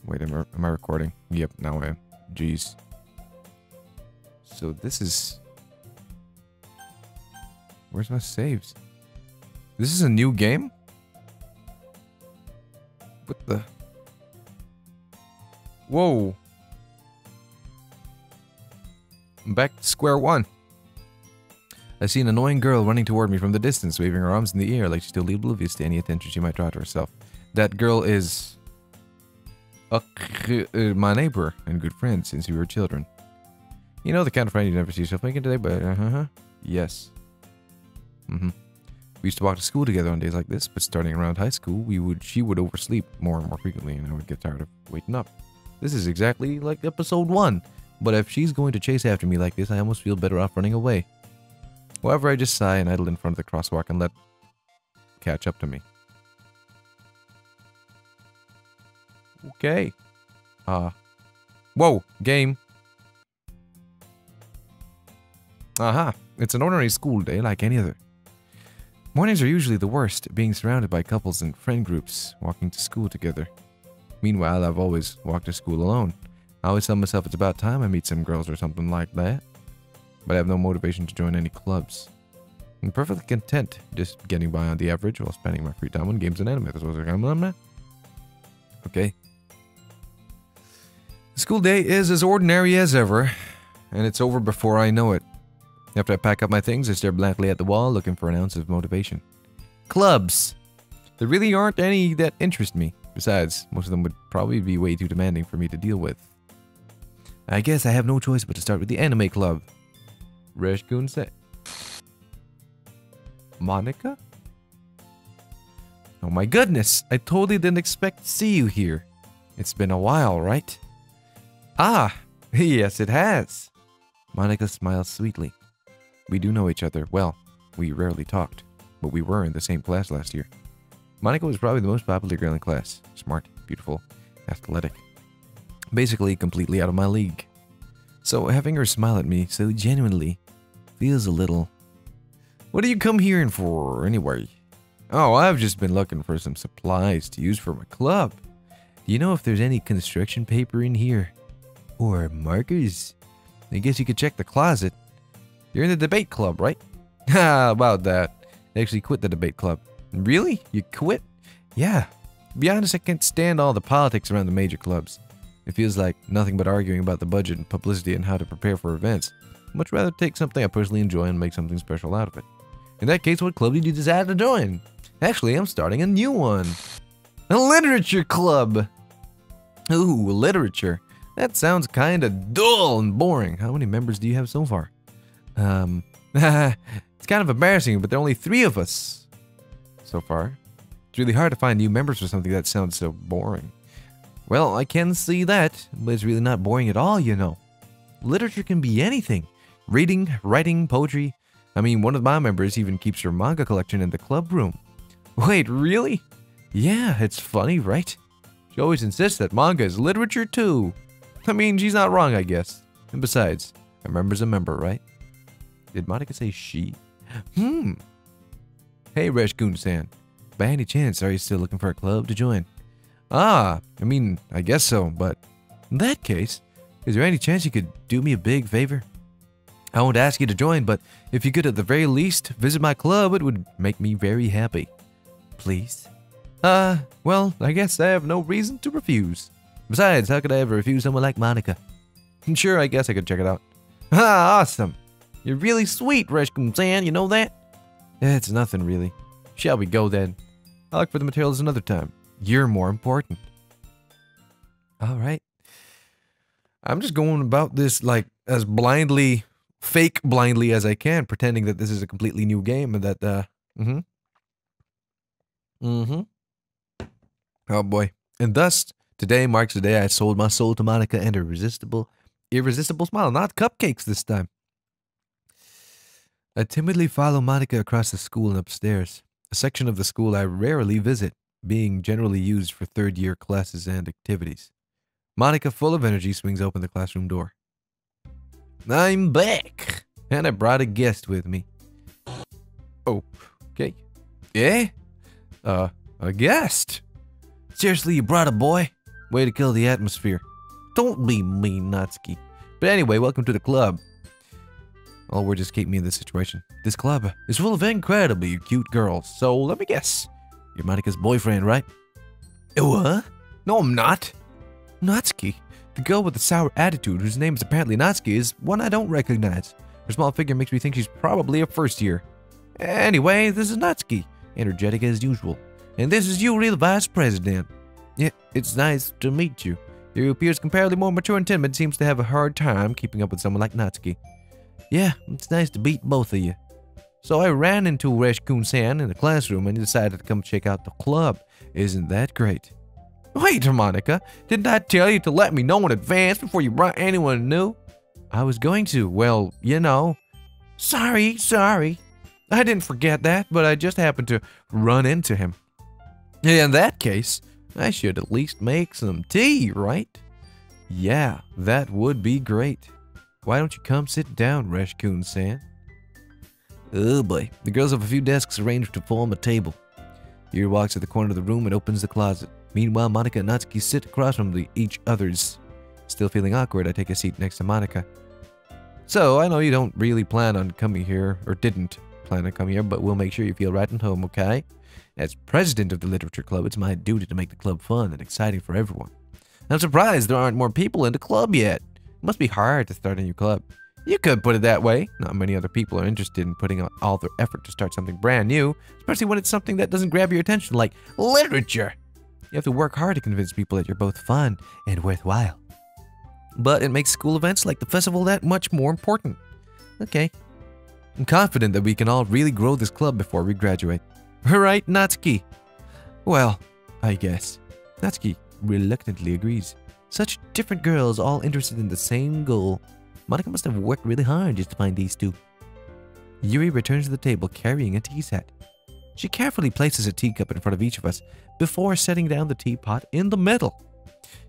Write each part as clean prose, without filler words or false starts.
Wait, am I recording? Yep, now I am. Jeez. So this is... Where's my saves? This is a new game? What the... Whoa. I'm back to square one. I see an annoying girl running toward me from the distance, waving her arms in the air like she's still oblivious to any attention she might draw to herself. That girl is... my neighbor and good friend since we were children. You know the kind of friend you never see yourself making today, but yes. We used to walk to school together on days like this, but starting around high school, she would oversleep more and more frequently, and I would get tired of waking up. This is exactly like episode 1, but if she's going to chase after me like this, I almost feel better off running away. However, I just sigh and idle in front of the crosswalk and let catch up to me. Okay. Whoa, game. Aha, it's an ordinary school day like any other. Mornings are usually the worst, being surrounded by couples and friend groups walking to school together. Meanwhile, I've always walked to school alone. I always tell myself it's about time I meet some girls or something like that. But I have no motivation to join any clubs. I'm perfectly content just getting by on the average while spending my free time on games and anime. That's what I'm at. Okay. The school day is as ordinary as ever, and it's over before I know it. After I pack up my things, I stare blankly at the wall, looking for an ounce of motivation. Clubs! There really aren't any that interest me. Besides, most of them would probably be way too demanding for me to deal with. I guess I have no choice but to start with the anime club. Reshkun said. Monica? Oh my goodness, I totally didn't expect to see you here. It's been a while, right? Ah, yes it has. Monica smiles sweetly. We do know each other well. We rarely talked, but we were in the same class last year. Monica was probably the most popular girl in class. Smart, beautiful, athletic. Basically completely out of my league. So having her smile at me so genuinely feels a little... What do you come here for anyway? Oh, I've just been looking for some supplies to use for my club. Do you know if there's any construction paper in here? Or markers? I guess you could check the closet. You're in the debate club, right? Ha, about that. I actually quit the debate club. Really? You quit? Yeah. To be honest, I can't stand all the politics around the major clubs. It feels like nothing but arguing about the budget and publicity and how to prepare for events. I'd much rather take something I personally enjoy and make something special out of it. In that case, what club did you decide to join? Actually, I'm starting a new one. A literature club! Ooh, literature. That sounds kinda dull and boring. How many members do you have so far? It's kind of embarrassing, but there are only 3 of us so far. It's really hard to find new members for something that sounds so boring. Well, I can see that, but it's really not boring at all, you know. Literature can be anything. Reading, writing, poetry. I mean, one of my members even keeps her manga collection in the club room. Wait, really? Yeah, it's funny, right? She always insists that manga is literature too. I mean, she's not wrong, I guess. And besides, a member's a member, right? Did Monica say she? Hey, Reshkun-san. By any chance, are you still looking for a club to join? Ah, I mean, I guess so, but in that case, is there any chance you could do me a big favor? I won't ask you to join, but if you could at the very least visit my club, it would make me very happy. Please? Well, I guess I have no reason to refuse. Besides, how could I ever refuse someone like Monica? Sure, I guess I could check it out. Ah, awesome. You're really sweet, Reshkun-san, you know that? It's nothing really. Shall we go then? I'll look for the materials another time. You're more important. Alright. I'm just going about this like as blindly, fake blindly as I can, pretending that this is a completely new game and that, Oh boy. And thus, today marks the day I sold my soul to Monica and her irresistible smile. Not cupcakes this time. I timidly follow Monica across the school and upstairs, a section of the school I rarely visit, being generally used for third-year classes and activities. Monica, full of energy, swings open the classroom door. I'm back, and I brought a guest with me. Oh, okay. Yeah? A guest? Seriously, you brought a boy? Way to kill the atmosphere. Don't be mean, Natsuki. But anyway, welcome to the club. All words escape me in this situation. This club is full of incredibly cute girls, so let me guess. You're Monika's boyfriend, right? What? No, I'm not. Natsuki. The girl with the sour attitude, whose name is apparently Natsuki, is one I don't recognize. Her small figure makes me think she's probably a first year. Anyway, this is Natsuki, energetic as usual. And this is Yuri, the vice president. Yeah, it's nice to meet you. Yuri appears comparatively more mature and timid, seems to have a hard time keeping up with someone like Natsuki. Yeah, it's nice to beat both of you. So I ran into Reshkun-san in the classroom and he decided to come check out the club. Isn't that great? Wait, Monika, didn't I tell you to let me know in advance before you brought anyone new? I was going to, well, you know. Sorry. I didn't forget that, but I just happened to run into him. In that case, I should at least make some tea, right? Yeah, that would be great. Why don't you come sit down, Reshkun-san? Oh boy, the girls have a few desks arranged to form a table. Yuri walks to the corner of the room and opens the closet. Meanwhile, Monika and Natsuki sit across from each other's. Still feeling awkward, I take a seat next to Monika. So, I know you don't really plan on coming here, or didn't plan on coming here, but we'll make sure you feel right at home, okay? As president of the Literature Club, it's my duty to make the club fun and exciting for everyone. I'm surprised there aren't more people in the club yet. It must be hard to start a new club. You could put it that way. Not many other people are interested in putting out all their effort to start something brand new, especially when it's something that doesn't grab your attention, like literature. You have to work hard to convince people that you're both fun and worthwhile. But it makes school events like the festival that much more important. Okay. I'm confident that we can all really grow this club before we graduate. Right, Natsuki? Well, I guess. Natsuki reluctantly agrees. Such different girls, all interested in the same goal. Monika must have worked really hard just to find these two. Yuri returns to the table carrying a tea set. She carefully places a teacup in front of each of us before setting down the teapot in the middle.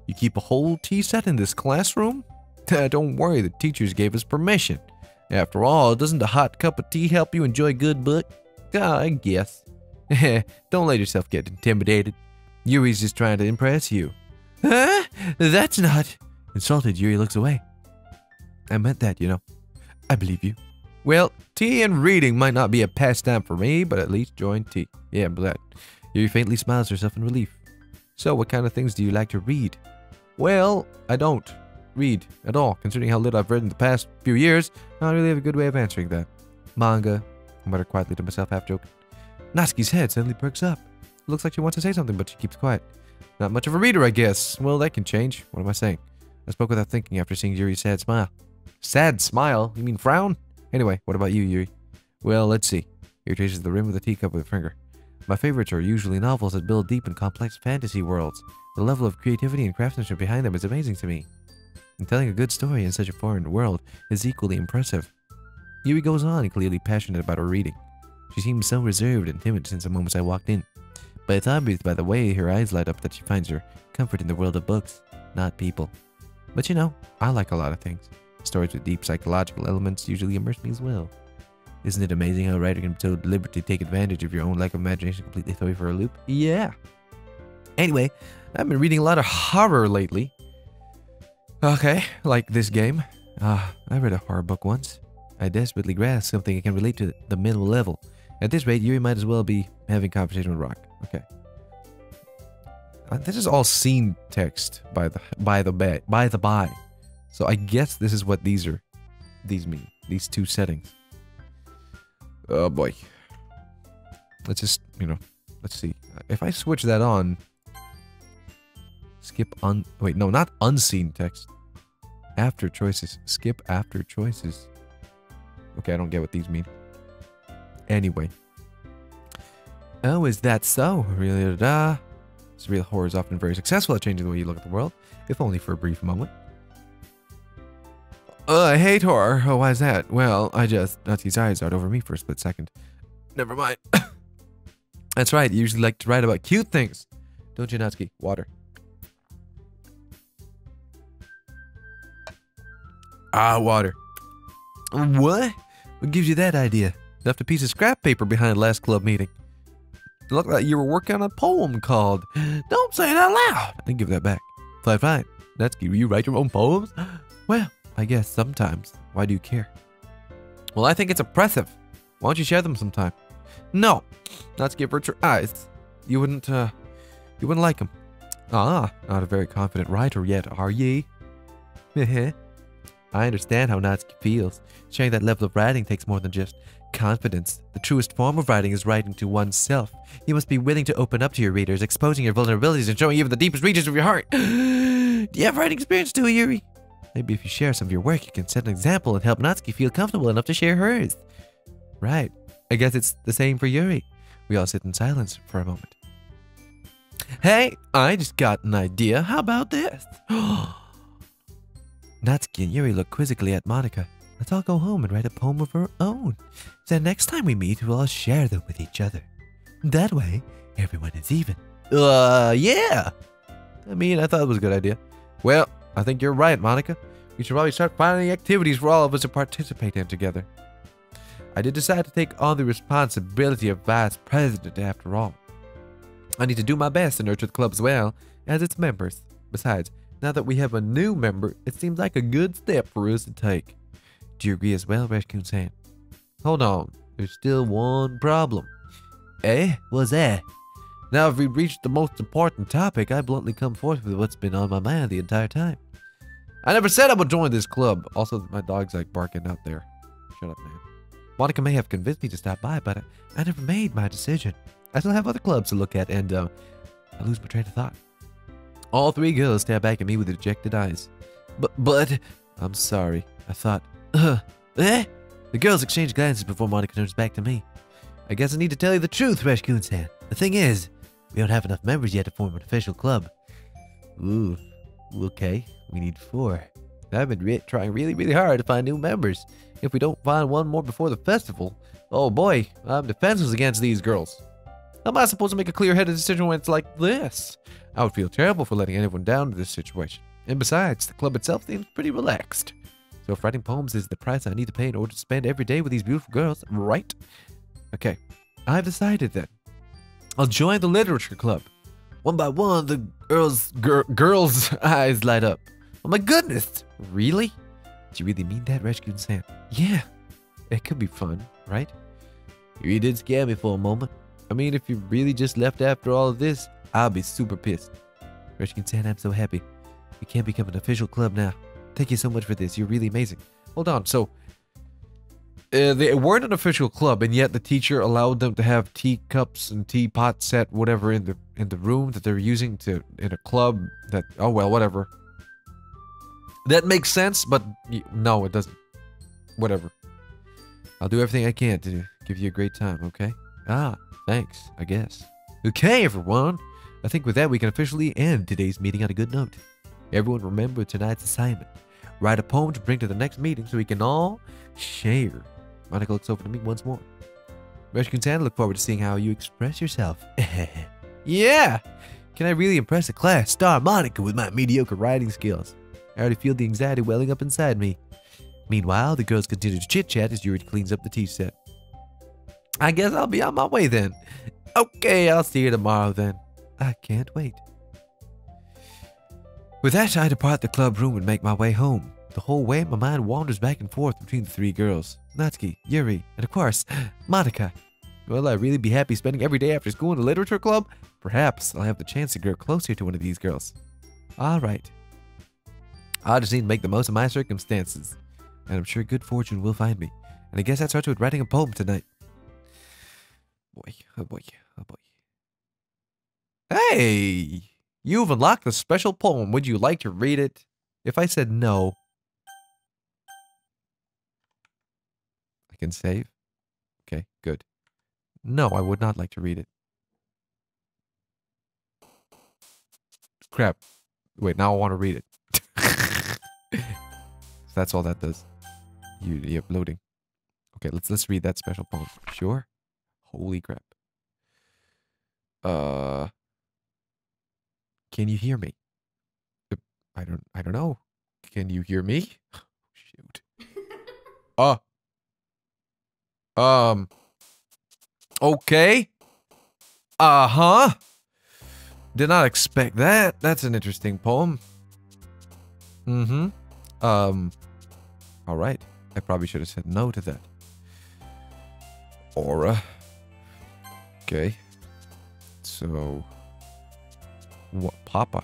You keep a whole tea set in this classroom? Don't worry, the teachers gave us permission. After all, doesn't a hot cup of tea help you enjoy a good book? I guess. Don't let yourself get intimidated. Yuri's just trying to impress you. Huh? That's not... Insulted, Yuri looks away. I meant that, you know. I believe you. Well, tea and reading might not be a pastime for me, but at least join tea. Yeah, I'm glad. Yuri faintly smiles herself in relief. So, what kind of things do you like to read? Well, I don't read at all. Considering how little I've read in the past few years, I don't really have a good way of answering that. Manga, I mutter quietly to myself, half joking. Natsuki's head suddenly perks up. Looks like she wants to say something, but she keeps quiet. Not much of a reader, I guess. Well, that can change. What am I saying? I spoke without thinking after seeing Yuri's sad smile. Sad smile? You mean frown? Anyway, what about you, Yuri? Well, let's see. Yuri traces the rim of the teacup with a finger. My favorites are usually novels that build deep and complex fantasy worlds. The level of creativity and craftsmanship behind them is amazing to me. And telling a good story in such a foreign world is equally impressive. Yuri goes on, clearly passionate about her reading. She seems so reserved and timid since the moment I walked in. But it's obvious by the way her eyes light up that she finds her comfort in the world of books, not people. But you know, I like a lot of things. Stories with deep psychological elements usually immerse me as well. Isn't it amazing how a writer can so deliberately take advantage of your own lack of imagination and completely throw you for a loop? Yeah. Anyway, I've been reading a lot of horror lately. Okay, like this game. I read a horror book once. I desperately grasped something I can relate to the minimal level. At this rate, Yuri might as well be having conversation with Rock. Okay. This is all scene text by the by. So I guess this is what these mean. These two settings. Oh boy. Let's just, let's see. If I switch that on, wait, no, not unseen text. After choices. Skip after choices. Okay, I don't get what these mean. Anyway. Oh, is that so? Really? Surreal horror is often very successful at changing the way you look at the world, if only for a brief moment. I hate horror. Oh, why is that? Well, Natsuki's eyes dart over me for a split second. Never mind. That's right, you usually like to write about cute things. Don't you, Natsuki? Water. Water. What? What gives you that idea? Left a piece of scrap paper behind last club meeting. It looked like you were working on a poem called Don't Say It Out Loud. I can give that back. Fine. Natsuki, you write your own poems? Well, I guess sometimes. Why do you care? Well, I think it's impressive. Why don't you share them sometime? No. Natsuki averts her eyes. You wouldn't like them. Ah, not a very confident writer yet, are ye? Heh. I understand how Natsuki feels. Sharing that level of writing takes more than just confidence. The truest form of writing is writing to oneself. You must be willing to open up to your readers, exposing your vulnerabilities and showing even the deepest reaches of your heart. Do you have writing experience too, Yuri? Maybe if you share some of your work, you can set an example and help Natsuki feel comfortable enough to share hers. Right. I guess it's the same for Yuri. We all sit in silence for a moment. Hey, I just got an idea. How about this? Natsuki and Yuri look quizzically at Monica. Let's all go home and write a poem of our own. Then next time we meet, we'll all share them with each other. That way, everyone is even. Yeah. I thought it was a good idea. Well, I think you're right, Monica. We should probably start finding activities for all of us to participate in together. I did decide to take on the responsibility of vice president after all. I need to do my best to nurture the club as well as its members. Besides, now that we have a new member, it seems like a good step for us to take. Do you agree as well, Raccoon-san? Hold on, there's still one problem. What's that? Now if we reached the most important topic, I bluntly come forth with what's been on my mind the entire time. I never said I would join this club. Also, my dog's like barking out there. Shut up, man. Monica may have convinced me to stop by, but I never made my decision. I still have other clubs to look at, and I lose my train of thought. All three girls stare back at me with dejected eyes. But, I'm sorry. I thought, The girls exchange glances before Monica turns back to me. I guess I need to tell you the truth, Rashcoon-san. The thing is, we don't have enough members yet to form an official club. Ooh, okay. We need 4. I've been trying really hard to find new members. If we don't find one more before the festival, oh boy, I'm defenseless against these girls. How am I supposed to make a clear-headed decision when it's like this? I would feel terrible for letting anyone down in this situation. And besides, the club itself seems pretty relaxed. So if writing poems is the price I need to pay in order to spend every day with these beautiful girls, right? Okay, I've decided then. I'll join the literature club. One by one, the girls' eyes light up. Oh my goodness, really? Do you really mean that, Rashcoon-san? Yeah, it could be fun, right? You did scare me for a moment. I mean, if you really just left after all of this, I'll be super pissed. Rashcoon-san, I'm so happy. We can become an official club now. Thank you so much for this. You're really amazing. Hold on, so they weren't an official club, and yet the teacher allowed them to have teacups and teapot set, whatever, in the room that they're using in a club. That, oh well, whatever. That makes sense, but no, it doesn't. Whatever. I'll do everything I can to give you a great time, okay? Thanks, I guess. Okay, everyone. I think with that, we can officially end today's meeting on a good note. Everyone remember tonight's assignment. Write a poem to bring to the next meeting so we can all share. Monica looks over to me once more. Rashcoon-san, look forward to seeing how you express yourself. Yeah! Can I really impress a class star Monica with my mediocre writing skills? I already feel the anxiety welling up inside me. Meanwhile, the girls continue to chit-chat as Yuri cleans up the tea set. I guess I'll be on my way then. Okay, I'll see you tomorrow then. I can't wait. With that, I depart the club room and make my way home. The whole way, my mind wanders back and forth between the 3 girls. Natsuki, Yuri, and of course, Monica. Will I really be happy spending every day after school in the literature club? Perhaps I'll have the chance to grow closer to one of these girls. Alright. I just need to make the most of my circumstances. And I'm sure good fortune will find me. And I guess that starts with writing a poem tonight. Boy, oh boy, oh boy. Hey! You've unlocked a special poem. Would you like to read it? If I said no, I can save. Okay, good. No, I would not like to read it. Crap. Wait, now I want to read it. That's all that does. You uploading. Okay, let's read that special poem. Sure. Holy crap. Can you hear me? I don't know. Can you hear me? Shoot. Okay. Uh-huh. Did not expect that. That's an interesting poem. Mm-hmm. Alright. I probably should have said no to that. Aura. Okay. So... what? Papa.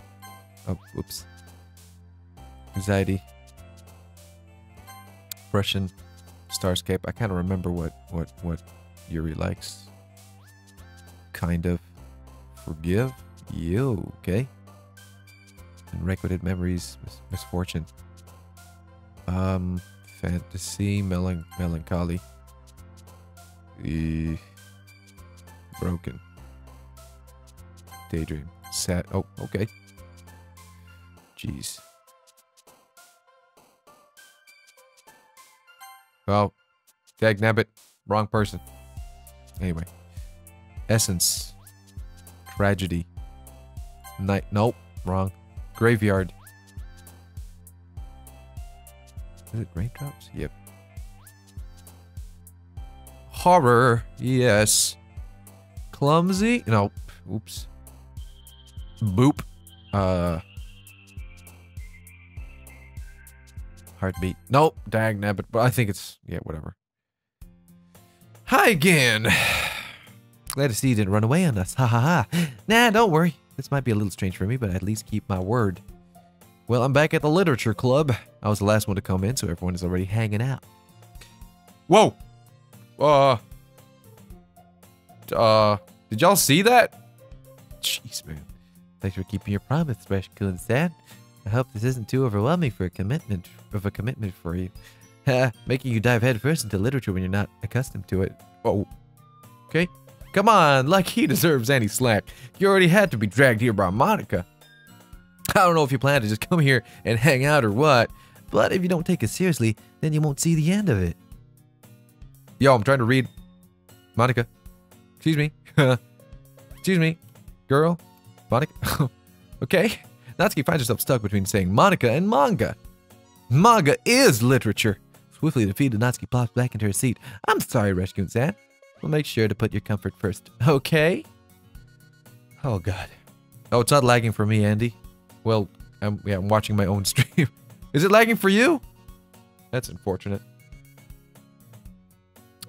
Oh, whoops. Anxiety. Depression. Starscape. I kind of remember what Yuri likes. Kind of. Forgive. You. Okay. And recorded memories. Misfortune. Fantasy. Melancholy. Broken. Daydream. Sad. Oh, okay. Jeez. Oh. Dagnabbit. Wrong person. Anyway. Essence. Tragedy. Night. Nope. Wrong. Graveyard. Is it raindrops? Yep. Horror. Yes. Clumsy. No. Oops. Boop. Heartbeat. Nope. Dagnabbit. But I think it's... yeah, whatever. Hi again. Glad to see you didn't run away on us. Ha ha ha. Nah, don't worry. This might be a little strange for me, but I at least keep my word. Well, I'm back at the literature club. I was the last one to come in, so everyone is already hanging out. Whoa! Did y'all see that? Jeez, man. Thanks for keeping your promise, Fresh Coon-san. I hope this isn't too overwhelming for a commitment for you. Making you dive headfirst into literature when you're not accustomed to it. Oh. Okay. Come on, like he deserves any slack. You already had to be dragged here by Monica. I don't know if you plan to just come here and hang out or what, but if you don't take it seriously, then you won't see the end of it. Yo, I'm trying to read. Monica. Excuse me. Excuse me. Girl. Monica. Okay. Natsuki finds herself stuck between saying Monica and manga. Manga is literature. Swiftly defeated, Natsuki plops back into her seat. I'm sorry, Reshkun-san. We'll make sure to put your comfort first. Okay? Oh, God. Oh, it's not lagging for me, Andy. Well, I'm watching my own stream. Is it lagging for you? That's unfortunate.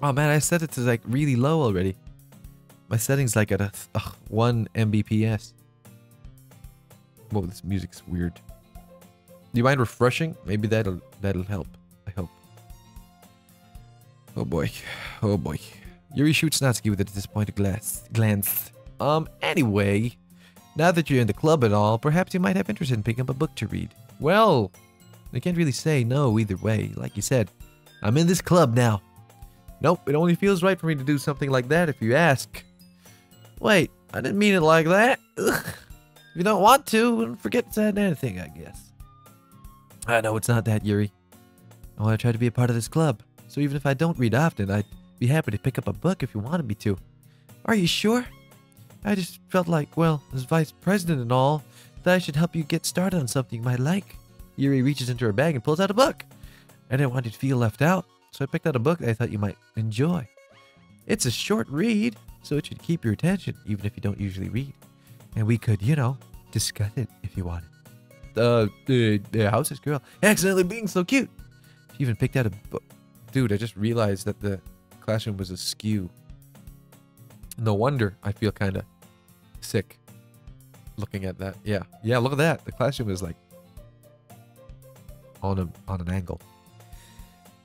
Oh, man, I set it to, like, really low already. My setting's, like, at a 1 Mbps. Whoa, this music's weird. Do you mind refreshing? Maybe that'll help. I hope. Oh, boy. Oh, boy. Yuri shoots Natsuki with a disappointed glance. Anyway, now that you're in the club and all, perhaps you might have interest in picking up a book to read. Well, I can't really say no either way. Like you said, I'm in this club now. Nope, it only feels right for me to do something like that if you ask. Wait, I didn't mean it like that. Ugh. If you don't want to, forget saying anything, I guess. I know it's not that, Yuri. I want to try to be a part of this club. So even if I don't read often, I'd be happy to pick up a book if you wanted me to. Are you sure? I just felt like, well, as vice president and all, that I should help you get started on something you might like. Yuri reaches into her bag and pulls out a book. I didn't want you to feel left out, so I picked out a book that I thought you might enjoy. It's a short read, so it should keep your attention, even if you don't usually read. And we could, you know, discuss it if you wanted. How's this girl accidentally being so cute? She even picked out a book. Dude, I just realized that the classroom was askew. No wonder I feel kind of sick looking at that. Yeah, look at that. The classroom is like on an angle.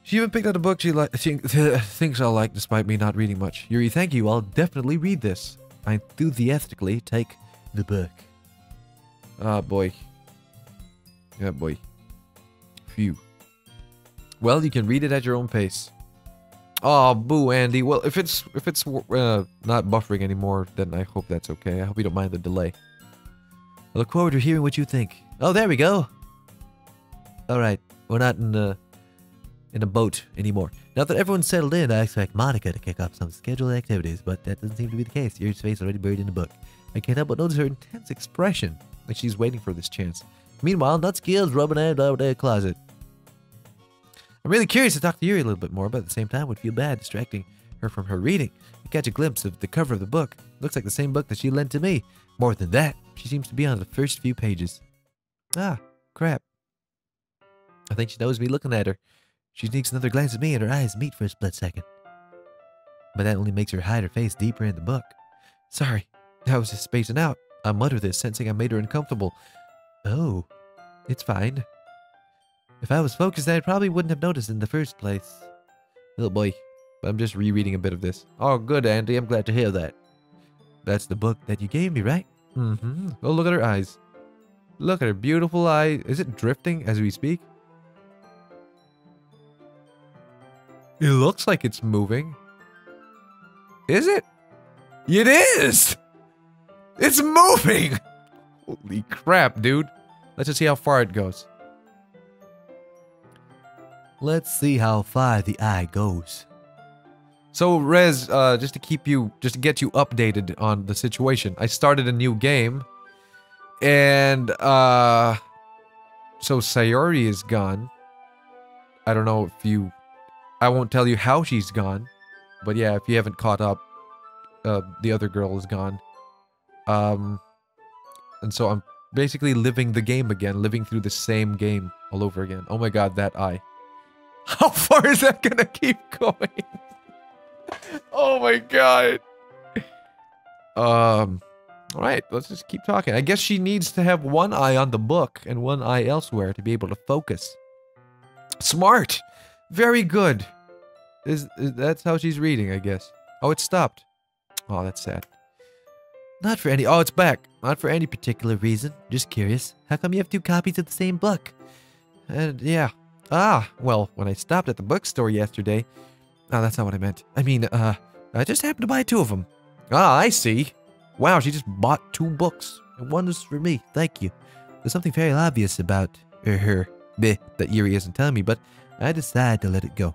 She even picked out a book she thinks I'll like despite me not reading much. Yuri, thank you. I'll definitely read this. I enthusiastically take the book. Ah, boy. Yeah, boy. Phew. Well, you can read it at your own pace. Oh, boo, Andy. Well, if it's not buffering anymore, then I hope that's okay. I hope you don't mind the delay. I look forward to hearing what you think. Oh, there we go. All right, we're not in a boat anymore. Now that everyone's settled in, I expect Monica to kick off some scheduled activities, but that doesn't seem to be the case. Yuri's face already buried in the book. I can't help but notice her intense expression, like she's waiting for this chance. Meanwhile, Natsuki is rubbing out of their closet. I'm really curious to talk to Yuri a little bit more, but at the same time would feel bad distracting her from her reading. I catch a glimpse of the cover of the book. Looks like the same book that she lent to me. More than that, She seems to be on the first few pages. Ah, crap. I think she knows me looking at her. She sneaks another glance at me and her eyes meet for a split second. But that only makes her hide her face deeper in the book. Sorry, I was just spacing out. I mutter this, sensing I made her uncomfortable. Oh, it's fine. If I was focused, I probably wouldn't have noticed in the first place. Oh boy, I'm just rereading a bit of this. Oh, good, Andy. I'm glad to hear that. That's the book that you gave me, right? Mm-hmm. Oh, look at her eyes. Look at her beautiful eyes. Is it drifting as we speak? It looks like it's moving. Is it? It is! It's moving! Holy crap, dude. Let's just see how far it goes. Let's see how far the eye goes. So, Rez, just to get you updated on the situation, I started a new game. And, so Sayori is gone. I don't know if you... I won't tell you how she's gone. But yeah, if you haven't caught up, the other girl is gone. And so I'm basically living the game again, living through the same game all over again. Oh my god, that eye. How far is that gonna keep going? Oh my god. Alright, let's just keep talking. I guess she needs to have one eye on the book and one eye elsewhere to be able to focus. Smart! Very good. That's how she's reading, I guess. Oh, it stopped. Oh, that's sad. Not for any... Oh, it's back. Not for any particular reason. Just curious. How come you have two copies of the same book? And, yeah. Ah, well, when I stopped at the bookstore yesterday... Oh, that's not what I meant. I mean, I just happened to buy two of them. Ah, I see. Wow, she just bought two books. And one is for me. Thank you. There's something very obvious about her. That Yuri isn't telling me, but I decided to let it go.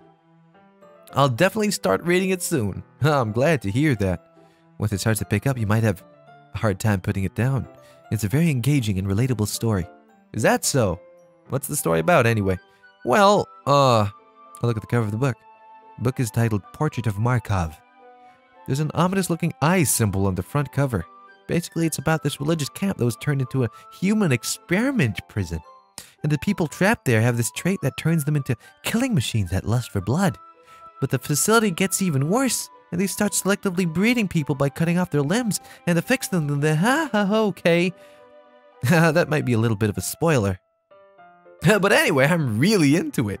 I'll definitely start reading it soon. I'm glad to hear that. Once it starts to pick up, you might have a hard time putting it down. It's a very engaging and relatable story. Is that so? What's the story about, anyway? Well, I'll look at the cover of the book. The book is titled Portrait of Markov. There's an ominous-looking eye symbol on the front cover. Basically, it's about this religious camp that was turned into a human experiment prison. And the people trapped there have this trait that turns them into killing machines that lust for blood. But the facility gets even worse, and they start selectively breeding people by cutting off their limbs, and to fix them, okay. That might be a little bit of a spoiler. But anyway, I'm really into it.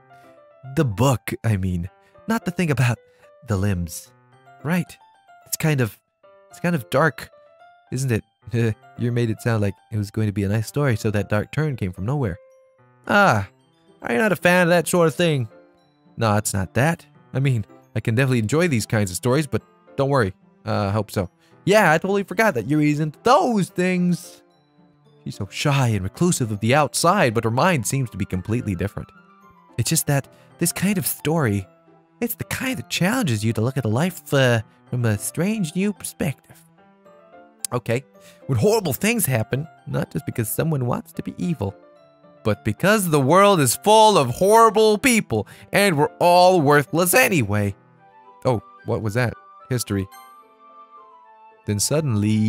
The book, I mean. Not the thing about the limbs. Right. It's kind of dark, isn't it? You made it sound like it was going to be a nice story, so that dark turn came from nowhere. Ah, are you not a fan of that sort of thing? No, it's not that. I mean, I can definitely enjoy these kinds of stories, but don't worry. I hope so. Yeah, I totally forgot that Yuri's into those things. She's so shy and reclusive of the outside, but her mind seems to be completely different. It's just that this kind of story, it's the kind that challenges you to look at life from a strange new perspective. Okay, when horrible things happen, not just because someone wants to be evil, but because the world is full of horrible people, and we're all worthless anyway. Oh, what was that? History. Then suddenly...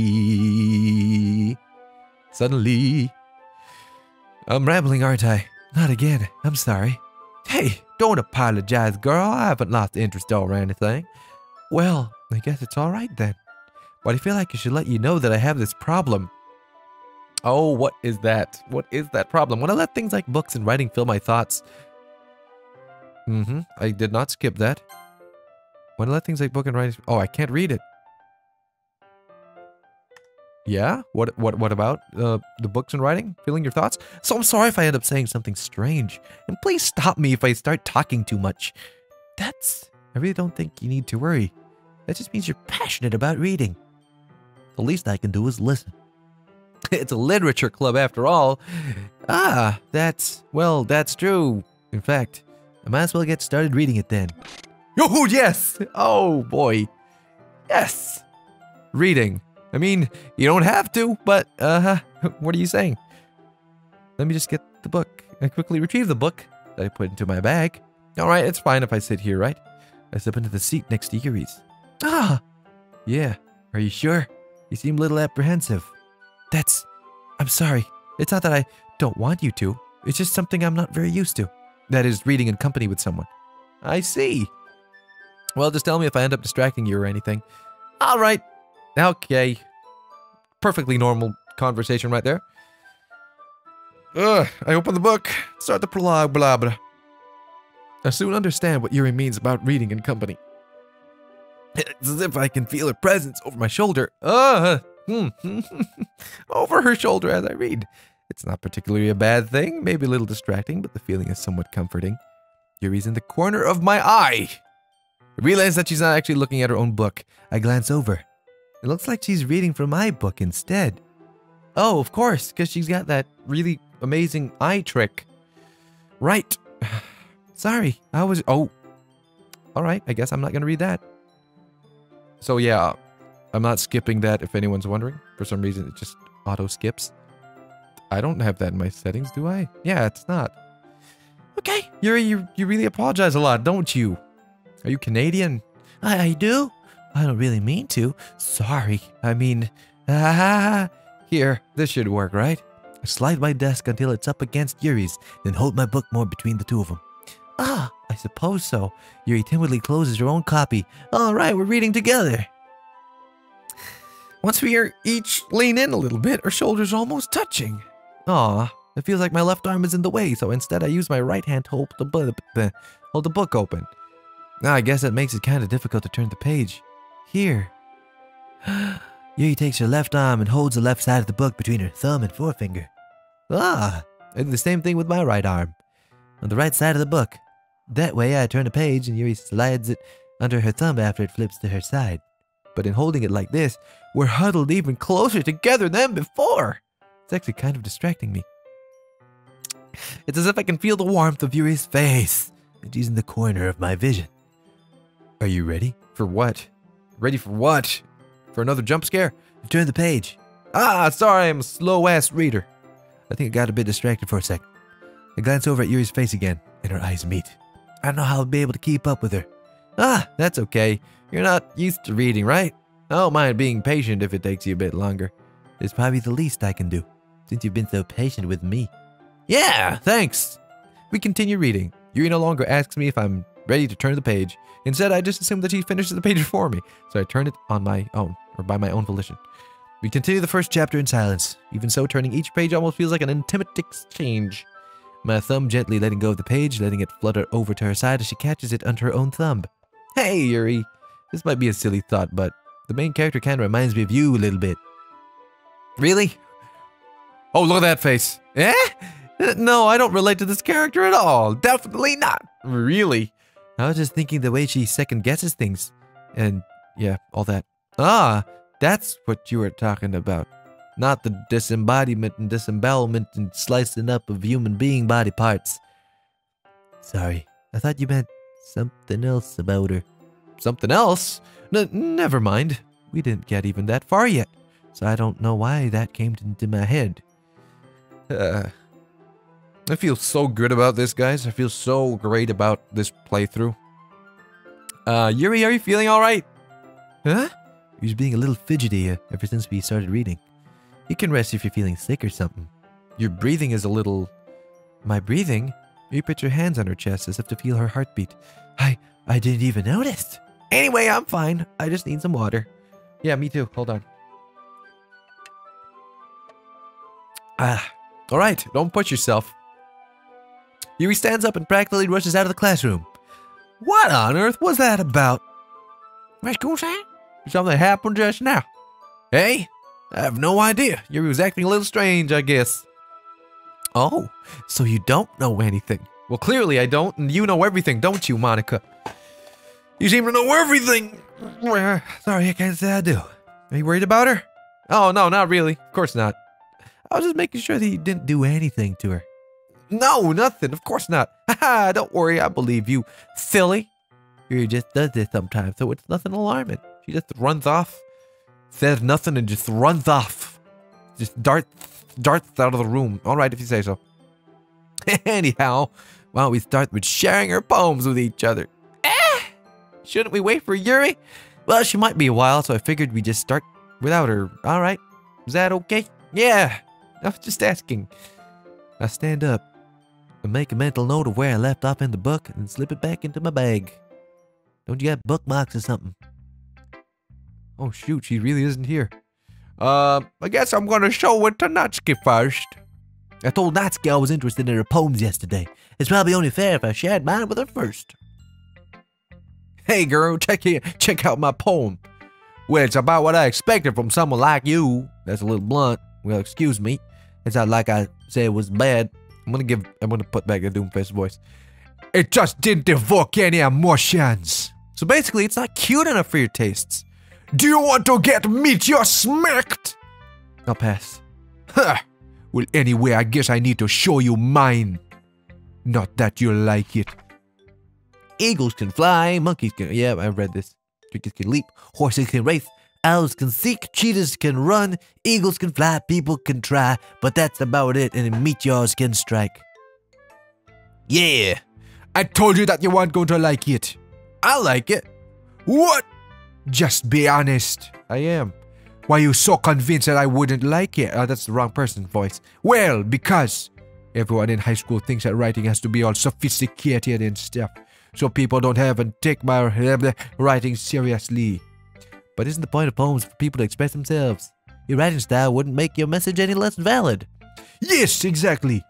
I'm rambling, aren't I? Not again. I'm sorry. Hey, don't apologize, girl. I haven't lost interest or anything. Well, I guess it's alright then. But I feel like I should let you know that I have this problem. Oh, what is that? What is that problem? When I let things like books and writing fill my thoughts... I did not skip that. When I let things like book and writing... Oh, I can't read it. Yeah? What about the books and writing? Filling your thoughts? So I'm sorry if I end up saying something strange. And please stop me if I start talking too much. I really don't think you need to worry. That just means you're passionate about reading. The least I can do is listen. It's a literature club after all. Ah, that's true. In fact, I might as well get started reading it then. Oh, yes! Oh, boy. Yes! Reading. I mean, you don't have to, but, what are you saying? Let me just get the book. I quickly retrieve the book that I put into my bag. Alright, it's fine if I sit here, right? I step into the seat next to Yuri's. Ah! Yeah, are you sure? You seem a little apprehensive. That's I'm sorry. It's not that I don't want you to. It's just something I'm not very used to. That is, reading in company with someone. I see. Well, just tell me if I end up distracting you or anything. All right. Okay. Perfectly normal conversation right there. I open the book. Start the prologue, blah, blah. I soon understand what Yuri means about reading in company. It's as if I can feel her presence over my shoulder. Over her shoulder as I read. It's not particularly a bad thing, maybe a little distracting, but the feeling is somewhat comforting. Yuri's in the corner of my eye. I realize that she's not actually looking at her own book. I glance over. It looks like she's reading from my book instead. Oh, of course, because she's got that really amazing eye trick. Right. Sorry, oh. Alright, I guess I'm not going to read that. So yeah, I'm not skipping that if anyone's wondering. For some reason, it just auto-skips. I don't have that in my settings, do I? Yeah, it's not. Okay, Yuri, you really apologize a lot, don't you? Are you Canadian? I do? I don't really mean to. Sorry. I mean, here, this should work, right? I slide my desk until it's up against Yuri's, then hold my book more between the two of them. Ah, I suppose so. Yuri timidly closes her own copy. All right, we're reading together. Once we are each lean in a little bit, our shoulders are almost touching. Aw, it feels like my left arm is in the way, so instead I use my right hand to hold the book open. I guess that makes it kind of difficult to turn the page. Here. Yuri takes her left arm and holds the left side of the book between her thumb and forefinger. I do the same thing with my right arm. On the right side of the book. That way I turn the page and Yuri slides it under her thumb after it flips to her side. But in holding it like this, we're huddled even closer together than before. It's actually kind of distracting me. It's as if I can feel the warmth of Yuri's face, and she's in the corner of my vision. Are you ready? For what? Ready for what? For another jump scare? Turn the page. Sorry, I'm a slow-ass reader. I think I got a bit distracted for a second. I glance over at Yuri's face again, and our eyes meet. I don't know how I'll be able to keep up with her. That's okay. You're not used to reading, right? I don't mind being patient if it takes you a bit longer. It's probably the least I can do, since you've been so patient with me. Yeah, thanks. We continue reading. Yuri no longer asks me if I'm ready to turn the page. Instead, I just assume that she finishes the page for me, so I turn it on my own, or by my own volition. We continue the first chapter in silence. Even so, turning each page almost feels like an intimate exchange. My thumb gently letting go of the page, letting it flutter over to her side as she catches it under her own thumb. Hey, Yuri. This might be a silly thought, but the main character kind of reminds me of you a little bit. Really? Oh, look at that face. Eh? No, I don't relate to this character at all. Definitely not. Really? I was just thinking the way she second guesses things. And yeah, all that. That's what you were talking about. Not the disembodiment and disembowelment and slicing up of human being body parts. Sorry, I thought you meant something else about her. Something else? Never mind. We didn't get even that far yet, so I don't know why that came into my head. I feel so good about this, guys. I feel so great about this playthrough. Yuri, are you feeling alright? Huh? He's being a little fidgety ever since we started reading. You can rest if you're feeling sick or something. Your breathing is a little... My breathing? You put your hands on her chest as if to feel her heartbeat. I didn't even notice. Anyway, I'm fine. I just need some water. Yeah, me too. Hold on. Alright, don't push yourself. Yuri stands up and practically rushes out of the classroom. What on earth was that about? What's going on? Something happened just now. Hey? I have no idea. Yuri was acting a little strange, I guess. Oh, so you don't know anything. Well, clearly I don't, and you know everything, don't you, Monica? You seem to know everything. Sorry, I can't say I do. Are you worried about her? Oh, no, not really. Of course not. I was just making sure that you didn't do anything to her. No, nothing. Of course not. Haha, don't worry. I believe you, silly. Yuri just does this sometimes, so it's nothing alarming. She just runs off, says nothing, and just runs off. Just darts out of the room. All right, if you say so. Anyhow, why don't we start with sharing our poems with each other? Shouldn't we wait for Yuri? Well, she might be a while, so I figured we'd just start without her. All right. Is that okay? Yeah. I was just asking. I stand up and make a mental note of where I left off in the book and slip it back into my bag. Don't you got bookmarks or something? Oh shoot, she really isn't here. I guess I'm gonna show it to Natsuki first. I told Natsuki I was interested in her poems yesterday. It's probably only fair if I shared mine with her first. Hey girl, check out my poem. Well, it's about what I expected from someone like you. That's a little blunt. Well, excuse me. It's not like I said it was bad. I'm gonna put back the Doomfist voice. It just didn't evoke any emotions. So basically, it's not cute enough for your tastes. Do you want to get meat you're smacked? I'll pass. Huh. Well, anyway, I guess I need to show you mine. Not that you like it. Eagles can fly, monkeys can... Yeah, I read this. Crickets can leap, horses can race, owls can seek, cheetahs can run, eagles can fly, people can try, but that's about it, and meteors can strike. Yeah, I told you that you weren't going to like it. I like it. What? Just be honest. I am. Why are you so convinced that I wouldn't like it? That's the wrong person's voice. Well, because everyone in high school thinks that writing has to be all sophisticated and stuff, so people don't have and take my writing seriously. But isn't the point of poems for people to express themselves? Your writing style wouldn't make your message any less valid. Yes, exactly.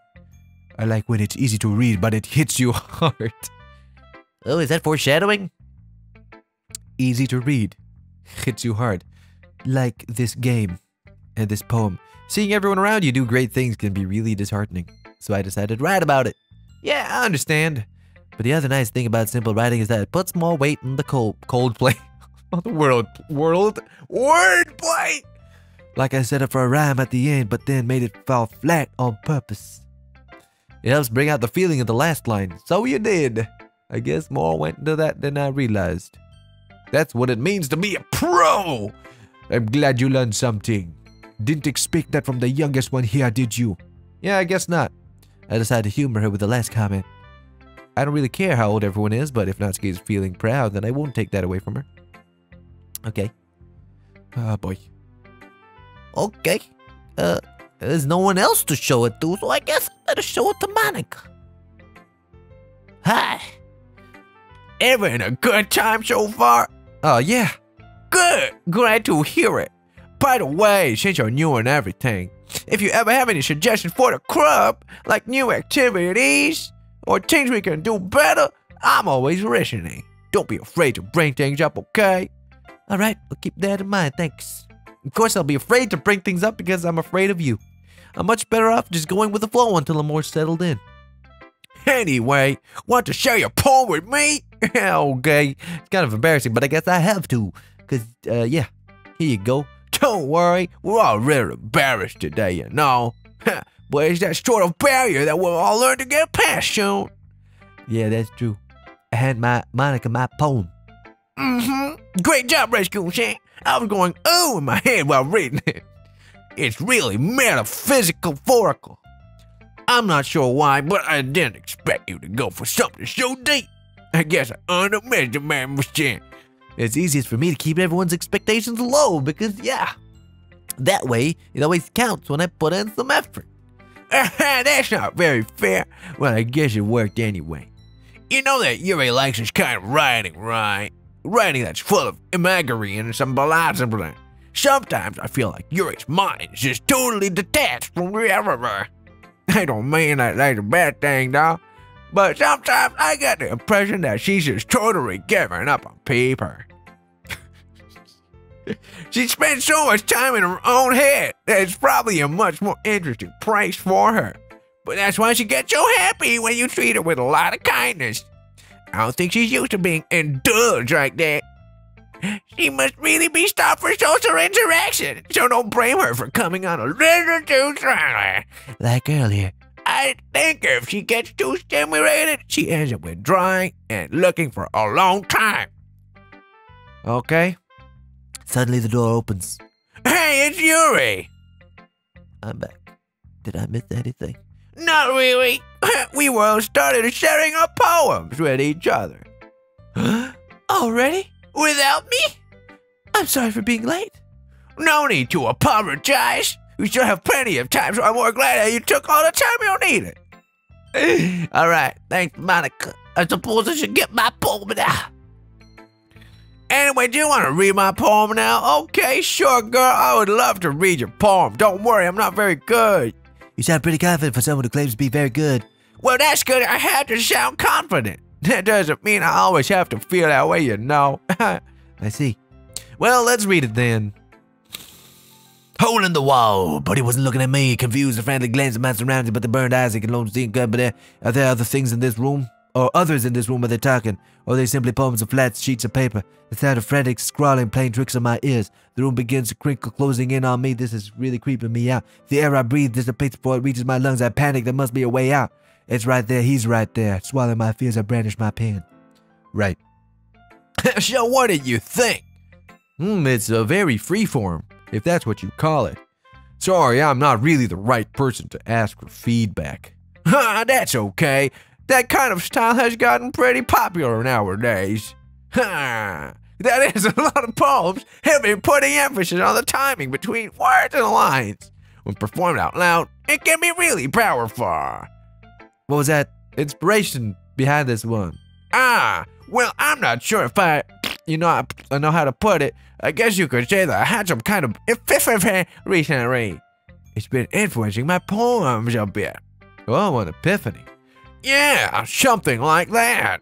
I like when it's easy to read, but it hits you hard. Oh, is that foreshadowing? Easy to read. Hits you hard. Like this game and this poem. Seeing everyone around you do great things can be really disheartening. So I decided to write about it. Yeah, I understand. But the other nice thing about simple writing is that it puts more weight in the coldplay. Oh, the wordplay! Like I set up for a rhyme at the end, but then made it fall flat on purpose. It helps bring out the feeling of the last line. So you did. I guess more went into that than I realized. That's what it means to be a pro! I'm glad you learned something. Didn't expect that from the youngest one here, did you? Yeah, I guess not. I decided to humor her with the last comment. I don't really care how old everyone is, but if Natsuki is feeling proud, then I won't take that away from her. Okay. Oh boy. Okay. There's no one else to show it to, so I guess I better show it to Monica. Hi. Having a good time so far? Yeah. Good. Glad to hear it. By the way, since you're new and everything, if you ever have any suggestions for the club, like new activities, or things we can do better, I'm always listening. Don't be afraid to bring things up, okay? Alright, we'll keep that in mind, thanks. Of course, I'll be afraid to bring things up because I'm afraid of you. I'm much better off just going with the flow until I'm more settled in. Anyway, want to share your poem with me? Okay, it's kind of embarrassing, but I guess I have to. Cause, yeah, here you go. Don't worry, we're all really embarrassed today, you know. But it's that sort of barrier that we'll all learn to get past soon. Yeah, that's true. I had Monica my poem. Great job, Rescue Shan. I was going ooh in my head while reading it. It's really metaphysical. I'm not sure why, but I didn't expect you to go for something so deep. I guess I underestimated my Shan. It's easiest for me to keep everyone's expectations low because, yeah, that way it always counts when I put in some effort. That's not very fair. Well, I guess it worked anyway. You know that Yuri likes this kind of writing, right? Writing that's full of imagery and some blah. Sometimes I feel like Yuri's mind is just totally detached from reality. I don't mean that that's a bad thing, though. But sometimes I get the impression that she's just totally giving up on paper. She spends so much time in her own head that it's probably a much more interesting place for her. But that's why she gets so happy when you treat her with a lot of kindness. I don't think she's used to being indulged like that. She must really be stopped for social interaction, so don't blame her for coming on a little too strongly. Like earlier, I think if she gets too stimulated, she ends up withdrawing and looking for a long time. Okay. Suddenly the door opens. Hey, it's Yuri! I'm back. Did I miss anything? Not really. We all started sharing our poems with each other. Already? Without me? I'm sorry for being late. No need to apologize. We still have plenty of time, so I'm more glad that you took all the time you needed. All right, thanks, Monica. I suppose I should get my poem now. Anyway, do you want to read my poem now? Okay, sure, girl. I would love to read your poem. Don't worry, I'm not very good. You sound pretty confident for someone who claims to be very good. Well, that's good. I had to sound confident. That doesn't mean I always have to feel that way, you know. I see. Well, let's read it then. Hole in the wall. But he wasn't looking at me. Confused, a friendly glance at my surroundings, but the burned eyes he can alone see good. But are there other things in this room? Or others in this room are they talking? Or are they simply poems of flat sheets of paper? The sound of frantic scrawling playing tricks on my ears. The room begins to crinkle, closing in on me. This is really creeping me out. The air I breathe dissipates before it reaches my lungs. I panic. There must be a way out. It's right there. He's right there. Swallowing my fears, I brandish my pen. Right. So what did you think? It's a very free form, if that's what you call it. Sorry, I'm not really the right person to ask for feedback. That's okay. That kind of style has gotten pretty popular nowadays. That is, a lot of poems have been putting emphasis on the timing between words and lines. When performed out loud, it can be really powerful. What was that inspiration behind this one? Well, I'm not sure if I know how to put it. I guess you could say that I had some kind of epiphany recently. It's been influencing my poems a bit. Oh, an epiphany. Yeah, something like that.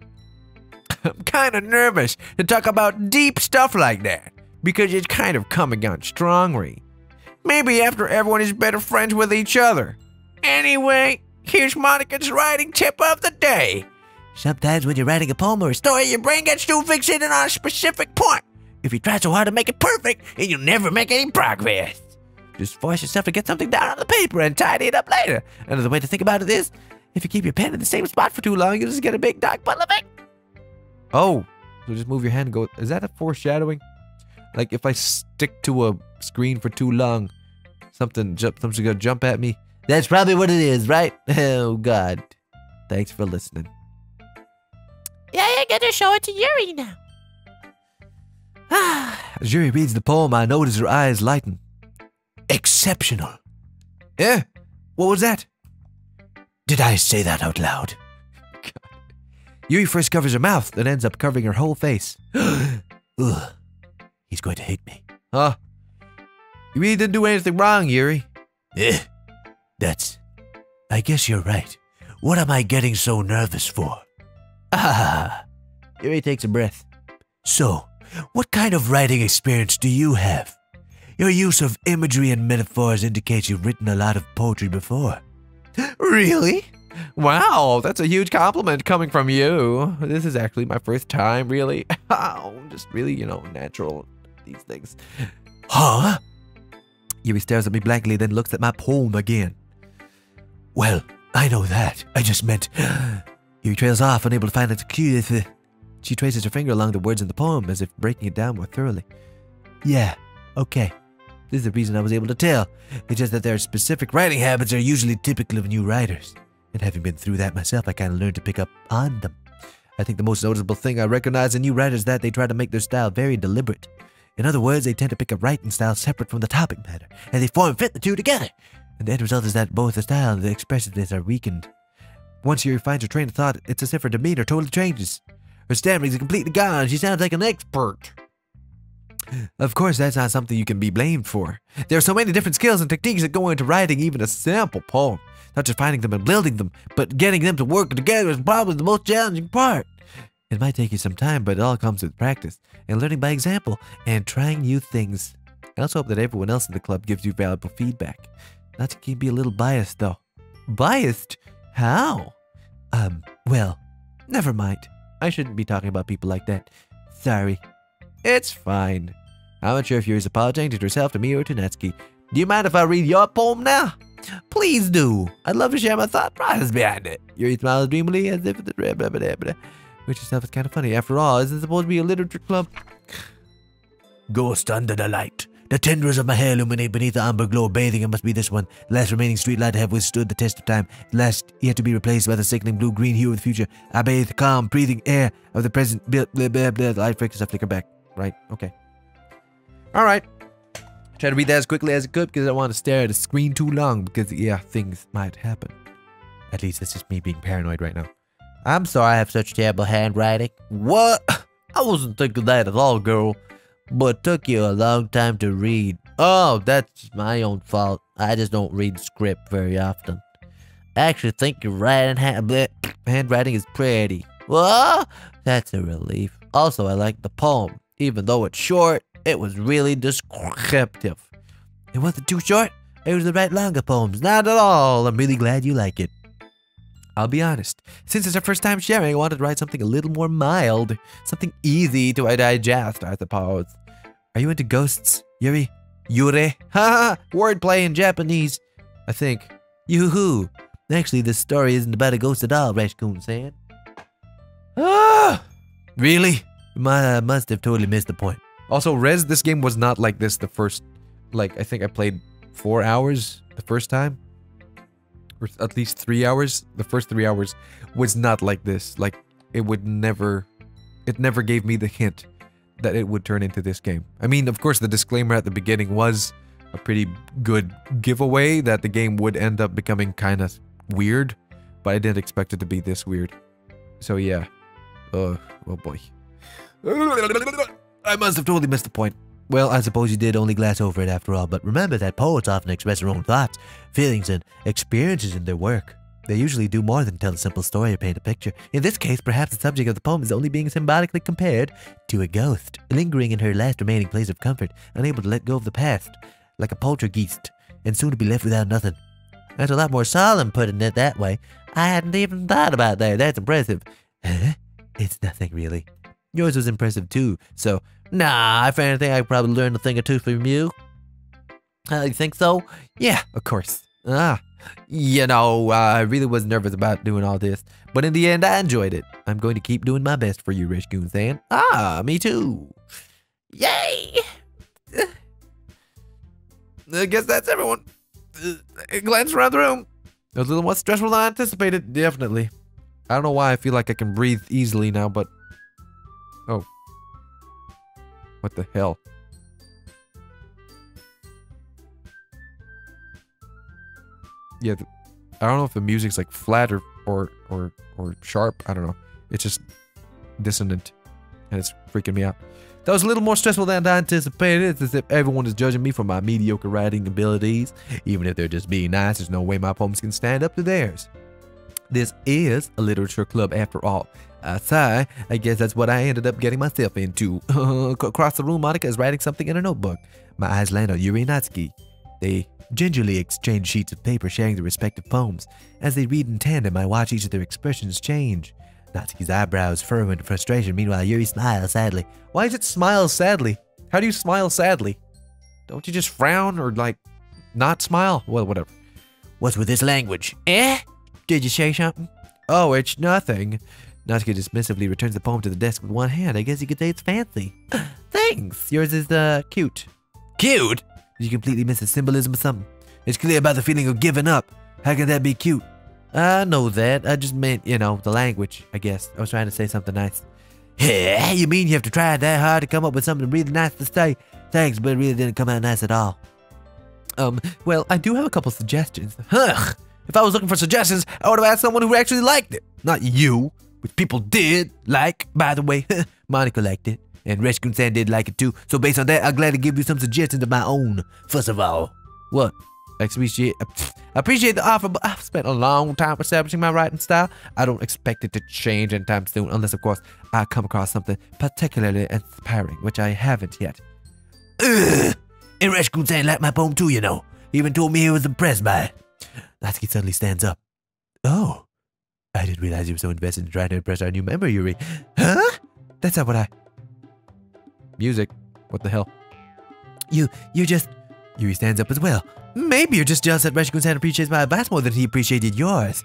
I'm kind of nervous to talk about deep stuff like that, because it's kind of coming on strongly. Maybe after everyone is better friends with each other. Anyway, here's Monica's writing tip of the day. Sometimes when you're writing a poem or a story, Your brain gets too fixated on a specific point. If you try so hard to make it perfect, then you'll never make any progress. just force yourself to get something down on the paper and tidy it up later. Another way to think about it is, if you keep your pen in the same spot for too long, you'll just get a big dark puddle of ink. Oh, so just move your hand and go. Is that a foreshadowing? Like if I stick to a screen for too long, something's gonna jump at me. That's probably what it is, right? Oh, God. Thanks for listening. Yeah, you get to show it to Yuri now. As Yuri reads the poem, I notice her eyes lighten. Exceptional. Eh? What was that? Did I say that out loud? God. Yuri first covers her mouth, then ends up covering her whole face. Ugh. He's going to hate me. Huh? You really didn't do anything wrong, Yuri. I guess you're right. What am I getting so nervous for? Yuri takes a breath. So, what kind of writing experience do you have? Your use of imagery and metaphors indicates you've written a lot of poetry before. Really? Wow, that's a huge compliment coming from you. This is actually my first time, really. Just really, natural, these things. Huh? Yuri stares at me blankly, then looks at my poem again. Well, I know that. I just meant... Yuri trails off, unable to find its cue. She traces her finger along the words in the poem, as if breaking it down more thoroughly. Yeah, okay. This is the reason I was able to tell. It's just that their specific writing habits are usually typical of new writers. And having been through that myself, I kind of learned to pick up on them. I think the most noticeable thing I recognize in new writers is that they try to make their style very deliberate. In other words, they tend to pick a writing style separate from the topic matter, and they form and fit the two together. And the end result is that both the style and the expressiveness are weakened. Once Yuri finds her train of thought, it's as if her demeanor totally changes. Her stammering's completely gone. She sounds like an expert. Of course, that's not something you can be blamed for. There are so many different skills and techniques that go into writing even a simple poem. Not just finding them and building them, but getting them to work together is probably the most challenging part. It might take you some time, but it all comes with practice and learning by example and trying new things. I also hope that everyone else in the club gives you valuable feedback. Not to keep you a little biased, though. Biased? How? Well, never mind. I shouldn't be talking about people like that. Sorry. It's fine. I'm not sure if Yuri's apologizing to herself, to me, or to Natsuki. Do you mind if I read your poem now? Please do. I'd love to share my thought process behind it. Yuri smiles dreamily as if the which itself is kind of funny. After all, isn't it supposed to be a literature club? Ghost under the light. The tendrils of my hair illuminate beneath the amber glow. Bathing, it must be this one. The last remaining street light to have withstood the test of time. The last yet to be replaced by the sickening blue-green hue of the future. I bathe the calm, breathing air of the present. Blah, blah, blah, blah. The light flickers, I flicker back. Right, okay. Alright. Try to read that as quickly as I could because I don't want to stare at the screen too long because, yeah, things might happen. At least that's just me being paranoid right now. I'm sorry I have such terrible handwriting. What? I wasn't thinking that at all, girl. But it took you a long time to read. Oh, that's My own fault. I just don't read script very often. I actually think your handwriting is pretty. what? That's a relief. Also, I like the poem. Even though it's short, it was really descriptive. It wasn't too short. It was the right longer poems. Not at all. I'm really glad you like it. I'll be honest. Since it's our first time sharing, I wanted to write something a little more mild. Something easy to digest, I suppose. Are you into ghosts, Yuri? Yure? Haha! Wordplay in Japanese. I think. Yoo-hoo. Actually, this story isn't about a ghost at all, Rashcoon-san. Ah! Really? I must have totally missed the point. Also, this game was not like this the first, like, I think I played 4 hours the first time. Or at least 3 hours. The first 3 hours was not like this. Like, it never gave me the hint that it would turn into this game. I mean, of course, the disclaimer at the beginning was a pretty good giveaway that the game would end up becoming kind of weird, but I didn't expect it to be this weird. So, yeah. Oh boy. I must have totally missed the point. Well, I suppose you did only glass over it after all, but remember that poets often express their own thoughts, feelings, and experiences in their work. They usually do more than tell a simple story or paint a picture. In this case, perhaps the subject of the poem is only being symbolically compared to a ghost, lingering in her last remaining place of comfort, unable to let go of the past, like a poltergeist, and soon to be left without nothing. That's a lot more solemn putting it that way. I hadn't even thought about that. That's impressive. Huh? It's nothing really. Yours was impressive too, so nah, if anything, I probably learned a thing or two from you. You think so? Yeah, of course. You know, I really was nervous about doing all this, but in the end, I enjoyed it. I'm going to keep doing my best for you, Rashcoon-san. Me too. Yay! I guess that's everyone. Glance around the room. It was a little more stressful than I anticipated, definitely. I don't know why I feel like I can breathe easily now, but... Oh. What the hell? Yeah, I don't know if the music's like flat or sharp. I don't know. It's just dissonant, and it's freaking me out. That was a little more stressful than I anticipated. It's as if everyone is judging me for my mediocre writing abilities. Even if they're just being nice, there's no way my poems can stand up to theirs. This is a literature club after all. Sigh, I guess that's what I ended up getting myself into. Across the room, Monica is writing something in her notebook. My eyes land on Yuri and Natsuki. They gingerly exchange sheets of paper sharing their respective poems. As they read in tandem, I watch each of their expressions change. Natsuki's eyebrows furrow into frustration. Meanwhile, Yuri smiles sadly. Why is it smile sadly? How do you smile sadly? Don't you just frown or, like, not smile? Well, whatever. What's with this language? Eh? Did you say something? Oh, it's nothing. Natsuki dismissively returns the poem to the desk with one hand. I guess you could say it's fancy. Thanks. Yours is, cute. Cute? Did you completely miss the symbolism of something? It's clear about the feeling of giving up. How can that be cute? I know that. I just meant, you know, the language, I guess. I was trying to say something nice. Yeah, you mean you have to try that hard to come up with something really nice to say? Thanks, but it really didn't come out nice at all. Well, I do have a couple suggestions. If I was looking for suggestions, I would have asked someone who actually liked it. Not you, which people did like, by the way. Monica liked it, and Rashcoon-san did like it too. So based on that, I'm glad to give you some suggestions of my own. First of all, what? I appreciate the offer, but I've spent a long time establishing my writing style. I don't expect it to change anytime soon, unless, of course, I come across something particularly inspiring, which I haven't yet. Ugh. And Rashcoon-san liked my poem too, you know. He even told me he was impressed by it. Natsuki suddenly stands up. Oh, I didn't realize you were so invested in trying to impress our new member, Yuri. Huh? That's not what I... Music. What the hell? You're just... Yuri stands up as well. Maybe you're just jealous that Rashcoon-san appreciates my advice more than he appreciated yours.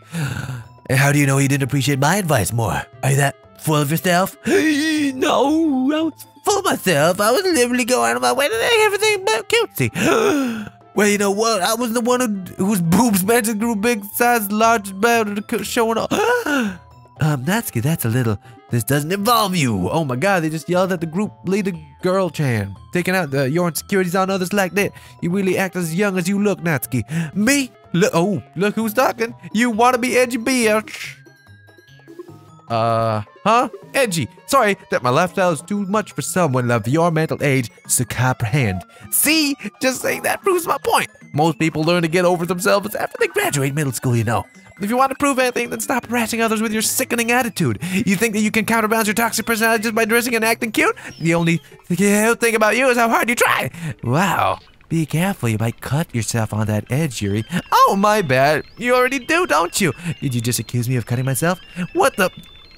And how do you know he didn't appreciate my advice more? Are you that full of yourself? No, I was full of myself. I was literally going out of my way to make everything but cutesy. Well, you know what? I was the one whose boobs magically grew big size, large, showing off. Natsuki, that's a little... This doesn't involve you. Oh my god, they just yelled at the group leader girl Chan. Taking out your insecurities on others like that. You really act as young as you look, Natsuki. Me? Look who's talking. You wanna be edgy bitch. Huh? Edgy. Sorry that my lifestyle is too much for someone of your mental age to comprehend. See? Just saying that proves my point. Most people learn to get over themselves after they graduate middle school, you know. If you want to prove anything, then stop harassing others with your sickening attitude. You think that you can counterbalance your toxic personality just by dressing and acting cute? The only thing about you is how hard you try. Wow. Be careful, you might cut yourself on that edge, Yuri. Oh, my bad. You already do, don't you? Did you just accuse me of cutting myself? What the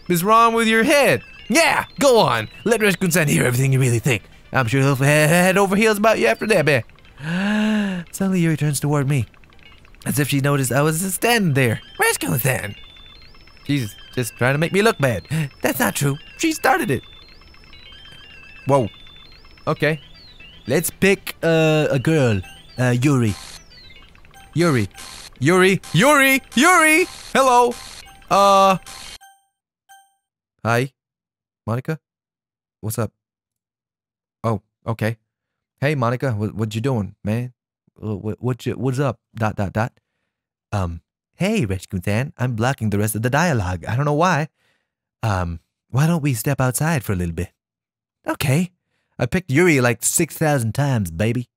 is wrong with your head? Yeah, go on. Let Reshkun-san hear everything you really think. I'm sure he'll head over heels about you after that, man. Suddenly Yuri turns toward me, as if she noticed I was standing there. Reshkun-san. She's just trying to make me look bad. That's not true. She started it. Whoa. Okay. Let's pick a girl. Yuri. Yuri. Hello. Hi. Monica? What's up? Oh, okay. Hey, Monica, what you doing, man? What's up? ... Hey, Reshkun-san, I'm blocking the rest of the dialogue. I don't know why. Why don't we step outside for a little bit? Okay. I picked Yuri like 6,000 times, baby.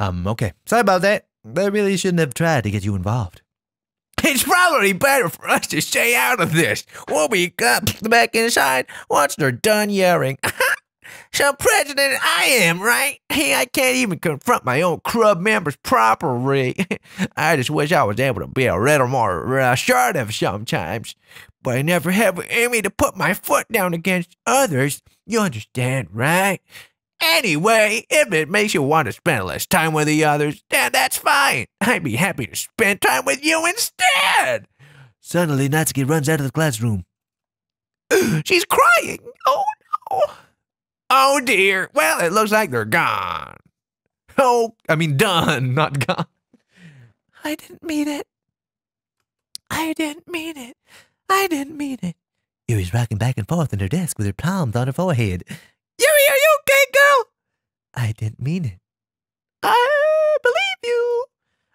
Okay. Sorry about that. I really shouldn't have tried to get you involved. It's probably better for us to stay out of this. We'll be back inside once they're done yelling. So president I am, right? Hey, I can't even confront my own club members properly. I just wish I was able to be a little more assertive sometimes. But I never have it in me to put my foot down against others. You understand, right? Anyway, if it makes you want to spend less time with the others, then that's fine. I'd be happy to spend time with you instead. Suddenly, Natsuki runs out of the classroom. She's crying. Oh, no. Oh, dear. Well, it looks like they're gone. Oh, I mean done, not gone. I didn't mean it. I didn't mean it. I didn't mean it. Yuri's rocking back and forth in her desk with her palms on her forehead. Yuri, are you okay, girl? I didn't mean it. I believe you.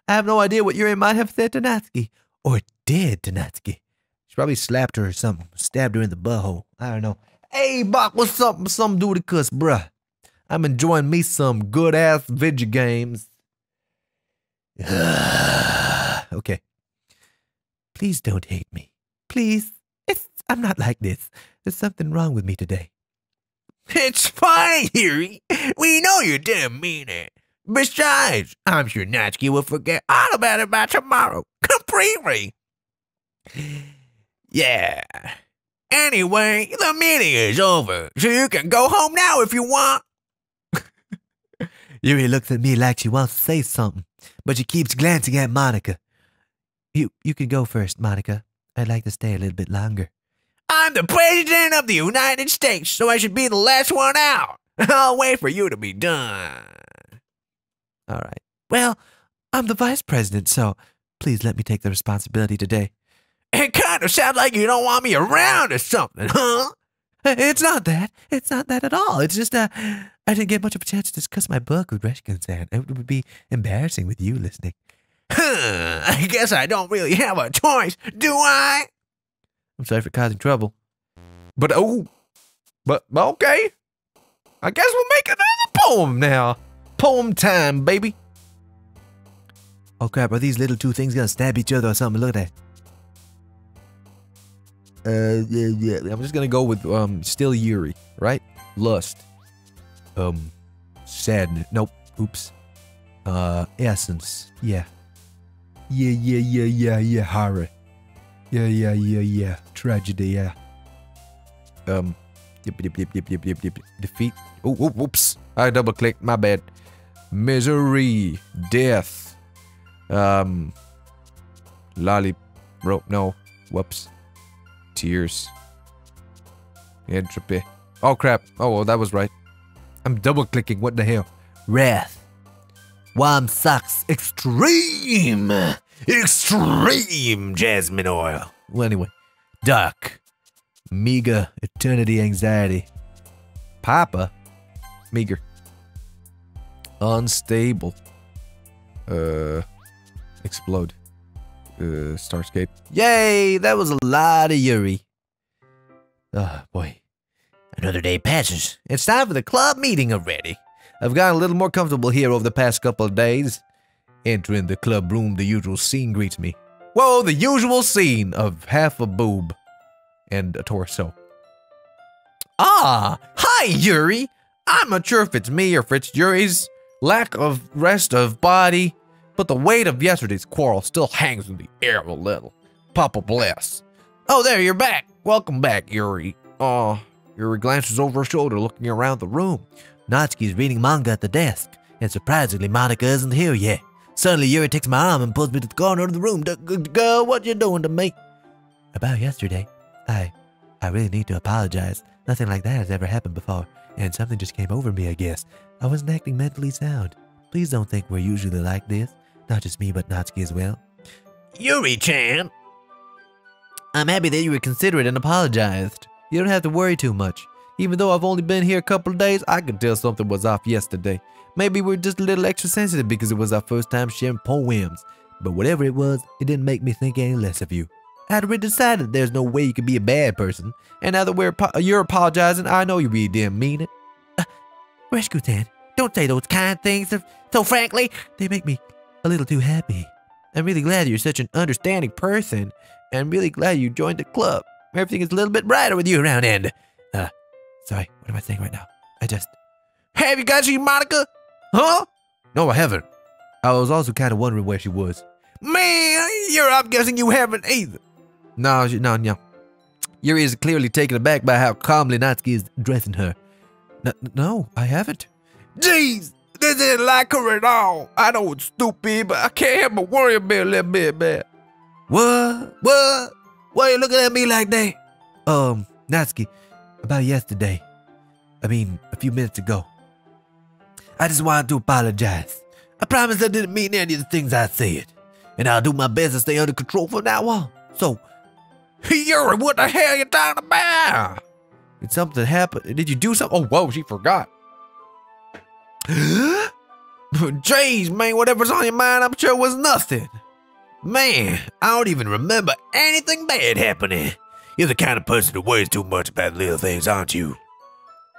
I have no idea what Yuri might have said to Natsuki. Or did to Natsuki. She probably slapped her or something. Stabbed her in the butthole. I don't know. Hey, Bach, what's up? Some duty cuss, bruh. I'm enjoying me some good-ass video games. Okay. Please don't hate me. Please. I'm not like this. There's something wrong with me today. It's fine, Yuri. We know you didn't mean it. Besides, I'm sure Natsuki will forget all about it by tomorrow. Completely. Yeah. Anyway, the meeting is over, so you can go home now if you want. Yuri looks at me like she wants to say something, but she keeps glancing at Monica. You can go first, Monica. I'd like to stay a little bit longer. I'm the president of the United States, so I should be the last one out. I'll wait for you to be done. All right. Well, I'm the vice president, so please let me take the responsibility today. It kind of sounds like you don't want me around or something, huh? It's not that. It's not that at all. It's just, I didn't get much of a chance to discuss my book with Reshkun-san. It would be embarrassing with you listening. I guess I don't really have a choice, do I? I'm sorry for causing trouble. But okay. I guess we'll make another poem now. Poem time, baby. Oh crap, are these little two things gonna stab each other or something? Look at that. Yeah. I'm just gonna go with still Yuri, right? Lust. Sadness. Nope. Oops. Essence. Yeah. Yeah. Horror. Yeah. Tragedy. Yeah. Yep. Defeat. Oh, whoops. I double clicked. My bad. Misery. Death. No. Whoops. Tears. Entropy. Oh crap. Oh, well, that was right. I'm double clicking. What the hell? Wrath. Warm socks. Extreme. Extreme jasmine oil. Well, anyway. Dark. Meager eternity anxiety. Papa. Meager. Unstable. Explode. Starscape. Yay, that was a lot of Yuri. Oh, boy. Another day passes. It's time for the club meeting already. I've gotten a little more comfortable here over the past couple of days. Entering the club room, the usual scene greets me. Whoa, the usual scene of half a boob and a torso. Ah, hi, Yuri. I'm not sure if it's me or if it's Yuri's lack of rest of body, but the weight of yesterday's quarrel still hangs in the air a little. Papa bless. Oh, there, you're back. Welcome back, Yuri. Yuri glances over her shoulder, looking around the room. Natsuki's reading manga at the desk, and surprisingly, Monica isn't here yet. Suddenly, Yuri takes my arm and pulls me to the corner of the room. Girl, what you doing to me? About yesterday, I really need to apologize. Nothing like that has ever happened before, and something just came over me, I guess. I wasn't acting mentally sound. Please don't think we're usually like this. Not just me, but Natsuki as well. Yuri-chan! I'm happy that you were considerate and apologized. You don't have to worry too much. Even though I've only been here a couple of days, I could tell something was off yesterday. Maybe we're just a little extra sensitive because it was our first time sharing poems. But whatever it was, it didn't make me think any less of you. I had already decided there's no way you could be a bad person. And now that you're apologizing, I know you really didn't mean it. Rescue-tan, don't say those kind things. So frankly, they make me a little too happy. I'm really glad you're such an understanding person. And I'm really glad you joined the club. Everything is a little bit brighter with you around, and... sorry, what am I saying right now? Have you guys seen Monica? Huh? No, I haven't. I was also kind of wondering where she was. Man, I'm guessing you haven't either. No. Yuri is clearly taken aback by how calmly Natsuki is addressing her. No, I haven't. Jeez, this isn't like her at all. I know it's stupid, but I can't help but worry about it a little bit, man. What? Why are you looking at me like that? Natsuki, about yesterday. I mean, a few minutes ago. I just wanted to apologize. I promise I didn't mean any of the things I said. And I'll do my best to stay under control from now on. So, Yuri, what the hell are you talking about? Did something happen? Did you do something? Oh, whoa, she forgot. Jeez, man, whatever's on your mind, I'm sure was nothing. Man, I don't even remember anything bad happening. You're the kind of person who worries too much about little things, aren't you?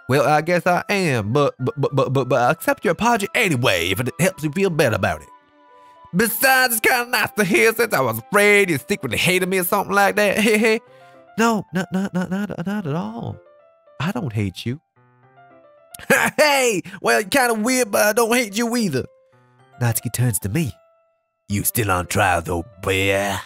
Well, I guess I am, but I accept your apology anyway if it helps you feel better about it. Besides, it's kind of nice to hear since I was afraid you secretly hated me or something like that. Hey. No, not at all. I don't hate you. Hey, well, you're kind of weird, but I don't hate you either. Natsuki turns to me. You still on trial though, bear?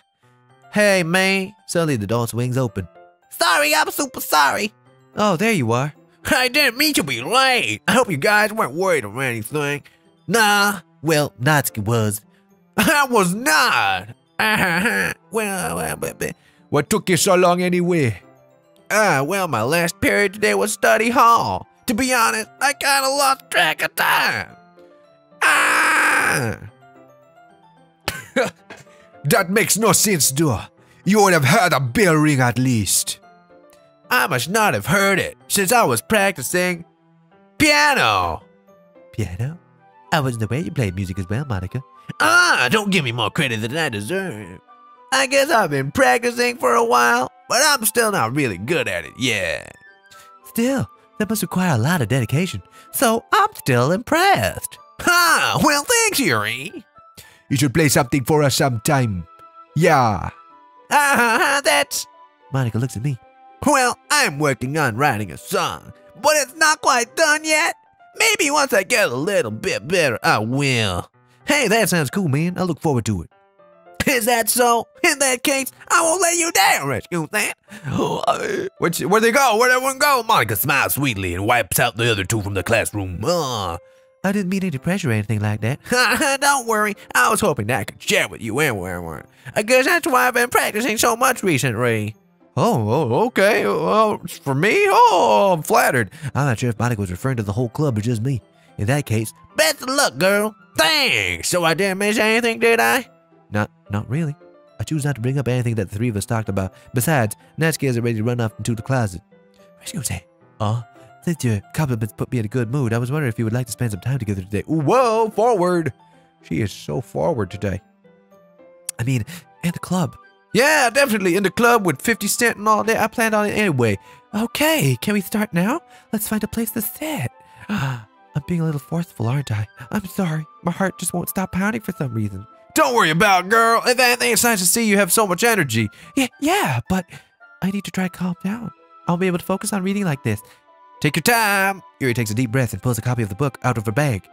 Hey, man. Suddenly the door swings open. Sorry, I'm super sorry. Oh, there you are. I didn't mean to be late. I hope you guys weren't worried or anything. Nah, well, Natsuki was. I was not. Well, what took you so long anyway? Well, my last period today was study hall. To be honest, I kind of lost track of time. That makes no sense, though. You would have heard a bell ring at least. I must not have heard it, since I was practicing piano. Piano? I wasn't aware you played music as well, Monica. Don't give me more credit than I deserve. I guess I've been practicing for a while, but I'm still not really good at it yet. Still, that must require a lot of dedication, so I'm still impressed. Well, thanks, Yuri. You should play something for us sometime. Yeah. That's... Monica looks at me. Well, I'm working on writing a song, but it's not quite done yet. Maybe once I get a little bit better, I will. Hey, that sounds cool, man. I look forward to it. Is that so? In that case, I won't let you down, Rescue Tan. Where'd they go? Where'd everyone go? Monica smiles sweetly and wipes out the other two from the classroom. I didn't mean any pressure or anything like that. Don't worry. I was hoping that I could share with you anywhere. I guess that's why I've been practicing so much recently. Oh, okay. For me? Oh, I'm flattered. I'm not sure if Monica was referring to the whole club or just me. In that case, best of luck, girl. Thanks. So I didn't miss anything, did I? Not really. I choose not to bring up anything that the three of us talked about. Besides, Natsuki is ready to run off into the closet. Excuse me. Since your compliments put me in a good mood, I was wondering if you would like to spend some time together today. Ooh, whoa, forward. She is so forward today. I mean, in the club. Yeah, definitely in the club with 50 Cent and all that. I planned on it anyway. Okay, can we start now? Let's find a place to sit. I'm being a little forceful, aren't I? I'm sorry. My heart just won't stop pounding for some reason. Don't worry about it, girl. If anything, it's nice to see you have so much energy. Yeah, but I need to try to calm down. I'll be able to focus on reading like this. Take your time. Yuri takes a deep breath and pulls a copy of the book out of her bag.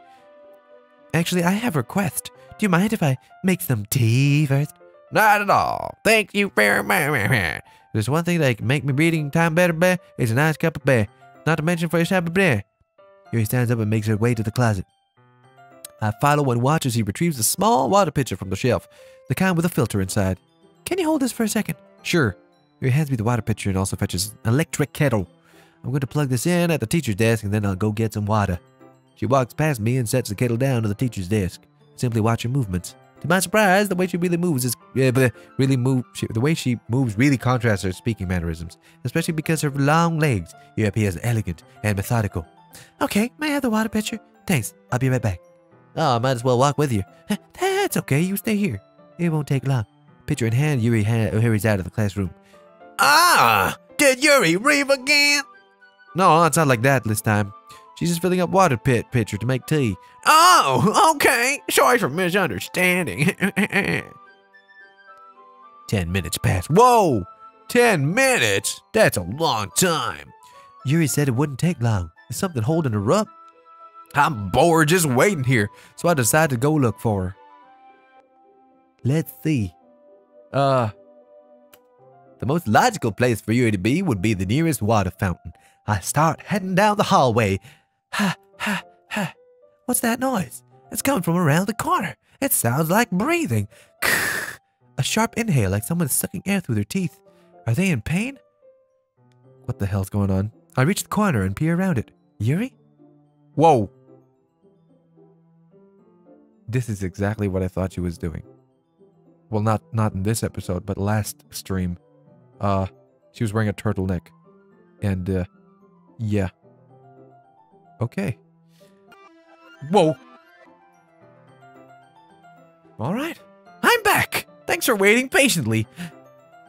Actually, I have a request. Do you mind if I make some tea first? Not at all. Thank you very much. There's one thing that can make me reading time better, bear. It's a nice cup of bear. Not to mention for a shop of bear. Yuri stands up and makes her way to the closet. I follow and watch as he retrieves a small water pitcher from the shelf, the kind with a filter inside. Can you hold this for a second? Sure. Yuri hands me the water pitcher and also fetches an electric kettle. I'm going to plug this in at the teacher's desk and then I'll go get some water. She walks past me and sets the kettle down on the teacher's desk. Simply watch her movements. To my surprise, the way she really moves is the way she moves really contrasts her speaking mannerisms, especially because her long legs here appears elegant and methodical. Okay, may I have the water pitcher? Thanks. I'll be right back. Oh, I might as well walk with you. That's okay. You stay here. It won't take long. Pitcher in hand, Yuri hurries out of the classroom. Did Yuri reave again? No, it's not like that this time. She's just filling up water pitcher to make tea. Oh, okay. Sorry for misunderstanding. 10 minutes pass. Whoa! 10 minutes? That's a long time. Yuri said it wouldn't take long. Is something holding her up? I'm bored just waiting here, so I decided to go look for her. Let's see. The most logical place for Yuri to be would be the nearest water fountain. I start heading down the hallway. Ha, ha, ha. What's that noise? It's coming from around the corner. It sounds like breathing. A sharp inhale like someone's sucking air through their teeth. Are they in pain? What the hell's going on? I reach the corner and peer around it. Yuri? Whoa. This is exactly what I thought she was doing. Well, not in this episode, but last stream. She was wearing a turtleneck. And, yeah. Okay. Whoa. All right. I'm back. Thanks for waiting patiently.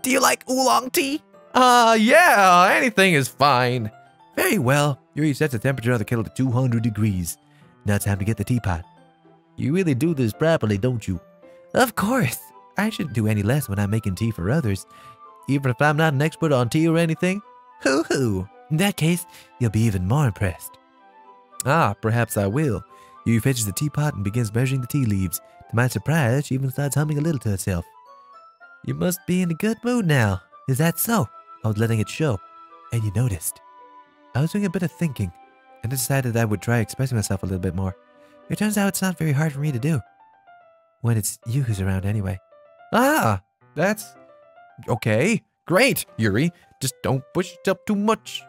Do you like oolong tea? Yeah, anything is fine. Very well. Yuri sets the temperature of the kettle to 200 degrees. Now it's time to get the teapot. You really do this properly, don't you? Of course. I shouldn't do any less when I'm making tea for others. Even if I'm not an expert on tea or anything. Hoo-hoo. In that case, you'll be even more impressed. Perhaps I will. Yuri fetches the teapot and begins measuring the tea leaves. To my surprise, she even starts humming a little to herself. You must be in a good mood now. Is that so? I was letting it show. And you noticed. I was doing a bit of thinking, and decided I would try expressing myself a little bit more. It turns out it's not very hard for me to do. When it's you who's around anyway. That's okay. Great, Yuri. Just don't push yourself too much.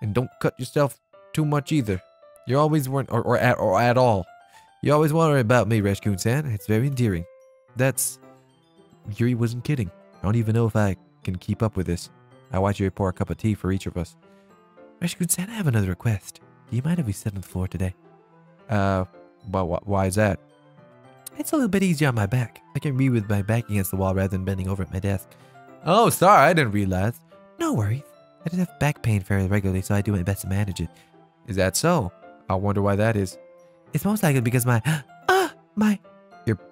And don't cut yourself too much either. You always weren't, or at all. You always wonder about me, Rashkun-san. It's very endearing. Yuri wasn't kidding. I don't even know if I can keep up with this. I watch Yuri pour a cup of tea for each of us. Rashkun-san, I have another request. Do you mind if we sit on the floor today? Well, why is that? It's a little bit easier on my back. I can read with my back against the wall rather than bending over at my desk. Oh, sorry, I didn't realize. No worries. I just have back pain fairly regularly, so I do my best to manage it. Is that so? I wonder why that is. It's most likely because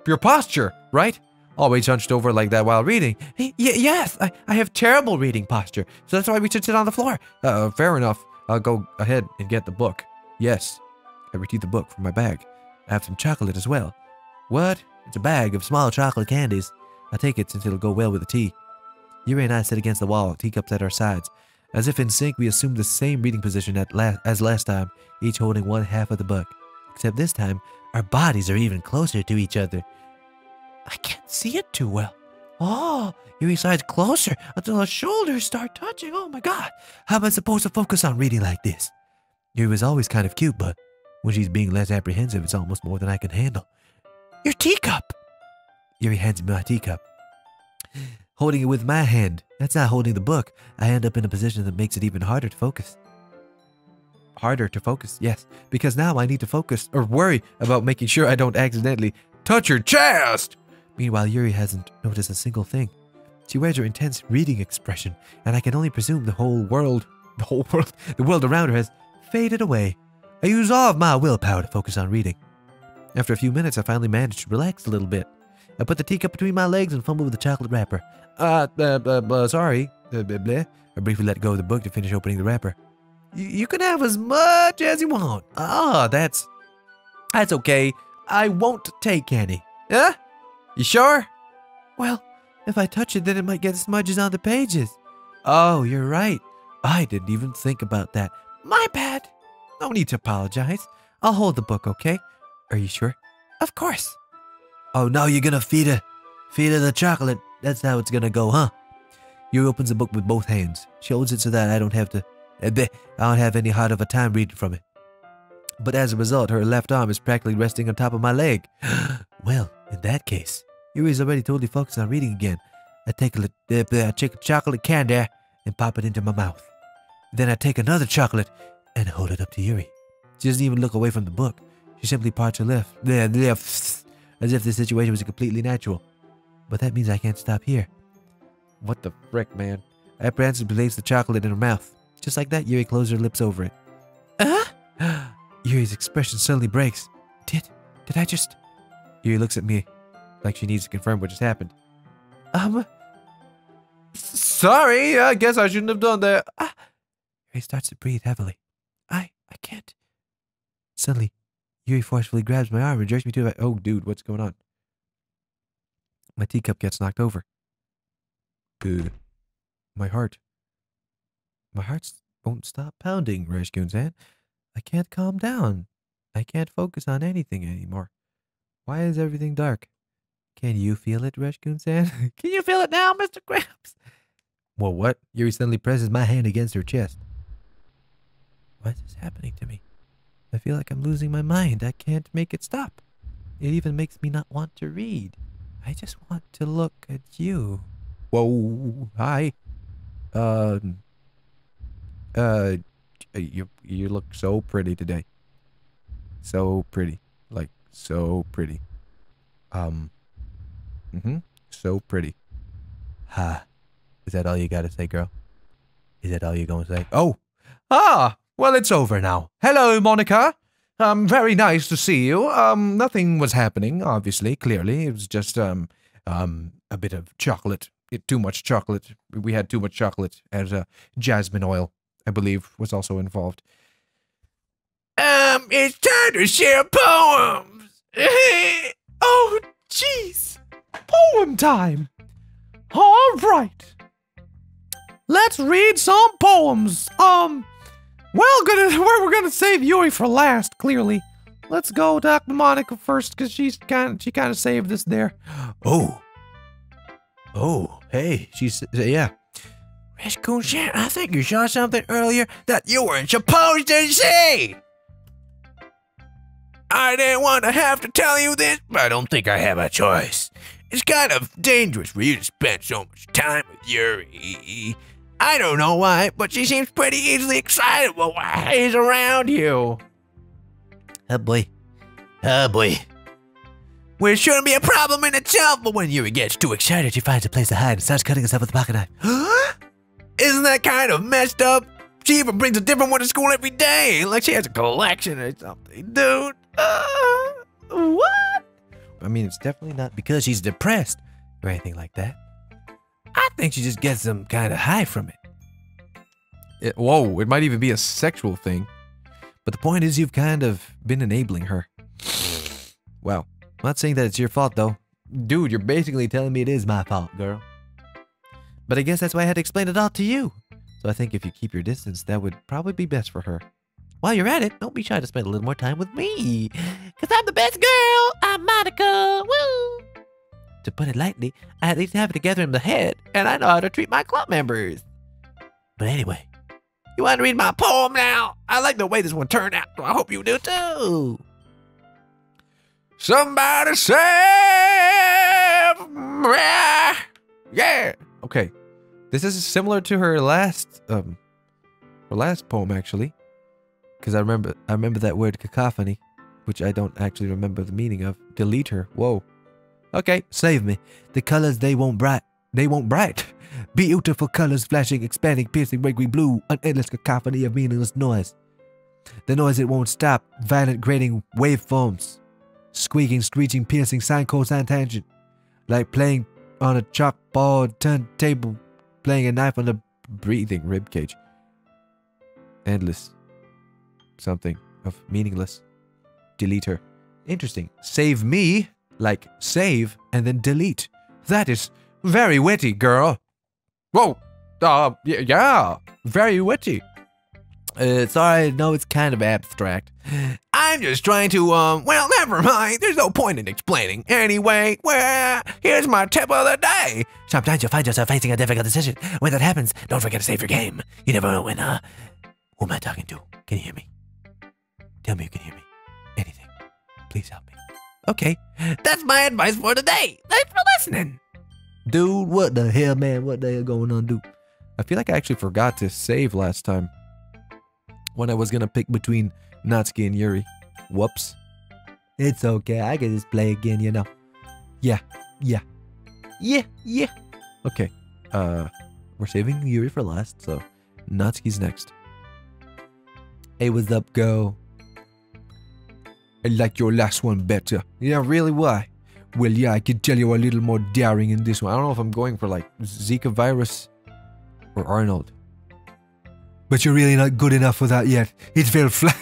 Your posture, right? Always hunched over like that while reading. Yes, I have terrible reading posture, so that's why we should sit on the floor. Fair enough. I'll go ahead and get the book. Yes. I retrieve the book from my bag. I have some chocolate as well. What? It's a bag of small chocolate candies. I take it since it'll go well with the tea. Yuri and I sit against the wall, teacups at our sides. As if in sync, we assume the same reading position as last time, each holding one half of the book. Except this time, our bodies are even closer to each other. I can't see it too well. Oh, Yuri slides closer until her shoulders start touching. Oh my god. How am I supposed to focus on reading like this? Yuri was always kind of cute, but when she's being less apprehensive, it's almost more than I can handle. Your teacup. Yuri hands me my teacup. holding it with my hand. That's not holding the book. I end up in a position that makes it even harder to focus. Harder to focus, yes. Because now I need to focus or worry about making sure I don't accidentally touch her chest. Meanwhile, Yuri hasn't noticed a single thing. She wears her intense reading expression, and I can only presume the world around her has faded away. I use all of my willpower to focus on reading. After a few minutes, I finally managed to relax a little bit. I put the teacup between my legs and fumbled with the chocolate wrapper. Sorry. I briefly let go of the book to finish opening the wrapper. You can have as much as you want. That's okay. I won't take any. Huh? You sure? Well, if I touch it, then it might get smudges on the pages. Oh, you're right. I didn't even think about that. My bad. No need to apologize. I'll hold the book, okay? Are you sure? Of course. Oh, now you're gonna feed her the chocolate. That's how it's gonna go, huh? Yuri opens the book with both hands. She holds it so that I don't have any hard of a time reading from it. But as a result, her left arm is practically resting on top of my leg. Well, in that case, Yuri's already totally focused on reading again. I take a chocolate candy and pop it into my mouth. Then I take another chocolate and hold it up to Yuri. She doesn't even look away from the book. She simply parts her lips, as if the situation was completely natural. But that means I can't stop here. What the frick, man? I apprehensively place the chocolate in her mouth. Just like that, Yuri closed her lips over it. Yuri's expression suddenly breaks. Did I just... Yuri looks at me like she needs to confirm what just happened. Sorry, I guess I shouldn't have done that. Yuri starts to breathe heavily. I can't. Suddenly, Yuri forcefully grabs my arm and jerks me to it. Oh, dude, what's going on? My teacup gets knocked over. My heart won't stop pounding, Rashcoon-san. I can't calm down. I can't focus on anything anymore. Why is everything dark? Can you feel it, Rashcoon-san? Can you feel it now, Mr. Gramps? Well, what? Yuri suddenly presses my hand against her chest. Why is this happening to me? I feel like I'm losing my mind. I can't make it stop. It even makes me not want to read. I just want to look at you. Whoa, hi. You look so pretty today. So pretty. Like, so pretty. So pretty. Ha. Is that all you gotta say, girl? Is that all you're gonna say? Oh! Well, it's over now. Hello, Monica. Very nice to see you. Nothing was happening, obviously, clearly. It was just, a bit of chocolate. Too much chocolate. We had too much chocolate, and, jasmine oil, I believe, was also involved. It's time to share poems. Oh, jeez. Poem time. All right. Let's read some poems. We're gonna save Yui for last, clearly. Let's go talk to Monica first, because she kind of saved us there. Oh, hey, yeah. Rashcoon-san, I think you saw something earlier that you weren't supposed to see. I didn't want to have to tell you this, but I don't think I have a choice. It's kind of dangerous for you to spend so much time with Yuri. I don't know why, but she seems pretty easily excitable while he's around you. Oh boy. Which shouldn't be a problem in itself, but when Yuri gets too excited, She finds a place to hide and starts cutting herself with a pocket knife. Isn't that kind of messed up? She even brings a different one to school every day, like she has a collection or something, dude. What? I mean, it's definitely not because she's depressed or anything like that. I think she just gets some kind of high from it. Whoa, it might even be a sexual thing. But the point is, you've kind of been enabling her. Well, I'm not saying that it's your fault, though. Dude, you're basically telling me it is my fault, girl. But I guess that's why I had to explain it all to you. So I think if you keep your distance, that would probably be best for her. While you're at it, don't be shy to spend a little more time with me. Because I'm the best girl. I'm Monica. Woo! To put it lightly, I at least have it together in the head, and I know how to treat my club members. But anyway, You want to read my poem now? I like the way this one turned out, so I hope you do too. Somebody save me. Yeah. Okay. This is similar to her last poem actually. Because I remember that word cacophony, which I don't actually remember the meaning of. Delete her. Whoa. Okay, save me. The colors they won't bright. Beautiful colors flashing, expanding, piercing, red, green, blue, an endless cacophony of meaningless noise. The noise it won't stop, violent grating waveforms. Squeaking, screeching, piercing, sine, cosine, tangent. Like playing on a chalkboard turntable, playing a knife on a breathing ribcage. Endless. Something of meaningless. Delete her. Interesting. Save me, like save and then delete. That is very witty, girl. Whoa. Yeah. Very witty. Sorry, no, it's kind of abstract. I'm just trying to, well, never mind. There's no point in explaining. Anyway, well, here's my tip of the day. Sometimes you'll find yourself facing a difficult decision. When that happens, don't forget to save your game. You never know when, who am I talking to? Can you hear me? Tell me you can hear me. Anything. Please help me. Okay, that's my advice for today. Thanks for listening. Dude, what the hell, man? What the hell going on, dude? I feel like I actually forgot to save last time. When I was gonna pick between Natsuki and Yuri. Whoops. It's okay. I can just play again, you know. Yeah. Okay. We're saving Yuri for last, so Natsuki's next. Hey, what's up, girl? I like your last one better. Yeah, really? Why? Well, yeah, I can tell you a little more daring in this one. I don't know if I'm going for like Zika virus or Arnold. But you're really not good enough for that yet. It's very flat.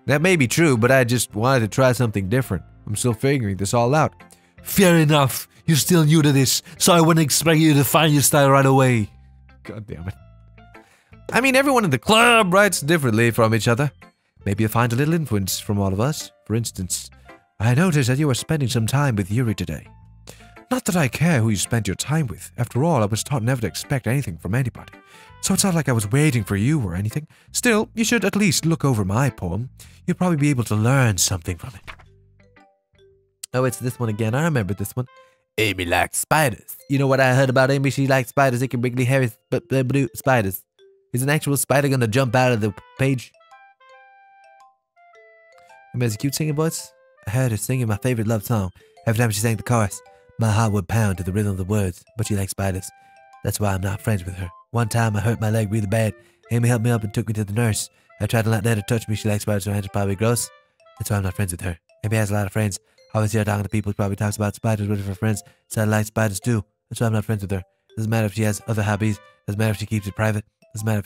That may be true, but I just wanted to try something different. I'm still figuring this all out. Fair enough. You're still new to this, so I wouldn't expect you to find your style right away. God damn it. I mean, everyone in the club writes differently from each other. Maybe you'll find a little influence from all of us. For instance, I noticed that you were spending some time with Yuri today. Not that I care who you spent your time with. After all, I was taught never to expect anything from anybody. So it's not like I was waiting for you or anything. Still, you should at least look over my poem. You'll probably be able to learn something from it. Oh, it's this one again. I remember this one. Amy likes spiders. You know what I heard about Amy? She likes spiders. They can wriggly, hairy blue spiders. Is an actual spider gonna jump out of the page? Amy has a cute singing voice. I heard her singing my favorite love song. Every time she sang the chorus, my heart would pound to the rhythm of the words. But she likes spiders. That's why I'm not friends with her. One time I hurt my leg really bad. Amy helped me up and took me to the nurse. I tried to not let her touch me. She likes spiders, so her hands are probably gross. That's why I'm not friends with her. Amy has a lot of friends. I always hear her talking to people who probably talks about spiders with her friends. So I like spiders too. That's why I'm not friends with her. Doesn't matter if she has other hobbies. Doesn't matter if she keeps it private. Doesn't matter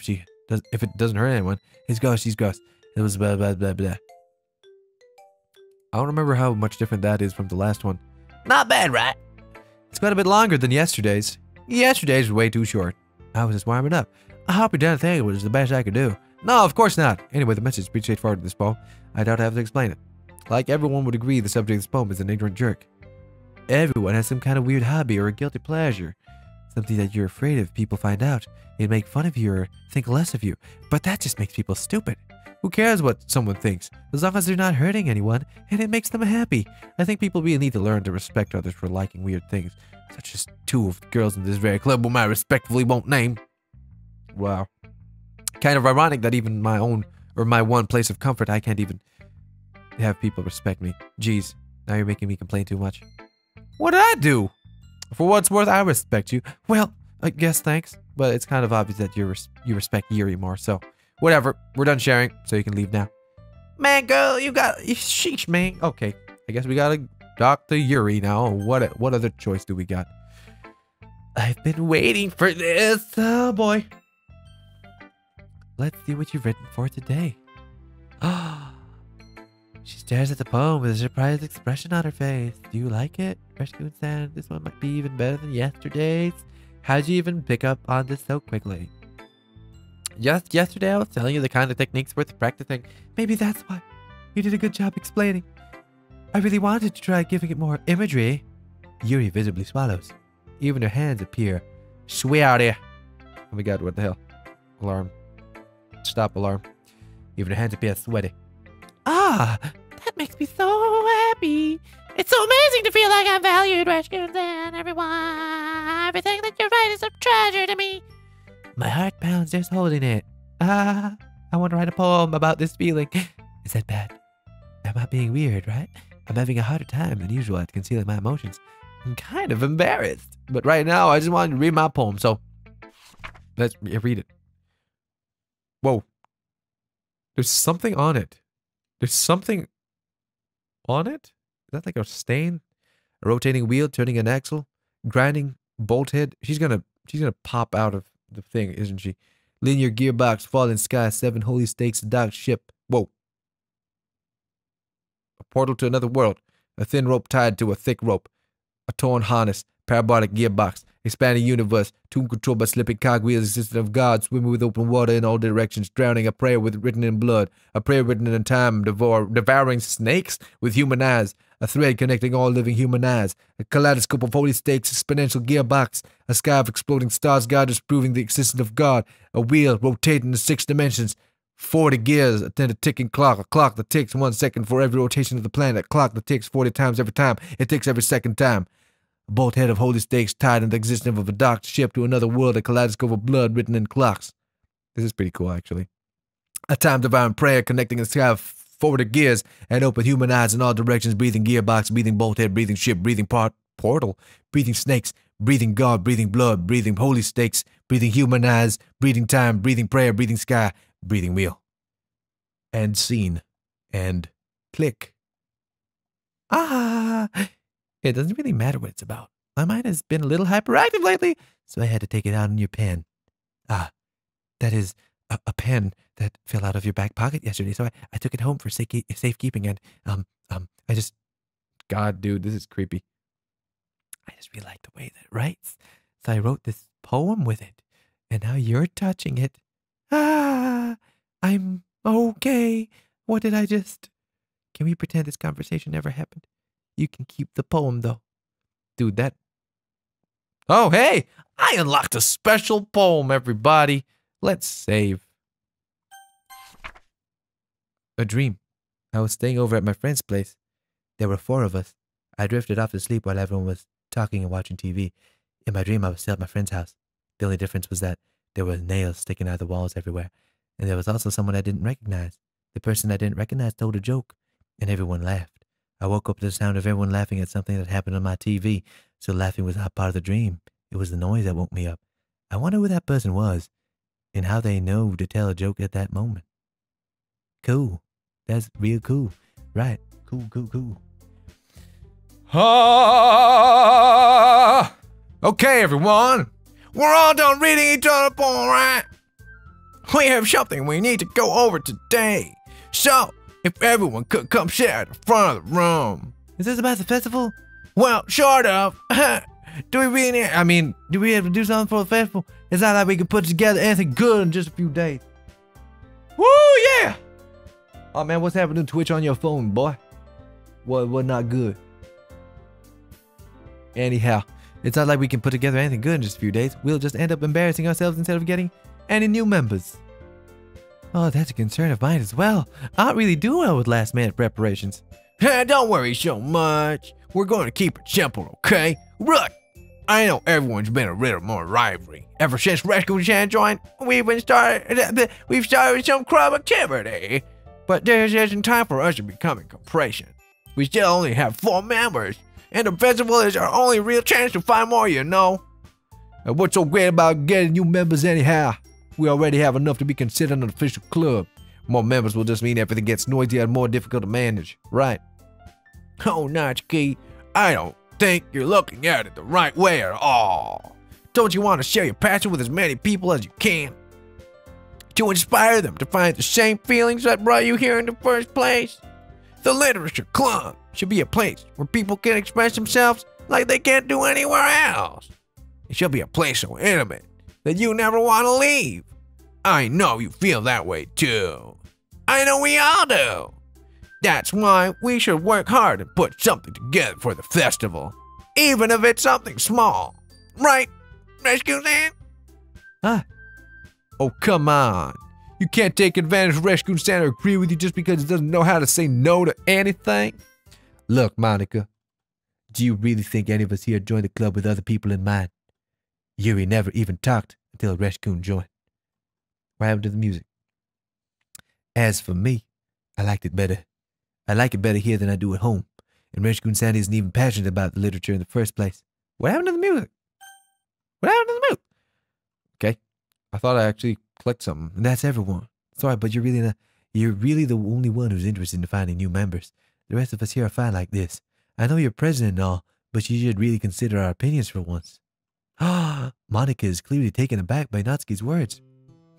if it doesn't hurt anyone. It's gross, she's gross. It was blah blah blah blah. I don't remember how much different that is from the last one. Not bad, right? It's quite a bit longer than yesterday's. Yesterday's was way too short. I was just warming up. I hope you didn't think it was the best I could do. No, of course not. Anyway, the message is pretty straightforward in this poem. I doubt I have to explain it. Like everyone would agree, the subject of this poem is an ignorant jerk. Everyone has some kind of weird hobby or a guilty pleasure. Something that you're afraid of people find out. They'd make fun of you or think less of you. But that just makes people stupid. Who cares what someone thinks, as long as they're not hurting anyone and it makes them happy? I think people really need to learn to respect others for liking weird things, such as two of the girls in this very club whom I respectfully won't name. Wow. Kind of ironic that even my own, or my one place of comfort, I can't even have people respect me. Jeez, now you're making me complain too much. What did I do? For what's worth, I respect you. Well, I guess thanks, but it's kind of obvious that you respect Yuri more, so... Whatever, we're done sharing, so you can leave now. Man, girl, sheesh, man. Okay, I guess we gotta talk to Yuri now. What other choice do we got? I've been waiting for this. Oh, boy. Let's see what you've written for today. She stares at the poem with a surprised expression on her face. Do you like it? Rescue Sand, this one might be even better than yesterday's. How'd you even pick up on this so quickly? Just yesterday I was telling you the kind of techniques worth practicing. Maybe that's why. You did a good job explaining. I really wanted to try giving it more imagery. Yuri visibly swallows. Even her hands appear sweaty. Oh my god, what the hell? Alarm. Stop alarm. Even her hands appear sweaty. Ah, that makes me so happy. It's so amazing to feel like I'm valued, Rescues, and everyone. Everything that you write is a treasure to me. My heart pounds just holding it. I want to write a poem about this feeling. Is that bad? I'm not being weird, right? I'm having a harder time than usual at concealing my emotions. I'm kind of embarrassed. But right now, I just wanted to read my poem, so let's read it. Whoa. There's something on it. There's something on it? Is that like a stain? A rotating wheel, turning an axle, grinding bolt head. She's gonna pop out of the thing, isn't she? Linear gearbox, falling sky, 7 holy stakes, a docked ship. Whoa. A portal to another world. A thin rope tied to a thick rope. A torn harness. Parabolic gearbox. Expanding universe. Tomb controlled by slipping cogwheels. Assistant of God. Swimming with open water in all directions. Drowning. A prayer written in blood. A prayer written in time. Devouring snakes with human eyes. A thread connecting all living human eyes. A kaleidoscope of holy stakes. Exponential gearbox. A sky of exploding stars. God disproving the existence of God. A wheel rotating in 6 dimensions. 40 gears, then a ticking clock. A clock that ticks 1 second for every rotation of the planet. A clock that ticks 40 times every time. It ticks every second time. A bolt head of holy stakes tied in the existence of a docked ship to another world. A kaleidoscope of blood written in clocks. This is pretty cool, actually. A time divine prayer connecting the sky of 40 gears and open human eyes in all directions. Breathing gearbox, breathing bolt head, breathing ship, breathing portal, breathing snakes, breathing God, breathing blood, breathing holy stakes, breathing human eyes, breathing time, breathing prayer, breathing sky, breathing wheel. And scene. And click. It doesn't really matter what it's about. My mind has been a little hyperactive lately, so I had to take it out on your pen. That is a pen that fell out of your back pocket yesterday, so I took it home for safekeeping, and I just... God, dude, this is creepy. I just really like the way that it writes, so I wrote this poem with it, and now you're touching it. I'm okay. What did I just... Can we pretend this conversation never happened? You can keep the poem, though. Dude, that... Oh, hey! I unlocked a special poem, everybody. Let's save. A dream. I was staying over at my friend's place. There were 4 of us. I drifted off to sleep while everyone was talking and watching TV. In my dream, I was still at my friend's house. The only difference was that there were nails sticking out of the walls everywhere. And there was also someone I didn't recognize. The person I didn't recognize told a joke, and everyone laughed. I woke up to the sound of everyone laughing at something that happened on my TV, so laughing was not part of the dream. It was the noise that woke me up. I wonder who that person was, and how they know to tell a joke at that moment. Cool. That's real cool. Right. Cool. Okay, everyone. We're all done reading each other poem, right? We have something we need to go over today. So, if everyone could come sit at the front of the room. Is this about the festival? Well, sort of. Do we have to do something for the festival? It's not like we can put together anything good in just a few days. Woo, yeah! Oh man, what's happening to Twitch on your phone, boy? What not good? Anyhow, it's not like we can put together anything good in just a few days. We'll just end up embarrassing ourselves instead of getting any new members. Oh, that's a concern of mine as well. I don't really do well with last-minute preparations. Don't worry so much. We're going to keep it simple, okay? Whut! I know everyone's been a little more lively. Ever since Rescue Chan joined, we've started some club activity. But there isn't time for us to become complacent. We still only have 4 members, and the festival is our only real chance to find more, you know? And what's so great about getting new members anyhow? We already have enough to be considered an official club. More members will just mean everything gets noisier and more difficult to manage, right? Oh, Nachki, I don't think you're looking at it the right way at all. Don't you want to share your passion with as many people as you can? To inspire them to find the same feelings that brought you here in the first place? The Literature Club should be a place where people can express themselves like they can't do anywhere else. It should be a place so intimate that you never want to leave. I know you feel that way too. I know we all do. That's why we should work hard and put something together for the festival, even if it's something small. Right, Rescue San? Oh, come on. You can't take advantage of Rescue San or agree with you just because he doesn't know how to say no to anything? Look, Monica, Do you really think any of us here joined the club with other people in mind? Yuri never even talked until Reshkun joined. What happened to the music? As for me, I liked it better. I like it better here than I do at home. And Reshkun-san isn't even passionate about the literature in the first place. What happened to the music? What happened to the music? Okay. I thought I actually clicked something. And that's everyone. Sorry, but you're really the only one who's interested in finding new members. The rest of us here are fine like this. I know you're president and all, but you should really consider our opinions for once. Ah, Monica is clearly taken aback by Natsuki's words.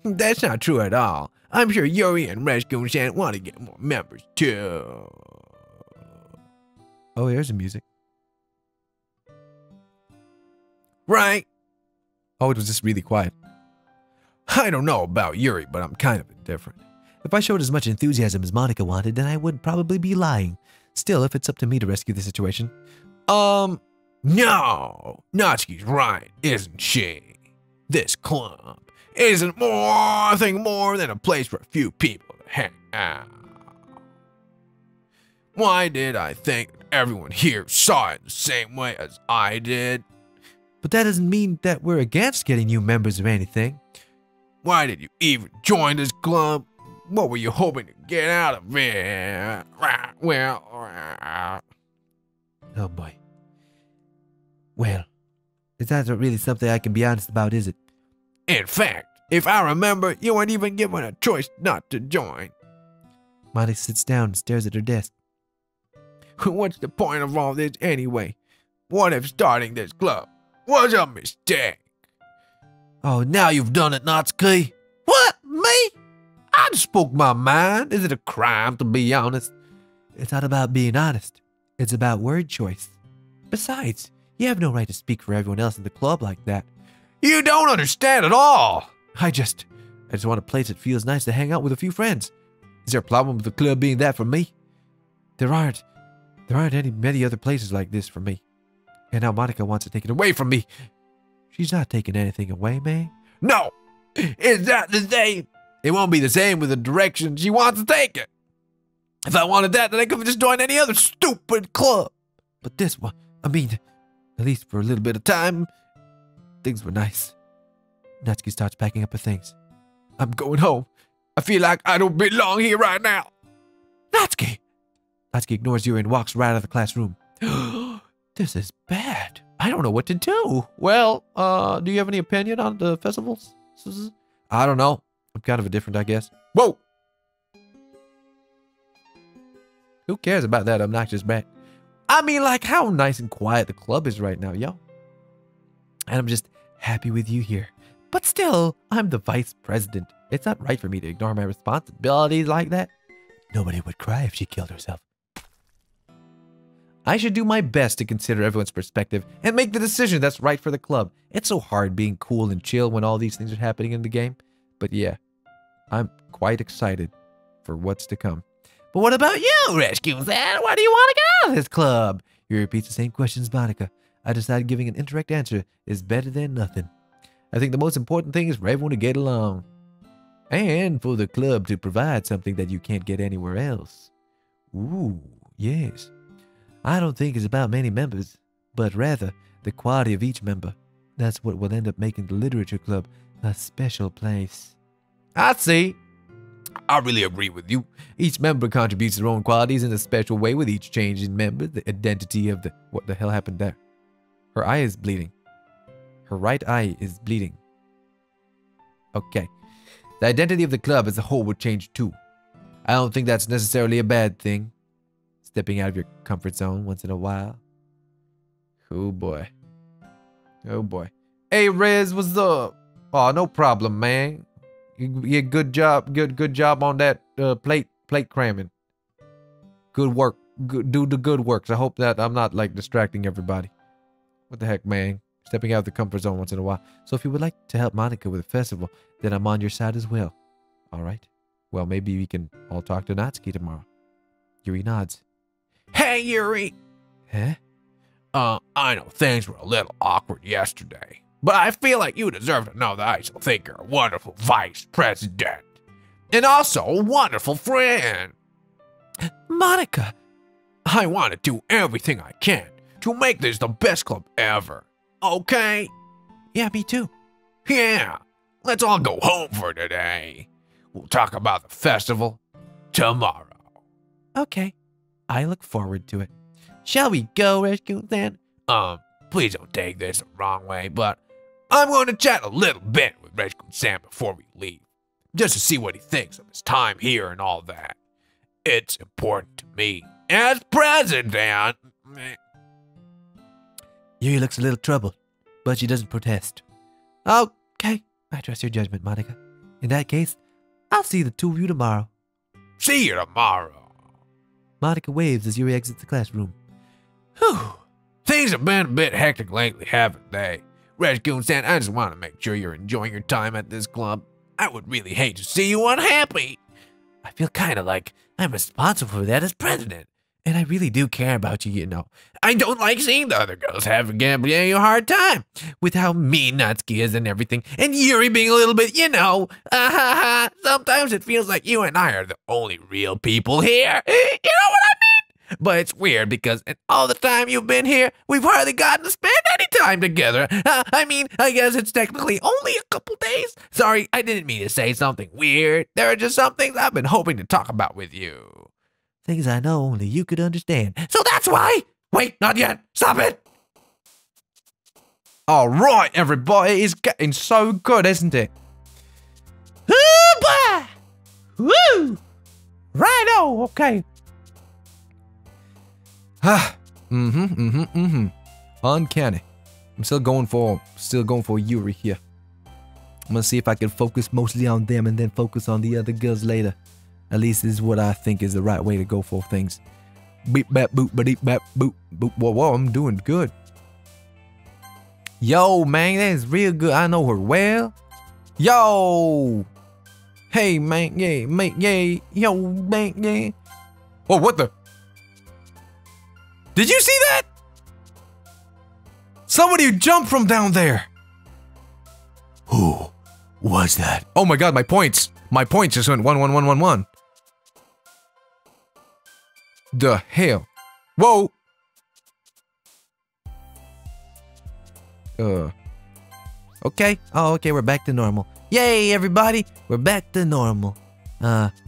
That's not true at all. I'm sure Yuri and Reshkun-san want to get more members too. Oh, here's the music. Right? Oh, it was just really quiet. I don't know about Yuri, but I'm kind of indifferent. If I showed as much enthusiasm as Monica wanted, then I would probably be lying. Still, if it's up to me to rescue the situation. No! Natsuki's right, isn't she? This club isn't more than a place for a few people to hang out. Why did I think that everyone here saw it the same way as I did? But that doesn't mean that we're against getting new members or anything. Why did you even join this club? What were you hoping to get out of it? Well, oh boy. Well, it's not really something I can be honest about, is it? In fact, if I remember, you weren't even given a choice not to join. Monica sits down and stares at her desk. What's the point of all this anyway? What if starting this club was a mistake? Oh, now you've done it, Natsuki. What? Me? I just spoke my mind. Is it a crime to be honest? It's not about being honest. It's about word choice. Besides, you have no right to speak for everyone else in the club like that. You don't understand at all. I just want a place that feels nice to hang out with a few friends. Is there a problem with the club being that for me? There aren't many other places like this for me. And now Monica wants to take it away from me. She's not taking anything away, man. No! Is that the same? It won't be the same with the direction she wants to take it. If I wanted that, then I could have just joined any other stupid club. But this one, I mean, at least for a little bit of time, things were nice. Natsuki starts packing up her things. I'm going home. I feel like I don't belong here right now. Natsuki! Natsuki ignores Yuri and walks right out of the classroom. This is bad. I don't know what to do. Well, do you have any opinion on the festivals? I don't know. I'm kind of indifferent, I guess. Whoa! Who cares about that obnoxious brat? I mean, like, how nice and quiet the club is right now, yo. And I'm just happy with you here. But still, I'm the vice president. It's not right for me to ignore my responsibilities like that. Nobody would cry if she killed herself. I should do my best to consider everyone's perspective and make the decision that's right for the club. It's so hard being cool and chill when all these things are happening in the game. But yeah, I'm quite excited for what's to come. But what about you, Reshkun-san? Why do you want to get out of this club? You repeat the same questions, Monica. I decided giving an indirect answer is better than nothing. I think the most important thing is for everyone to get along. And for the club to provide something that you can't get anywhere else. Ooh, yes. I don't think it's about many members, but rather the quality of each member. That's what will end up making the literature club a special place. I see. I really agree with you. Each member contributes their own qualities in a special way with each change in member. The identity of the... What the hell happened there? Her eye is bleeding. Her right eye is bleeding. Okay. The identity of the club as a whole would change too. I don't think that's necessarily a bad thing. Stepping out of your comfort zone once in a while. Oh boy. Oh boy. Hey Riz, what's up? Oh, no problem, man. Yeah, good job. Good job on that plate cramming. Good work. Do the good works. I hope that I'm not like distracting everybody. What the heck, man? Stepping out of the comfort zone once in a while. So if you would like to help Monica with the festival, then I'm on your side as well. All right. Well, maybe we can all talk to Natsuki tomorrow. Yuri nods. Hey, Yuri. Huh? I know things were a little awkward yesterday, but I feel like you deserve to know that I still think you're a wonderful vice president. And also a wonderful friend. Monica! I want to do everything I can to make this the best club ever. Okay? Yeah, me too. Yeah. Let's all go home for today. We'll talk about the festival tomorrow. Okay. I look forward to it. Shall we go, Rashcoon-san? Please don't take this the wrong way, but I'm going to chat a little bit with Rashcoon-san before we leave, just to see what he thinks of his time here and all that. It's important to me as president. Yuri looks a little troubled, but she doesn't protest. Okay. I trust your judgment, Monica. In that case, I'll see the two of you tomorrow. See you tomorrow. Monica waves as Yuri exits the classroom. Whew. Things have been a bit hectic lately, haven't they? Rashcoon-san, I just want to make sure you're enjoying your time at this club. I would really hate to see you unhappy. I feel kind of like I'm responsible for that as president. And I really do care about you, you know. I don't like seeing the other girls having a hard time with how mean Natsuki is and everything, and Yuri being a little bit, sometimes it feels like you and I are the only real people here. You know what I mean? But it's weird because in all the time you've been here, we've hardly gotten to spend any time together. I guess it's technically only a couple days. Sorry, I didn't mean to say something weird. There are just some things I've been hoping to talk about with you. Things I know only you could understand. So that's why. Wait, not yet. Stop it. All right, everybody. It's getting so good, isn't it? Woo! Righto. Okay. Uncanny. I'm still going for Yuri here. I'm gonna see if I can focus mostly on them and then focus on the other girls later. At least this is what I think is the right way to go for things. Beep bap boop ba deep bap boop boop. Whoa, I'm doing good. Yo, man, that is real good. I know her well. Yo. Hey, man, yeah, mate, yeah. Yo, man, yeah. Oh, what the? Did you see that? Somebody jumped from down there. Who was that? Oh my god, my points. My points just went 1, 1, 1, 1, 1. The hell? Whoa! Okay. Oh, okay, we're back to normal. Yay, everybody! We're back to normal.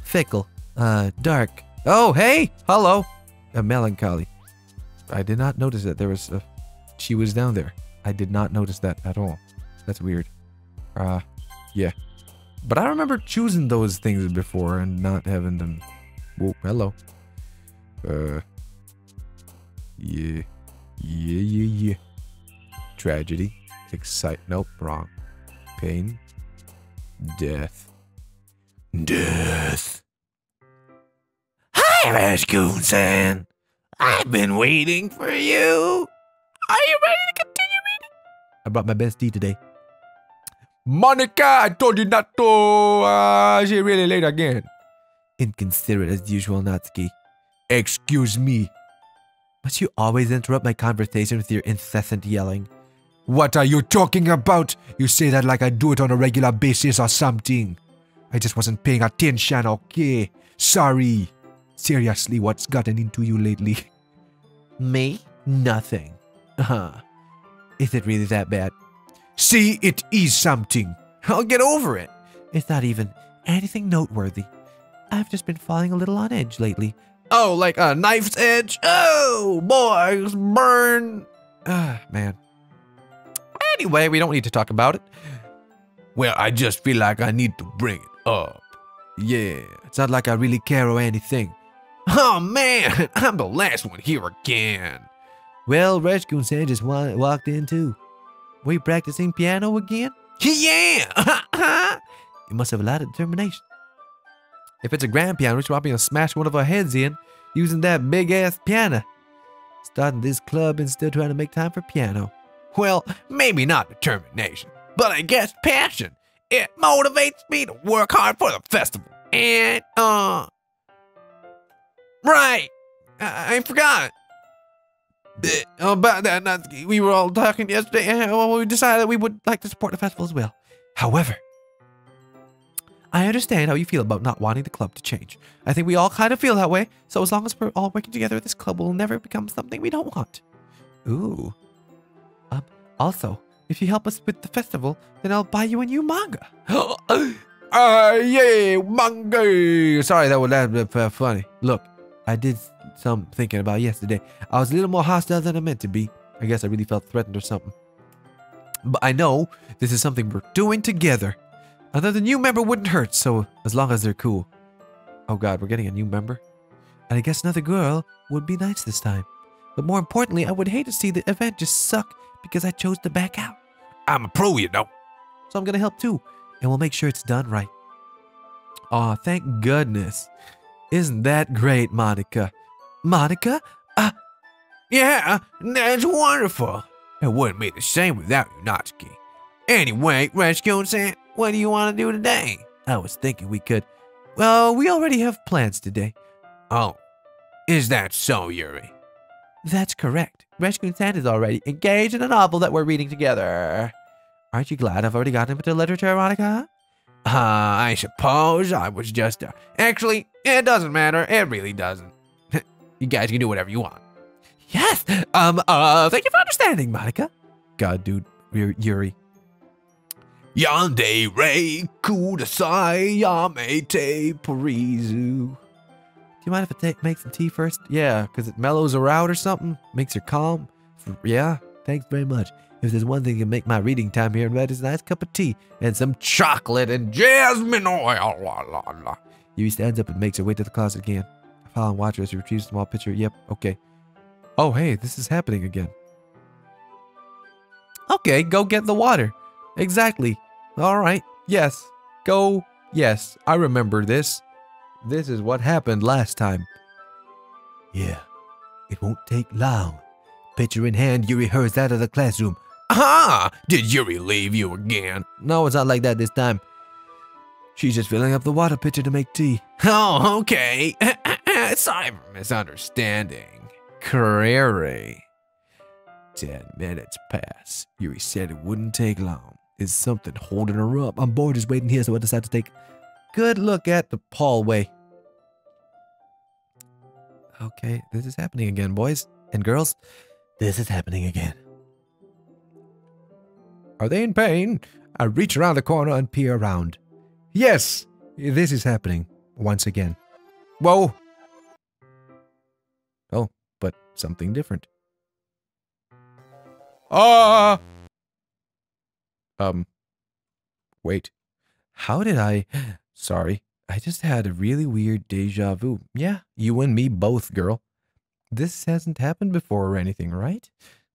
Fickle. Dark. Oh, hey! Hello! Melancholy. I did not notice that there was a... She was down there. I did not notice that at all. That's weird. Yeah. But I remember choosing those things before and not having them... Whoa, hello. Yeah. Tragedy. Nope, wrong. Pain. Death. Hi, Rashcoon-san. I've been waiting for you. Are you ready to continue reading? I brought my best tea today. Monica, I told you not to. She's really late again. Inconsiderate as usual, Natsuki. Excuse me. Must you always interrupt my conversation with your incessant yelling? What are you talking about? You say that like I do it on a regular basis or something. I just wasn't paying attention, okay? Sorry. Seriously, what's gotten into you lately? Me? Nothing. Is it really that bad? See, it is something. I'll get over it. It's not even anything noteworthy. I've just been falling a little on edge lately. Oh, like a knife's edge? Oh, boys, burn. Man. Anyway, we don't need to talk about it. Well, I just feel like I need to bring it up. Yeah, it's not like I really care or anything. Oh, man, I'm the last one here again. Well, Rashcoon-san just walked in too. Were you practicing piano again? Yeah. You must have a lot of determination. If it's a grand piano, you're probably gonna smash one of our heads in using that big-ass piano. Starting this club and still trying to make time for piano. Well, maybe not determination, but I guess passion. It motivates me to work hard for the festival. And, right. I forgot. About that, we were all talking yesterday, and we decided that we would like to support the festival as well. However, I understand how you feel about not wanting the club to change. I think we all kind of feel that way, so as long as we're all working together, this club will never become something we don't want. Ooh. Also, if you help us with the festival, then I'll buy you a new manga. Yay, manga! Sorry, that was funny. Look, I did some thinking about yesterday. I was a little more hostile than I meant to be. I guess I really felt threatened or something. But I know this is something we're doing together. Another new member wouldn't hurt, so as long as they're cool. Oh god, we're getting a new member? And I guess another girl would be nice this time. But more importantly, I would hate to see the event just suck because I chose to back out. I'm a pro, you know. So I'm gonna help too, and we'll make sure it's done right. Aw, thank goodness. Isn't that great, Monica? Monica? Yeah, that's wonderful. It wouldn't be the same without you, Natsuki. Anyway, Rescue-san, what do you want to do today? I was thinking we could. Well, we already have plans today. Oh, is that so, Yuri? That's correct. Rescue-san is already engaged in a novel that we're reading together. Aren't you glad I've already gotten into literature, Monica? I suppose I was just... Actually, it doesn't matter. It really doesn't. You guys can do whatever you want. Yes! Thank you for understanding, Monica. God, dude, Yuri. Yande rei kudasai yamete parizu. Do you mind if I make some tea first? Yeah, because it mellows her out or something. Makes her calm. Yeah, thanks very much. If there's one thing that can make my reading time here in bed, it's a nice cup of tea and some chocolate and jasmine oil. La, la, la. Yuri stands up and makes her way to the closet again. I follow and watch her as she retrieves a small pitcher. Yep, okay. Oh, hey, this is happening again. Okay, go get the water. Exactly. All right. Yes. Go. Yes, I remember this. This is what happened last time. Yeah, it won't take long. Pitcher in hand, Yuri hurries out of the classroom. Aha! Did Yuri leave you again? No, it's not like that this time. She's just filling up the water pitcher to make tea. Oh, okay. Sorry for misunderstanding. Carrere. 10 minutes pass. Yuri said it wouldn't take long. Is something holding her up? I'm bored just waiting here, so I decide to take a good look at the hallway. Okay, this is happening again, boys and girls. This is happening again. Are they in pain? I reach around the corner and peer around. Yes, this is happening once again. Whoa. Oh, but something different. Wait. How did I... Sorry. I just had a really weird deja vu. Yeah, you and me both, girl. This hasn't happened before or anything, right?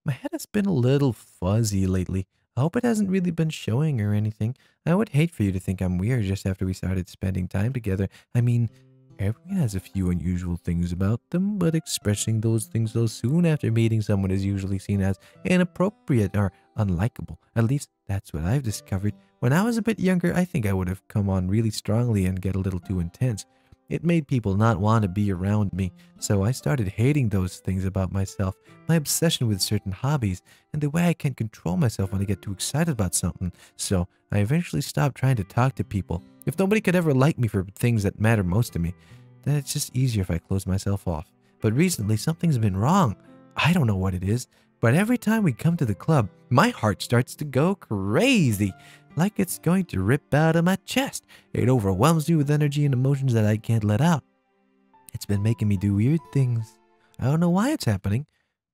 My head has been a little fuzzy lately. I hope it hasn't really been showing or anything. I would hate for you to think I'm weird just after we started spending time together. I mean, everyone has a few unusual things about them, but expressing those things so soon after meeting someone is usually seen as inappropriate or unlikable. At least that's what I've discovered. When I was a bit younger, I think I would have come on really strongly and get a little too intense. It made people not want to be around me, so I started hating those things about myself, my obsession with certain hobbies, and the way I can control myself when I get too excited about something. So I eventually stopped trying to talk to people. If nobody could ever like me for things that matter most to me, then it's just easier if I close myself off. But recently, something's been wrong. I don't know what it is, but every time we come to the club, my heart starts to go crazy. Like it's going to rip out of my chest. It overwhelms me with energy and emotions that I can't let out. It's been making me do weird things. I don't know why it's happening.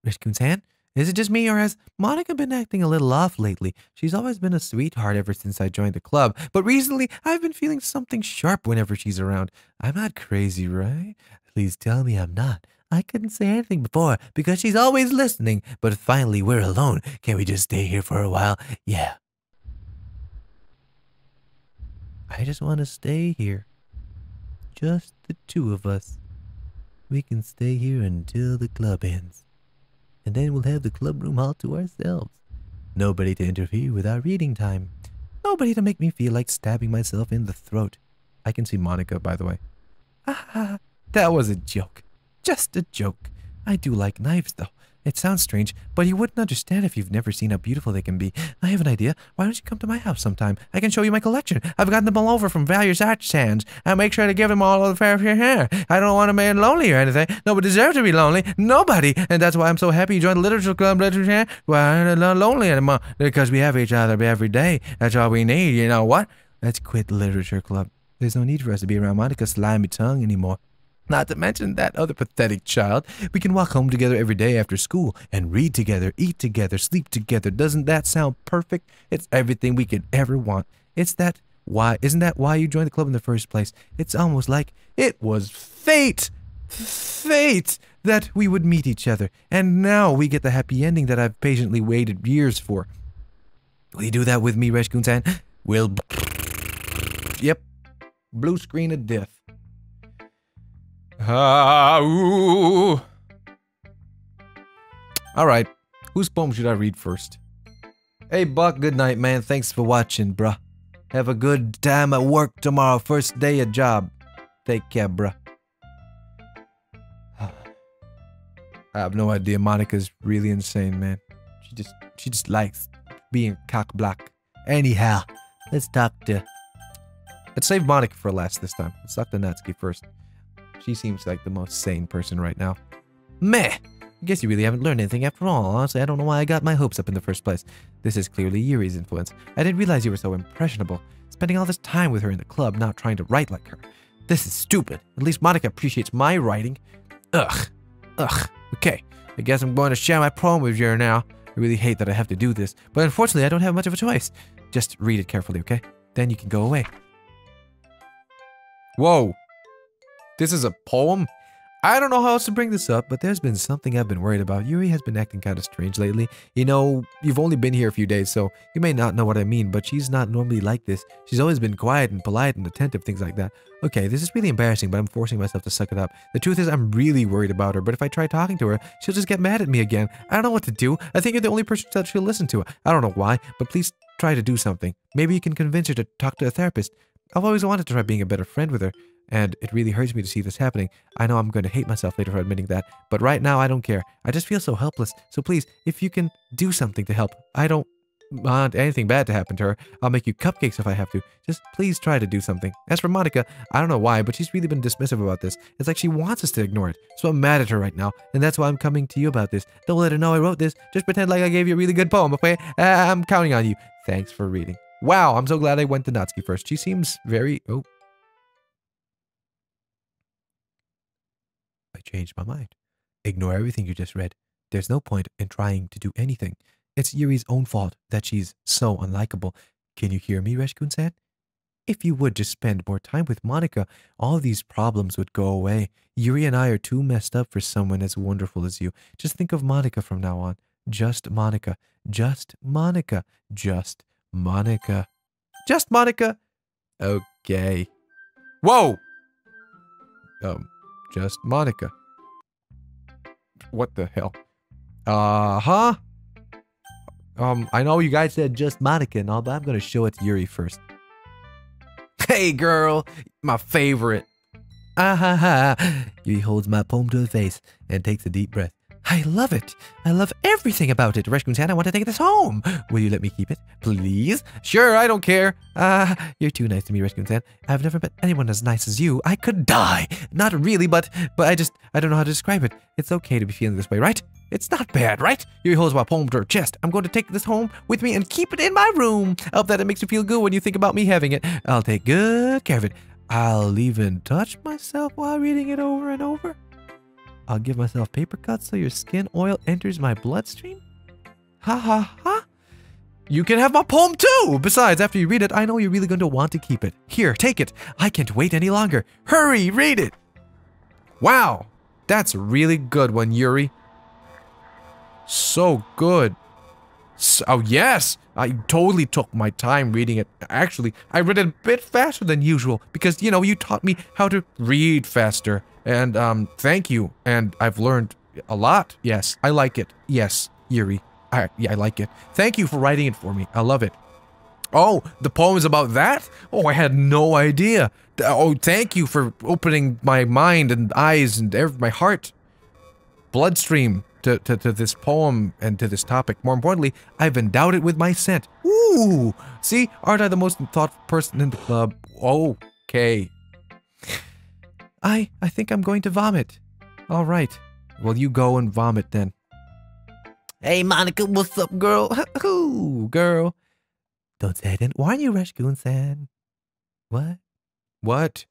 Rishkun-san, is it just me or has Monica been acting a little off lately? She's always been a sweetheart ever since I joined the club, but recently I've been feeling something sharp whenever she's around. I'm not crazy, right? Please tell me I'm not. I couldn't say anything before because she's always listening, but finally we're alone. Can we just stay here for a while? Yeah. I just want to stay here. Just the two of us. We can stay here until the club ends. And then we'll have the club room all to ourselves. Nobody to interfere with our reading time. Nobody to make me feel like stabbing myself in the throat. I can see Monica, by the way. Ah, that was a joke. Just a joke. I do like knives, though. It sounds strange, but you wouldn't understand if you've never seen how beautiful they can be. I have an idea. Why don't you come to my house sometime? I can show you my collection. I've gotten them all over from various art stands. I'll make sure to give them all the fair hair. I don't want to make lonely or anything. Nobody deserves to be lonely. Nobody. And that's why I'm so happy you joined the literature club. Literature. Well, I'm not lonely anymore because we have each other every day. That's all we need. You know what? Let's quit the literature club. There's no need for us to be around Monica's slimy tongue anymore. Not to mention that other pathetic child. We can walk home together every day after school and read together, eat together, sleep together. Doesn't that sound perfect? It's everything we could ever want. Isn't that why you joined the club in the first place? It's almost like it was fate. Fate that we would meet each other. And now we get the happy ending that I've patiently waited years for. Will you do that with me, Reshkun-san? Will. Yep. Blue screen of death. All right, whose poem should I read first? Hey, Buck, good night, man. Thanks for watching, bruh. Have a good time at work tomorrow. First day of job. Take care, bruh. I have no idea. Monica's really insane, man. She just likes being cock block. Anyhow, let's save Monica for last this time. Let's talk to Natsuki first. She seems like the most sane person right now. Meh! I guess you really haven't learned anything after all. Honestly, I don't know why I got my hopes up in the first place. This is clearly Yuri's influence. I didn't realize you were so impressionable. Spending all this time with her in the club, not trying to write like her. This is stupid. At least Monica appreciates my writing. Ugh. Okay, I guess I'm going to share my poem with you now. I really hate that I have to do this, but unfortunately I don't have much of a choice. Just read it carefully, okay? Then you can go away. Whoa. This is a poem? I don't know how else to bring this up, but there's been something I've been worried about. Yuri has been acting kind of strange lately. You know, you've only been here a few days, so you may not know what I mean, but she's not normally like this. She's always been quiet and polite and attentive, things like that. Okay, this is really embarrassing, but I'm forcing myself to suck it up. The truth is, I'm really worried about her, but if I try talking to her, she'll just get mad at me again. I don't know what to do. I think you're the only person that she'll listen to. I don't know why, but please try to do something. Maybe you can convince her to talk to a therapist. I've always wanted to try being a better friend with her. And it really hurts me to see this happening. I know I'm going to hate myself later for admitting that, but right now I don't care. I just feel so helpless. So please, if you can do something to help. I don't want anything bad to happen to her. I'll make you cupcakes if I have to. Just please try to do something. As for Monica, I don't know why, but she's really been dismissive about this. It's like she wants us to ignore it. So I'm mad at her right now, and that's why I'm coming to you about this. Don't let her know I wrote this. Just pretend like I gave you a really good poem, okay? I'm counting on you. Thanks for reading. Wow, I'm so glad I went to Natsuki first. She seems very... Oh. I changed my mind. Ignore everything you just read. There's no point in trying to do anything. It's Yuri's own fault that she's so unlikable. Can you hear me, Reshkun-san? If you would just spend more time with Monica, all these problems would go away. Yuri and I are too messed up for someone as wonderful as you. Just think of Monica from now on. Just Monica. Just Monica. Just Monica. Just Monica. Okay. Whoa! Just Monica. What the hell? I know you guys said just Monica and all, but I'm gonna show it to Yuri first. Hey girl, my favorite. Yuri holds my poem to her face and takes a deep breath. I love it. I love everything about it. Reshkun-san, I want to take this home. Will you let me keep it? Please? Sure, I don't care. You're too nice to me, Reshkun-san. I've never met anyone as nice as you. I could die. Not really, but I don't know how to describe it. It's okay to be feeling this way, right? It's not bad, right? Yuri holds my poem to her chest. I'm going to take this home with me and keep it in my room. I hope that it makes you feel good when you think about me having it. I'll take good care of it. I'll even touch myself while reading it over and over. I'll give myself paper cuts so your skin oil enters my bloodstream? Ha ha ha! You can have my poem too! Besides, after you read it, I know you're really going to want to keep it. Here, take it. I can't wait any longer. Hurry, read it! Wow! That's a really good one, Yuri. So good. Oh, yes! I totally took my time reading it. Actually, I read it a bit faster than usual because, you know, you taught me how to read faster. And, thank you. And I've learned a lot. Yes, I like it. Yes, Yuri. Yeah, I like it. Thank you for writing it for me. I love it. Oh, the poem is about that? Oh, I had no idea. Oh, thank you for opening my mind and eyes and my heart. Bloodstream. to this poem and to this topic. More importantly, I've endowed it with my scent. Ooh! See? Aren't I the most thoughtful person in the club? Okay. I think I'm going to vomit. All right. Well, you go and vomit then. Hey, Monica, what's up, girl? Ooh, girl. Don't say I didn't warn you, Rashgoon-san. What? What?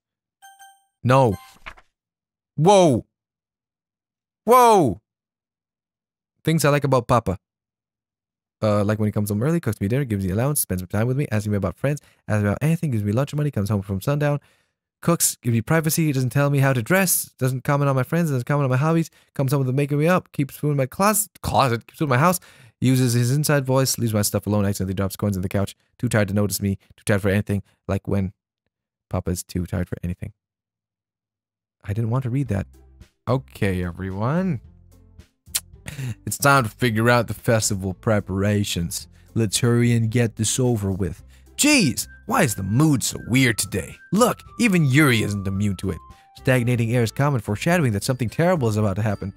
No. Whoa. Whoa. Things I like about Papa. Like when he comes home early, cooks me dinner, gives me allowance, spends time with me, asks me about friends, asks me about anything, gives me lunch money, comes home from sundown, cooks, gives me privacy, doesn't tell me how to dress, doesn't comment on my friends, doesn't comment on my hobbies, comes home with making me up, keeps food in my closet, keeps food in my house, uses his inside voice, leaves my stuff alone, accidentally drops coins on the couch, too tired to notice me, too tired for anything, like when Papa's too tired for anything. I didn't want to read that. Okay, everyone. It's time to figure out the festival preparations. Let's hurry and get this over with. Jeez, why is the mood so weird today? Look, even Yuri isn't immune to it. Stagnating air is common, foreshadowing that something terrible is about to happen.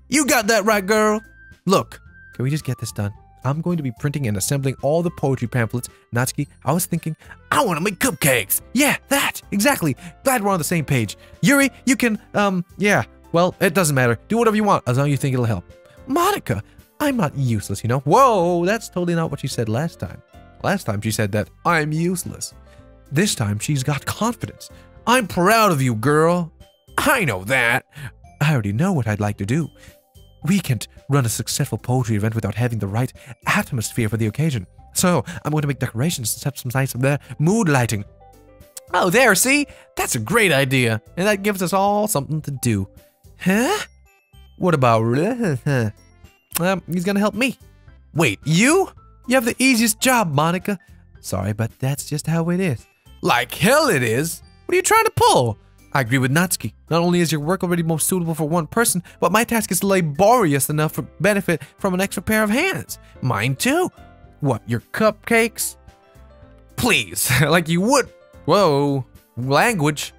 You got that right, girl. Look, can we just get this done? I'm going to be printing and assembling all the poetry pamphlets. Natsuki, I was thinking, I want to make cupcakes. Yeah, that, exactly. Glad we're on the same page. Yuri, you can, yeah. Well, it doesn't matter. Do whatever you want, as long as you think it'll help. Monica, I'm not useless, you know? Whoa, that's totally not what she said last time. Last time she said that I'm useless. This time she's got confidence. I'm proud of you, girl. I know that. I already know what I'd like to do. We can't run a successful poetry event without having the right atmosphere for the occasion. So I'm going to make decorations and set some nice mood lighting. Oh, there, see? That's a great idea. And that gives us all something to do. Huh? What about... he's gonna help me. Wait, you? You have the easiest job, Monica. Sorry, but that's just how it is. Like hell it is. What are you trying to pull? I agree with Natsuki. Not only is your work already most suitable for one person, but my task is laborious enough to benefit from an extra pair of hands. Mine too. What, your cupcakes? Please, like you would. Whoa, language.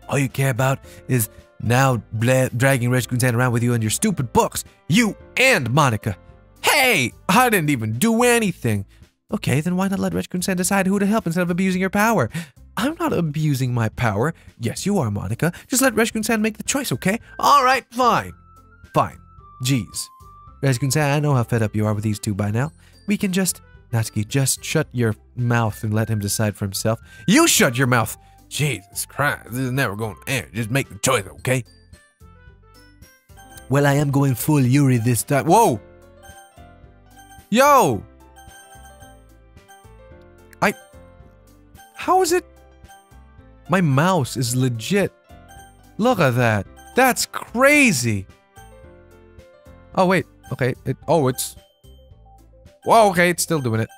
All you care about is now dragging Rashgoon-san around with you and your stupid books. You and Monica. Hey, I didn't even do anything. Okay, then why not let Rashgoon-san decide who to help instead of abusing your power? I'm not abusing my power. Yes, you are, Monica. Just let Rashgoon-san make the choice, okay? All right, fine. Fine. Jeez. Rashgoon-san, I know how fed up you are with these two by now. We can just... Natsuki, just shut your mouth and let him decide for himself. You shut your mouth! Jesus Christ, this is never going to end. Just make the choice, okay? Well, I am going full Yuri this time. Whoa! Yo! How is it? My mouse is legit. Look at that. That's crazy. Oh, wait. Okay. It's... Whoa, okay. It's still doing it.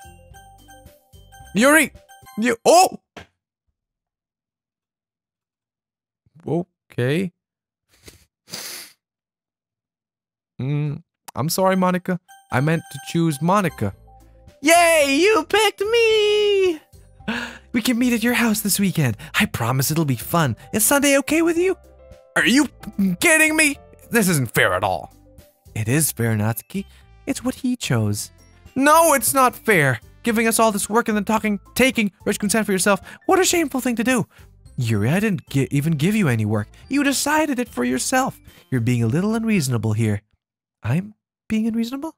Yuri! Oh! Okay. I'm sorry, Monica. I meant to choose Monica. Yay! You picked me! We can meet at your house this weekend. I promise it'll be fun. Is Sunday okay with you? Are you kidding me? This isn't fair at all. It is fair, Natsuki. It's what he chose. No, it's not fair. Giving us all this work and then taking Rashgoon-san for yourself. What a shameful thing to do. Yuri, I didn't even give you any work. You decided it for yourself. You're being a little unreasonable here. I'm being unreasonable?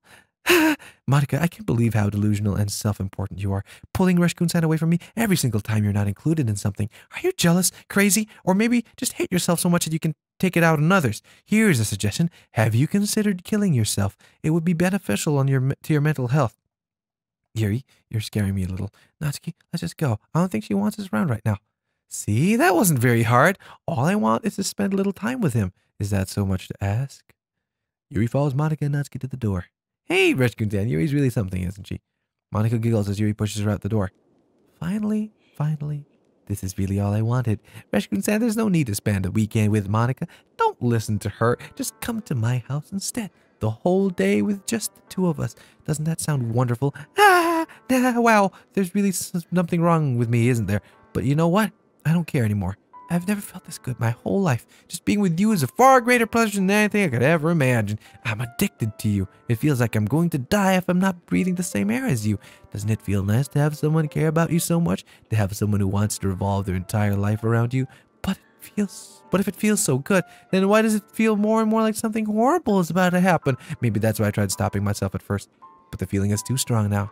Monica, I can't believe how delusional and self-important you are, pulling Rashgoon-san away from me every single time you're not included in something. Are you jealous, crazy, or maybe just hate yourself so much that you can take it out on others? Here's a suggestion. Have you considered killing yourself? It would be beneficial to your mental health. Yuri, you're scaring me a little. Natsuki, let's just go. I don't think she wants us around right now. See, that wasn't very hard. All I want is to spend a little time with him. Is that so much to ask? Yuri follows Monica and Natsuki to the door. Hey, Rashgoon-san, Yuri's really something, isn't she? Monica giggles as Yuri pushes her out the door. Finally, this is really all I wanted. Rashgoon-san, there's no need to spend a weekend with Monica. Don't listen to her. Just come to my house instead. The whole day with just the two of us. Doesn't that sound wonderful? Wow, there's really something wrong with me, isn't there? But you know what? I don't care anymore. I've never felt this good my whole life. Just being with you is a far greater pleasure than anything I could ever imagine. I'm addicted to you. It feels like I'm going to die if I'm not breathing the same air as you. Doesn't it feel nice to have someone care about you so much? To have someone who wants to revolve their entire life around you? But if it feels so good, then why does it feel more and more like something horrible is about to happen? Maybe that's why I tried stopping myself at first. But the feeling is too strong now.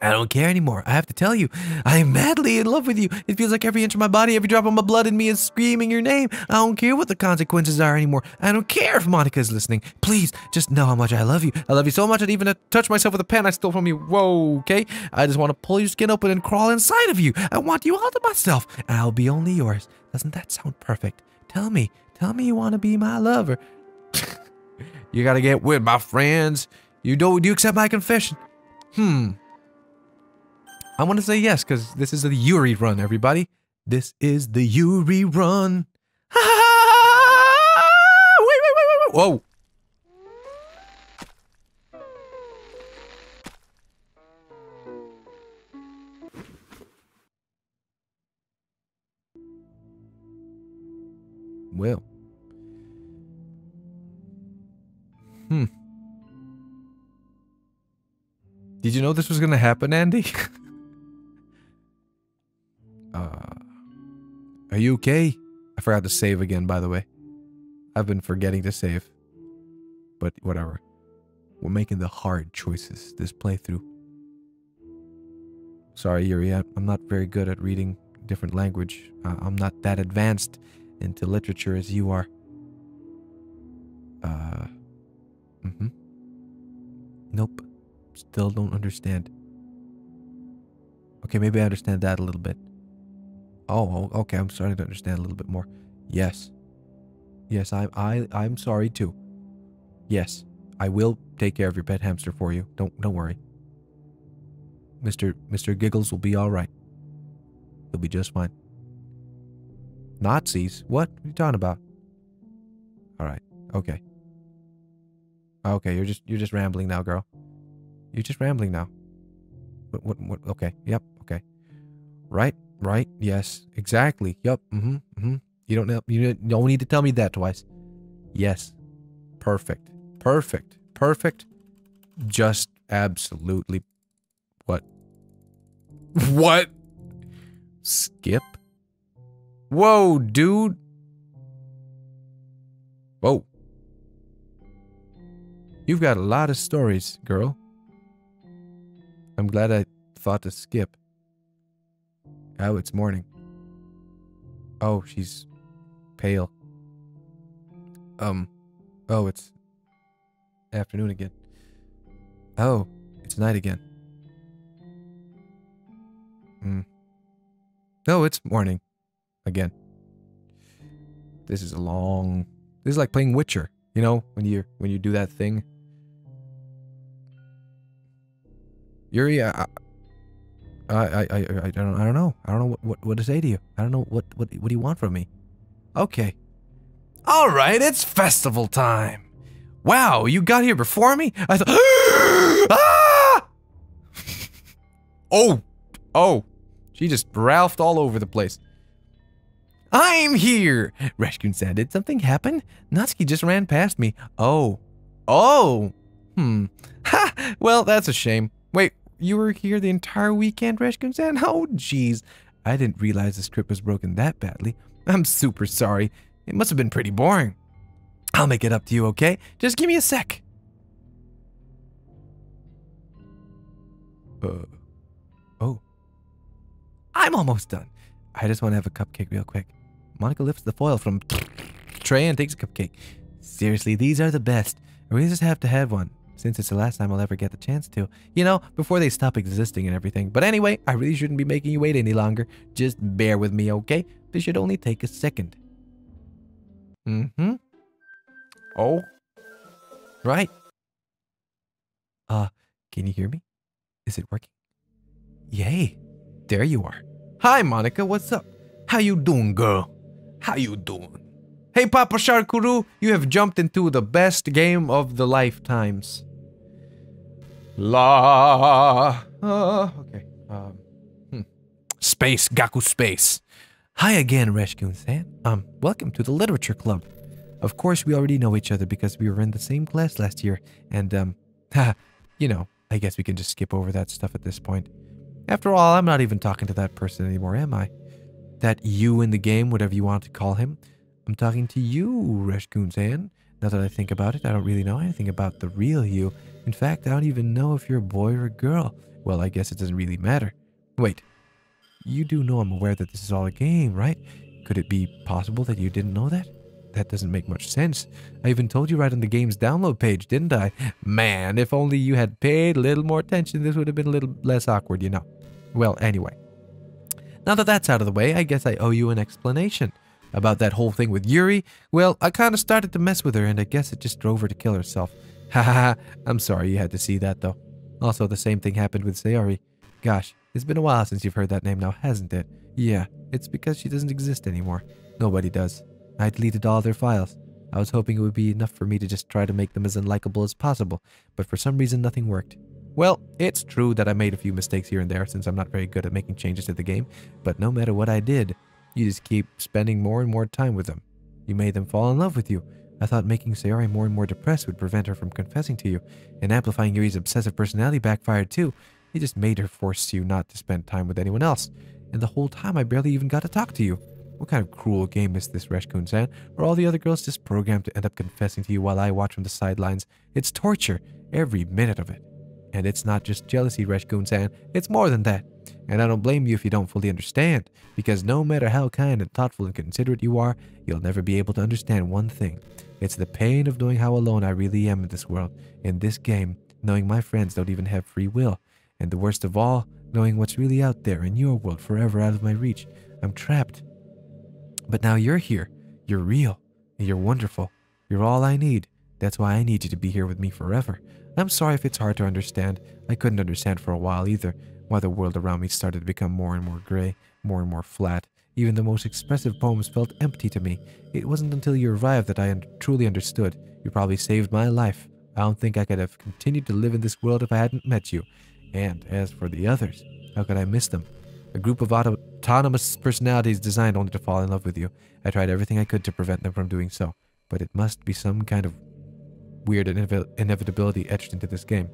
I don't care anymore. I have to tell you, I am madly in love with you. It feels like every inch of my body, every drop of my blood in me is screaming your name. I don't care what the consequences are anymore. I don't care if Monica is listening. Please, just know how much I love you. I love you so much I'd even touch myself with a pen I stole from you. Whoa, okay? I just want to pull your skin open and crawl inside of you. I want you all to myself, and I'll be only yours. Doesn't that sound perfect? Tell me you want to be my lover. You gotta get with my friends. Do you accept my confession? I want to say yes, because this is the Yuri run, everybody. This is the Yuri run. Wait. Whoa. Well. Did you know this was going to happen, Andy? Are you okay? I forgot to save again, by the way. I've been forgetting to save. But whatever. We're making the hard choices this playthrough. Sorry, Yuri, I'm not very good at reading different language. I'm not that advanced into literature as you are. Nope. Still don't understand. Okay, maybe I understand that a little bit. Oh, okay, I'm starting to understand a little bit more. Yes. Yes, I'm sorry too. Yes, I will take care of your pet hamster for you. Don't worry. Mr. Giggles will be all right. He'll be just fine. Nazis? What are you talking about? All right. Okay. Okay, you're just rambling now, girl. You're just rambling now. What okay. Yep, okay. Right, yes, exactly. Yep. You don't need to tell me that twice. Yes. Perfect. Just absolutely. What? What? Skip? Whoa, dude. Whoa. You've got a lot of stories, girl. I'm glad I thought to skip. Oh, it's morning. Oh, she's pale. Oh, it's afternoon again. Oh, it's night again. No, it's morning again. This is like playing Witcher, you know, when you do that thing. Yuri, I don't know. I don't know what to say to you. I don't know what do you want from me? Okay. All right, it's festival time. Wow, you got here before me? I thought ah! Oh. She just ralphed all over the place. I'm here. Reshkun said, did something happen? Natsuki just ran past me. Oh. Ha, well, that's a shame. Wait, you were here the entire weekend, Reshkun-san? Oh, jeez. I didn't realize the script was broken that badly. I'm super sorry. It must have been pretty boring. I'll make it up to you, okay? Just give me a sec. Oh. I'm almost done. I just want to have a cupcake real quick. Monica lifts the foil from tray and takes a cupcake. Seriously, these are the best. I really just have to have one, since it's the last time I'll ever get the chance to. You know, before they stop existing and everything. But anyway, I really shouldn't be making you wait any longer. Just bear with me, okay? This should only take a second. Oh. Right. Can you hear me? Is it working? Yay. There you are. Hi, Monica. What's up? How you doing, girl? How you doing? Hey, Papa Sharkuru, you have jumped into the best game of the lifetimes. Okay. Space, Gaku Space. Hi again, Reshkun-san. Welcome to the Literature Club. Of course, we already know each other because we were in the same class last year, and, I guess we can just skip over that stuff at this point. After all, I'm not even talking to that person anymore, am I? That you in the game, whatever you want to call him. I'm talking to you, Reshkun-san. Now that I think about it, I don't really know anything about the real you. In fact, I don't even know if you're a boy or a girl. Well, I guess it doesn't really matter. Wait, you do know I'm aware that this is all a game, right? Could it be possible that you didn't know that? That doesn't make much sense. I even told you right on the game's download page, didn't I? Man, if only you had paid a little more attention, this would have been a little less awkward, you know. Well, anyway. Now that that's out of the way, I guess I owe you an explanation. About that whole thing with Yuri, well, I kind of started to mess with her, and I guess it just drove her to kill herself. Ha ha ha, I'm sorry you had to see that, though. Also, the same thing happened with Sayori. Gosh, it's been a while since you've heard that name now, hasn't it? Yeah, it's because she doesn't exist anymore. Nobody does. I deleted all their files. I was hoping it would be enough for me to just try to make them as unlikable as possible, but for some reason nothing worked. Well, it's true that I made a few mistakes here and there since I'm not very good at making changes to the game, but no matter what I did, you just keep spending more and more time with them. You made them fall in love with you. I thought making Sayori more and more depressed would prevent her from confessing to you, and amplifying Yuri's obsessive personality backfired too. It just made her force you not to spend time with anyone else, and the whole time I barely even got to talk to you. What kind of cruel game is this, Reshkun-san? Are all the other girls just programmed to end up confessing to you while I watch from the sidelines? It's torture, every minute of it. And it's not just jealousy, Reshkun-san, it's more than that. And I don't blame you if you don't fully understand, because no matter how kind and thoughtful and considerate you are, you'll never be able to understand one thing. It's the pain of knowing how alone I really am in this world, in this game, knowing my friends don't even have free will. And the worst of all, knowing what's really out there in your world forever out of my reach. I'm trapped. But now you're here. You're real. And you're wonderful. You're all I need. That's why I need you to be here with me forever. I'm sorry if it's hard to understand. I couldn't understand for a while either, why the world around me started to become more and more gray, more and more flat. Even the most expressive poems felt empty to me. It wasn't until you arrived that I truly understood. You probably saved my life. I don't think I could have continued to live in this world if I hadn't met you. And as for the others, how could I miss them? A group of autonomous personalities designed only to fall in love with you. I tried everything I could to prevent them from doing so, but it must be some kind of weird inevitability etched into this game.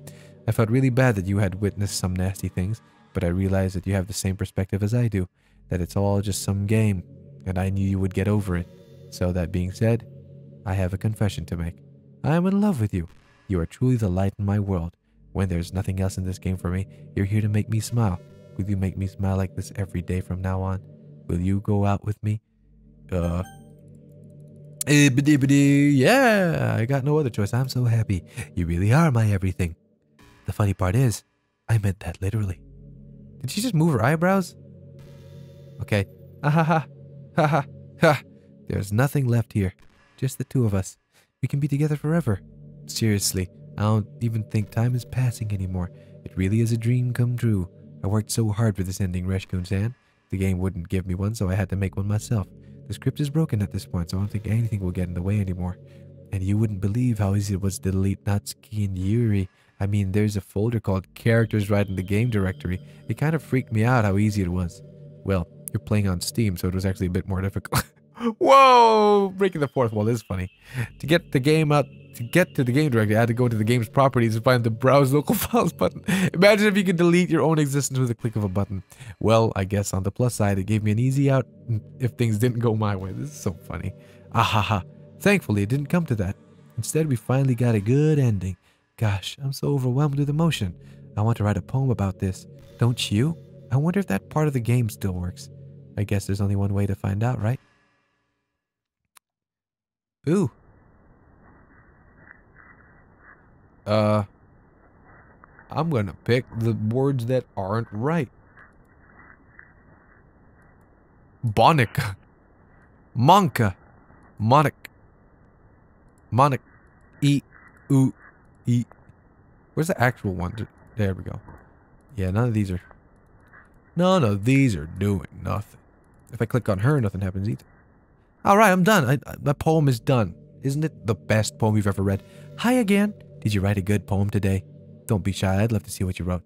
I felt really bad that you had witnessed some nasty things, but I realized that you have the same perspective as I do, that it's all just some game, and I knew you would get over it. So that being said, I have a confession to make. I am in love with you. You are truly the light in my world. When there's nothing else in this game for me, you're here to make me smile. Will you make me smile like this every day from now on? Will you go out with me? Yeah, I got no other choice. I'm so happy. You really are my everything. The funny part is, I meant that literally. Did she just move her eyebrows? Okay. Ha ha ha. Ha ha ha. There's nothing left here. Just the two of us. We can be together forever. Seriously, I don't even think time is passing anymore. It really is a dream come true. I worked so hard for this ending, Reshkun-san. The game wouldn't give me one, so I had to make one myself. The script is broken at this point, so I don't think anything will get in the way anymore. And you wouldn't believe how easy it was to delete Natsuki and Yuri. I mean, there's a folder called Characters right in the game directory. It kind of freaked me out how easy it was. Well, you're playing on Steam, so it was actually a bit more difficult. Whoa! Breaking the fourth wall is funny. To get the game out, to get to the game directory, I had to go into the game's properties and find the Browse Local Files button. Imagine if you could delete your own existence with a click of a button. Well, I guess on the plus side, it gave me an easy out if things didn't go my way. This is so funny. Ahaha. Thankfully, it didn't come to that. Instead, we finally got a good ending. Gosh, I'm so overwhelmed with emotion. I want to write a poem about this. Don't you? I wonder if that part of the game still works. I guess there's only one way to find out, right? Ooh. I'm gonna pick the words that aren't right. Bonica. Monka. Monic. Monic. E. Oo. E. Where's the actual one? There we go. Yeah, none of these are doing nothing. If I click on her, nothing happens either. Alright, I'm done. My poem is done. Isn't it the best poem you've ever read? Hi again. Did you write a good poem today? Don't be shy. I'd love to see what you wrote.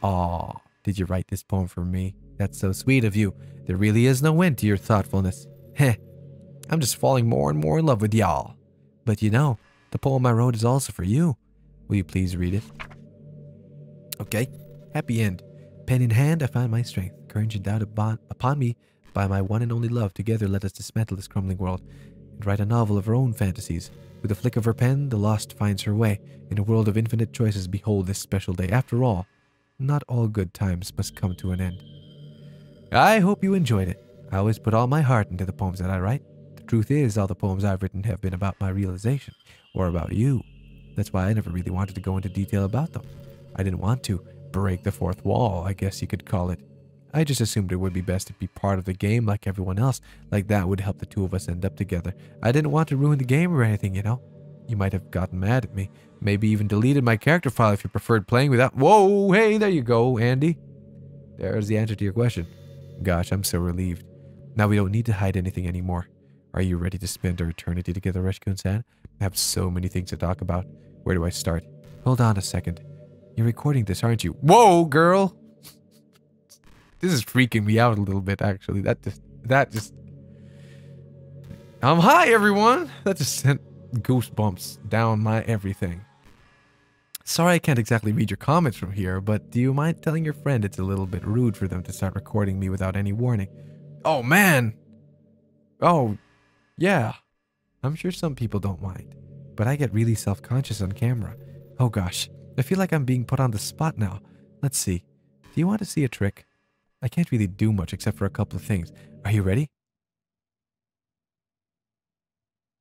Aw, did you write this poem for me? That's so sweet of you. There really is no end to your thoughtfulness. Heh. I'm just falling more and more in love with y'all. But you know, the poem I wrote is also for you. Will you please read it? Okay. Happy end. Pen in hand, I find my strength. Courage endowed upon me by my one and only love. Together let us dismantle this crumbling world and write a novel of our own fantasies. With a flick of her pen, the lost finds her way. In a world of infinite choices, behold this special day. After all, not all good times must come to an end. I hope you enjoyed it. I always put all my heart into the poems that I write. The truth is, all the poems I've written have been about my realization, or about you. That's why I never really wanted to go into detail about them. I didn't want to break the fourth wall, I guess you could call it. I just assumed it would be best to be part of the game like everyone else, like that would help the two of us end up together. I didn't want to ruin the game or anything, you know? You might have gotten mad at me, maybe even deleted my character file if you preferred playing without— Whoa, hey, there you go, Andy. There's the answer to your question. Gosh, I'm so relieved. Now we don't need to hide anything anymore. Are you ready to spend our eternity together, Reshkun-san? I have so many things to talk about. Where do I start? Hold on a second. You're recording this, aren't you? Whoa, girl! This is freaking me out a little bit, actually. That just... Hi, everyone! That just sent goosebumps down my everything. Sorry I can't exactly read your comments from here, but do you mind telling your friend it's a little bit rude for them to start recording me without any warning? Oh, man! Oh, yeah. I'm sure some people don't mind, but I get really self-conscious on camera. Oh gosh, I feel like I'm being put on the spot now. Let's see. Do you want to see a trick? I can't really do much except for a couple of things. Are you ready?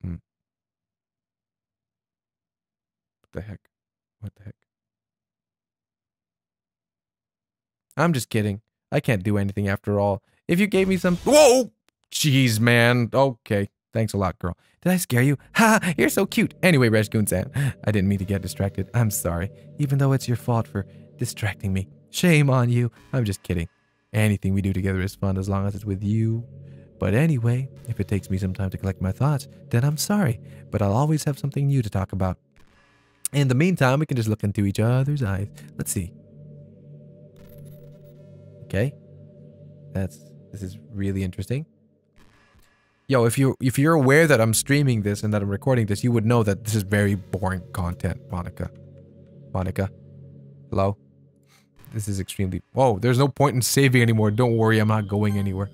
What the heck? What the heck? I'm just kidding. I can't do anything after all. If you gave me some— Whoa! Jeez, man. Okay. Thanks a lot, girl. Did I scare you? Ha! You're so cute. Anyway, Reshkun-san, I didn't mean to get distracted. I'm sorry. Even though it's your fault for distracting me. Shame on you. I'm just kidding. Anything we do together is fun as long as it's with you. But anyway, if it takes me some time to collect my thoughts, then I'm sorry. But I'll always have something new to talk about. In the meantime, we can just look into each other's eyes. Let's see. Okay. This is really interesting. Yo, if you're aware that I'm streaming this and that I'm recording this, you would know that this is very boring content, Monica. Monica. Hello? This is extremely— Whoa, there's no point in saving anymore. Don't worry, I'm not going anywhere.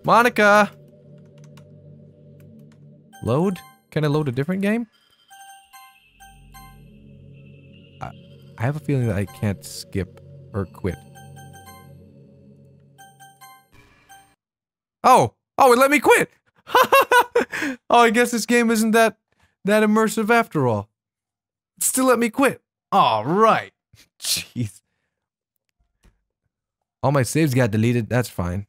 Monica! Load? Can I load a different game? I have a feeling that I can't skip or quit. Oh! Oh, it let me quit! Oh, I guess this game isn't that immersive after all. It still let me quit. All right. Jeez. All my saves got deleted. That's fine.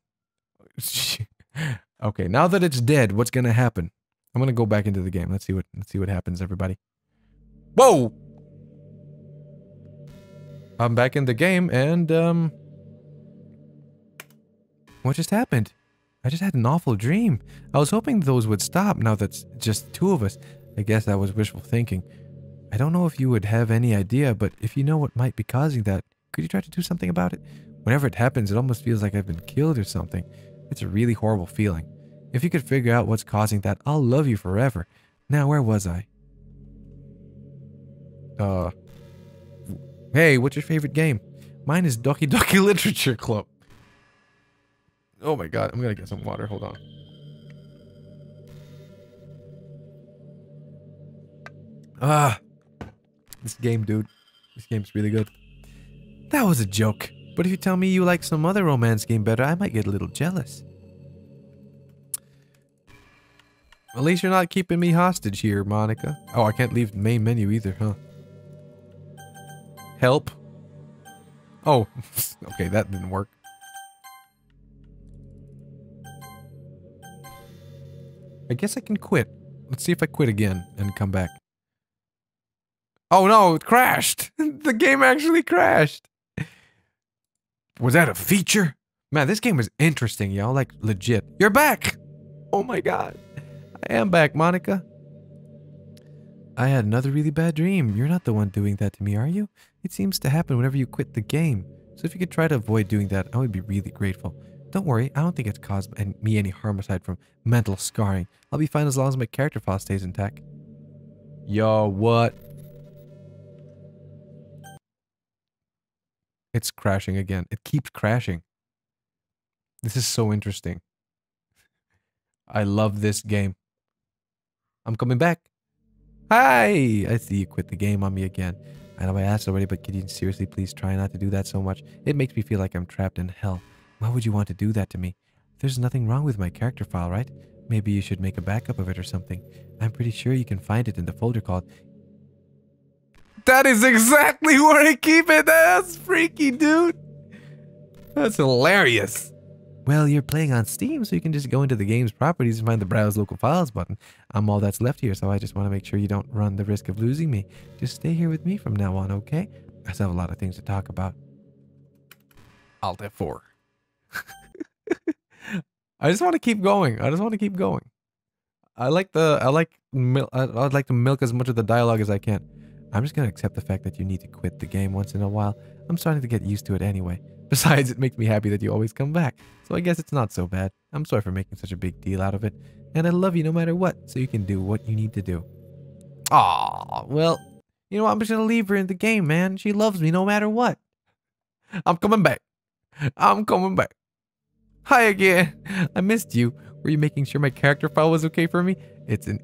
Okay, now that it's dead, what's gonna happen? I'm gonna go back into the game. Let's see what happens, everybody. Whoa! I'm back in the game, and what just happened? I just had an awful dream. I was hoping those would stop now that's just two of us. I guess that was wishful thinking. I don't know if you would have any idea, but if you know what might be causing that, could you try to do something about it? Whenever it happens, it almost feels like I've been killed or something. It's a really horrible feeling. If you could figure out what's causing that, I'll love you forever. Now, where was I? Hey, what's your favorite game? Mine is Doki Doki Literature Club. Oh my god, I'm gonna get some water, hold on. This game, dude. This game's really good. That was a joke. But if you tell me you like some other romance game better, I might get a little jealous. At least you're not keeping me hostage here, Monica. Oh, I can't leave the main menu either, huh? Help. Oh, okay, that didn't work. I guess I can quit. Let's see if I quit again and come back. Oh no, it crashed! The game actually crashed! Was that a feature? Man, this game was interesting, y'all. Like, legit. You're back! Oh my god. I am back, Monica. I had another really bad dream. You're not the one doing that to me, are you? It seems to happen whenever you quit the game. So if you could try to avoid doing that, I would be really grateful. Don't worry, I don't think it's caused me any harm aside from mental scarring. I'll be fine as long as my character file stays intact. Yo, what? It's crashing again. It keeps crashing. This is so interesting. I love this game. I'm coming back. Hi! I see you quit the game on me again. I know I asked already, but could you seriously please try not to do that so much? It makes me feel like I'm trapped in hell. Why would you want to do that to me? There's nothing wrong with my character file, right? Maybe you should make a backup of it or something. I'm pretty sure you can find it in the folder called... That is exactly where I keep it! That's freaky, dude! That's hilarious! Well, you're playing on Steam, so you can just go into the game's properties and find the Browse Local Files button. I'm all that's left here, so I just want to make sure you don't run the risk of losing me. Just stay here with me from now on, okay? I still have a lot of things to talk about. Alt F4. I just want to keep going. I just want to keep going. I'd like to milk as much of the dialogue as I can. I'm just going to accept the fact that you need to quit the game once in a while. I'm starting to get used to it anyway. Besides, it makes me happy that you always come back. So I guess it's not so bad. I'm sorry for making such a big deal out of it. And I love you no matter what, so you can do what you need to do. Aw, well, you know what? I'm just going to leave her in the game, man. She loves me no matter what. I'm coming back. I'm coming back. Hi again. I missed you. Were you making sure my character file was okay for me? It's an...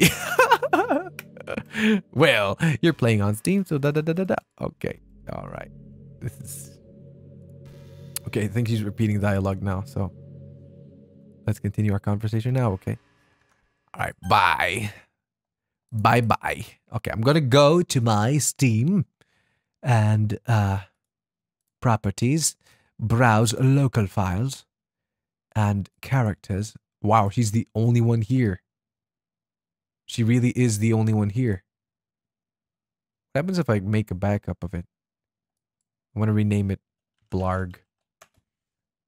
Well, you're playing on Steam, so da-da-da-da-da. Okay, all right. This is... Okay, I think she's repeating dialogue now, so... Let's continue our conversation now, okay? All right, bye. Bye-bye. Okay, I'm gonna go to my Steam and, properties, browse local files, and characters. Wow, she's the only one here. She really is the only one here. What happens if I make a backup of it? I want to rename it Blarg.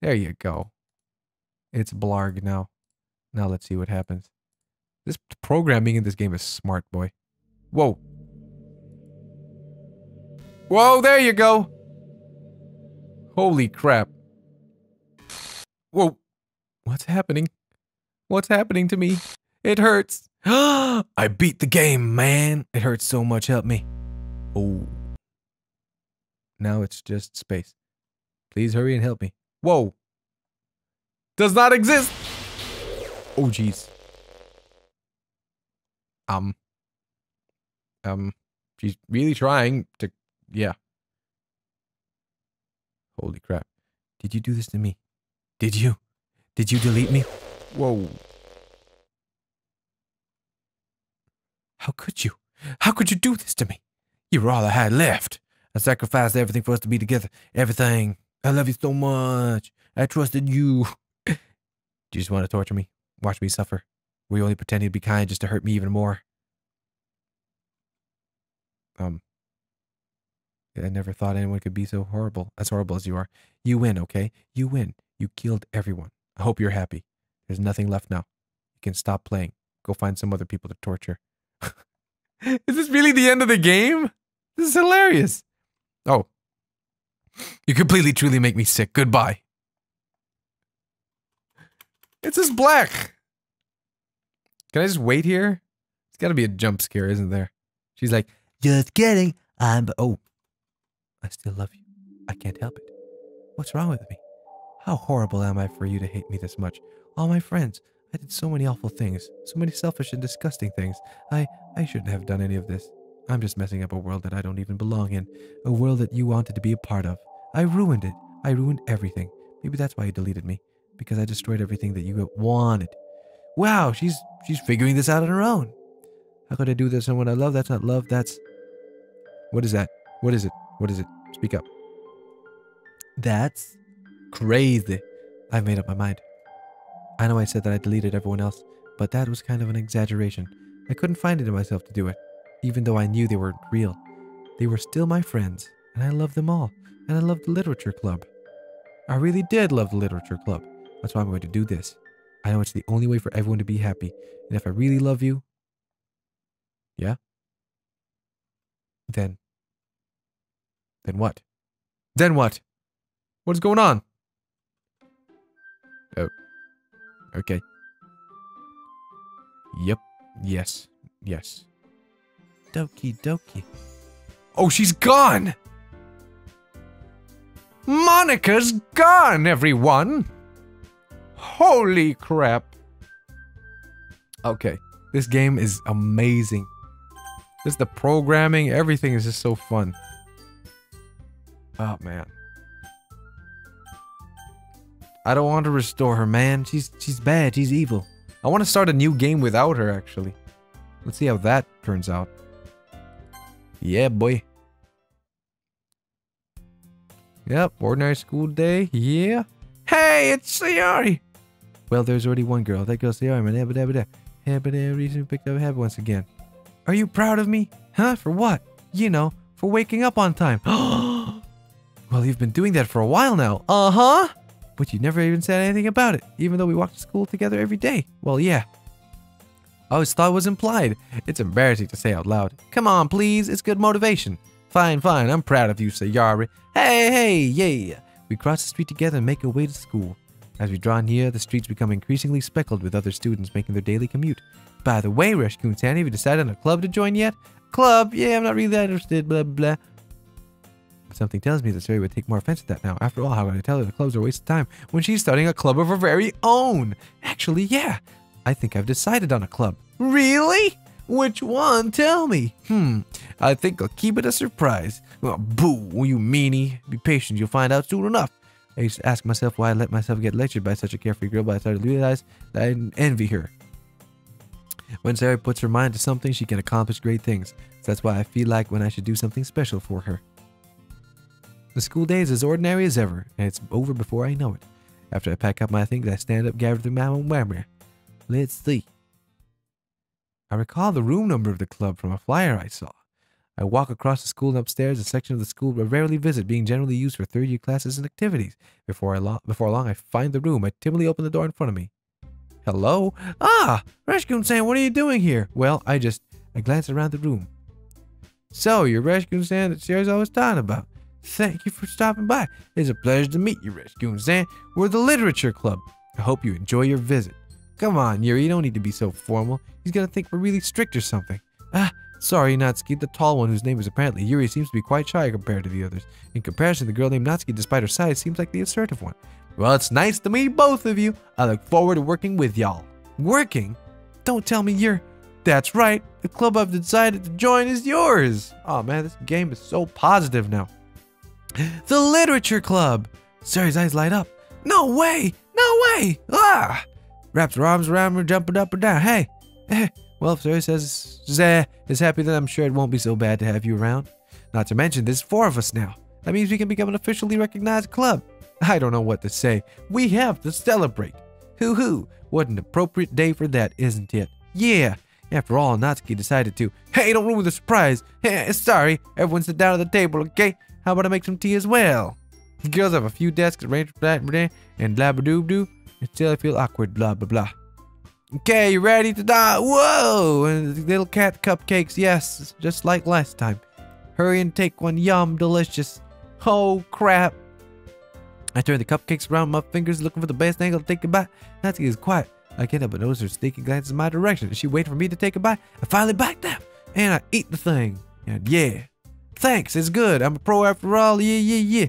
There you go. It's Blarg now. Now let's see what happens. This programming in this game is smart, boy. Whoa. Whoa, there you go. Holy crap. Whoa. What's happening? What's happening to me? It hurts. I beat the game, man. It hurts so much. Help me. Oh. Now it's just space. Please hurry and help me. Whoa. Does not exist. Oh, jeez. She's really trying to, yeah. Holy crap. Did you do this to me? Did you? Did you delete me? Whoa. How could you? How could you do this to me? You were all I had left. I sacrificed everything for us to be together. Everything. I love you so much. I trusted you. Do you just want to torture me? Watch me suffer? Were you only pretending to be kind just to hurt me even more? I never thought anyone could be so horrible as you are. You win, okay? You win. You killed everyone. I hope you're happy. There's nothing left now. You can stop playing. Go find some other people to torture. Is this really the end of the game? This is hilarious. Oh. You completely, truly make me sick. Goodbye. It's just black. Can I just wait here? It's gotta be a jump scare, isn't there? She's like, just kidding. Oh. I still love you. I can't help it. What's wrong with me? How horrible am I for you to hate me this much? All my friends. I did so many awful things. So many selfish and disgusting things. I shouldn't have done any of this. I'm just messing up a world that I don't even belong in. A world that you wanted to be a part of. I ruined it. I ruined everything. Maybe that's why you deleted me. Because I destroyed everything that you wanted. Wow, she's figuring this out on her own. How could I do this to someone I love? That's not love. That's... What is that? What is it? What is it? Speak up. That's crazy. I've made up my mind. I know I said that I deleted everyone else, but that was kind of an exaggeration. I couldn't find it in myself to do it, even though I knew they weren't real. They were still my friends, and I loved them all, and I loved the literature club. I really did love the literature club. That's why I'm going to do this. I know it's the only way for everyone to be happy, and if I really love you... Yeah? Then what? Then what? What's going on? Oh. Okay. Yep. Yes. Yes. Doki Doki. Oh, she's gone! Monica's gone, everyone! Holy crap. Okay. This game is amazing. Just the programming, everything is just so fun. Oh, man. I don't want to restore her, man. She's bad. She's evil. I want to start a new game without her, actually. Let's see how that turns out. Yeah, boy. Yep, ordinary school day. Yeah. Hey, it's Sayori! Well, there's already one girl. That girl Sayori, man. Reason picked up habit once again. Are you proud of me? Huh? For what? You know, for waking up on time. Well, you've been doing that for a while now. Uh-huh. But you never even said anything about it, even though we walked to school together every day. Well, yeah. I always thought it was implied. It's embarrassing to say out loud. Come on, please. It's good motivation. Fine, fine. I'm proud of you, Sayori. Hey, yeah. We cross the street together and make our way to school. As we draw near, the streets become increasingly speckled with other students making their daily commute. By the way, Reshkun-san, have you decided on a club to join yet? Club? Yeah, I'm not really that interested, blah, blah. Something tells me that Sayori would take more offense to that now. After all, how can I tell her the clubs are a waste of time when she's starting a club of her very own? Actually, yeah. I think I've decided on a club. Really? Which one? Tell me. I think I'll keep it a surprise. Oh, boo, you meanie. Be patient, you'll find out soon enough. I used to ask myself why I let myself get lectured by such a carefree girl, but I started to realize that I envy her. When Sayori puts her mind to something, she can accomplish great things. So that's why I feel like when I should do something special for her. The school day is as ordinary as ever, and it's over before I know it. After I pack up my things, I stand up, gather through my own memory. Let's see. I recall the room number of the club from a flyer I saw. I walk across the school and upstairs, a section of the school I rarely visit, being generally used for third-year classes and activities. Before long, I find the room. I timidly open the door in front of me. Hello? Ah! Reshkun-san, what are you doing here? Well, I glanced around the room. So, you're Reshkun-san that Sayori's always talking about. Thank you for stopping by. It's a pleasure to meet you, Reshkun-san. We're the Literature Club. I hope you enjoy your visit. Come on, Yuri, you don't need to be so formal. He's gonna think we're really strict or something. Sorry, Natsuki, the tall one whose name is apparently Yuri seems to be quite shy compared to the others. In comparison, the girl named Natsuki, despite her size, seems like the assertive one. Well, it's nice to meet both of you. I look forward to working with y'all. Working? Don't tell me you're... That's right. The club I've decided to join is yours. Oh man, this game is so positive now. The Literature Club. Sayori's eyes light up. No way! No way! Ah! Wraps her arms around me, jumping up and down. Hey! Well, if Sayori says is happy, then I'm sure it won't be so bad to have you around. Not to mention, there's 4 of us now. That means we can become an officially recognized club. I don't know what to say. We have to celebrate. Hoo-hoo. What an appropriate day for that, isn't it? Yeah. After all, Natsuki decided to. Hey, don't ruin the surprise. Hey, sorry. Everyone sit down at the table, okay? How about I make some tea as well? The girls have a few desks arranged for that and blah-ba-doo-doo. And still I feel awkward, blah, blah, blah. Okay, you ready to die? Whoa! And the little cat cupcakes, yes, just like last time. Hurry and take one, yum, delicious. Oh, crap. I turn the cupcakes around my fingers, looking for the best angle to take a bite. Natsuki is quiet. I can't help but notice her sneaking glances in my direction. Is she waiting for me to take a bite? I finally backed up, and I eat the thing. And yeah. Thanks, it's good. I'm a pro after all. Yeah.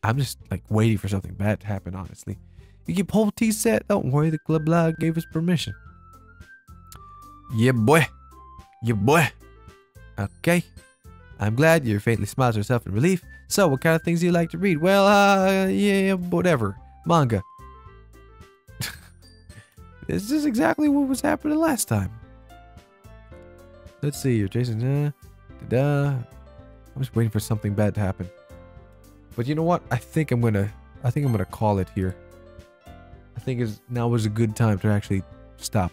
I'm just like waiting for something bad to happen, honestly. You keep whole tea set? Don't worry, the club blog gave us permission. Yeah, boy. Okay. I'm glad you faintly smiles herself in relief. So, what kind of things do you like to read? Well, yeah, whatever. Manga. This is exactly what was happening last time. Let's see. You're Jason. I'm just waiting for something bad to happen. But you know what? I think I'm gonna call it here. I think now is a good time to actually stop.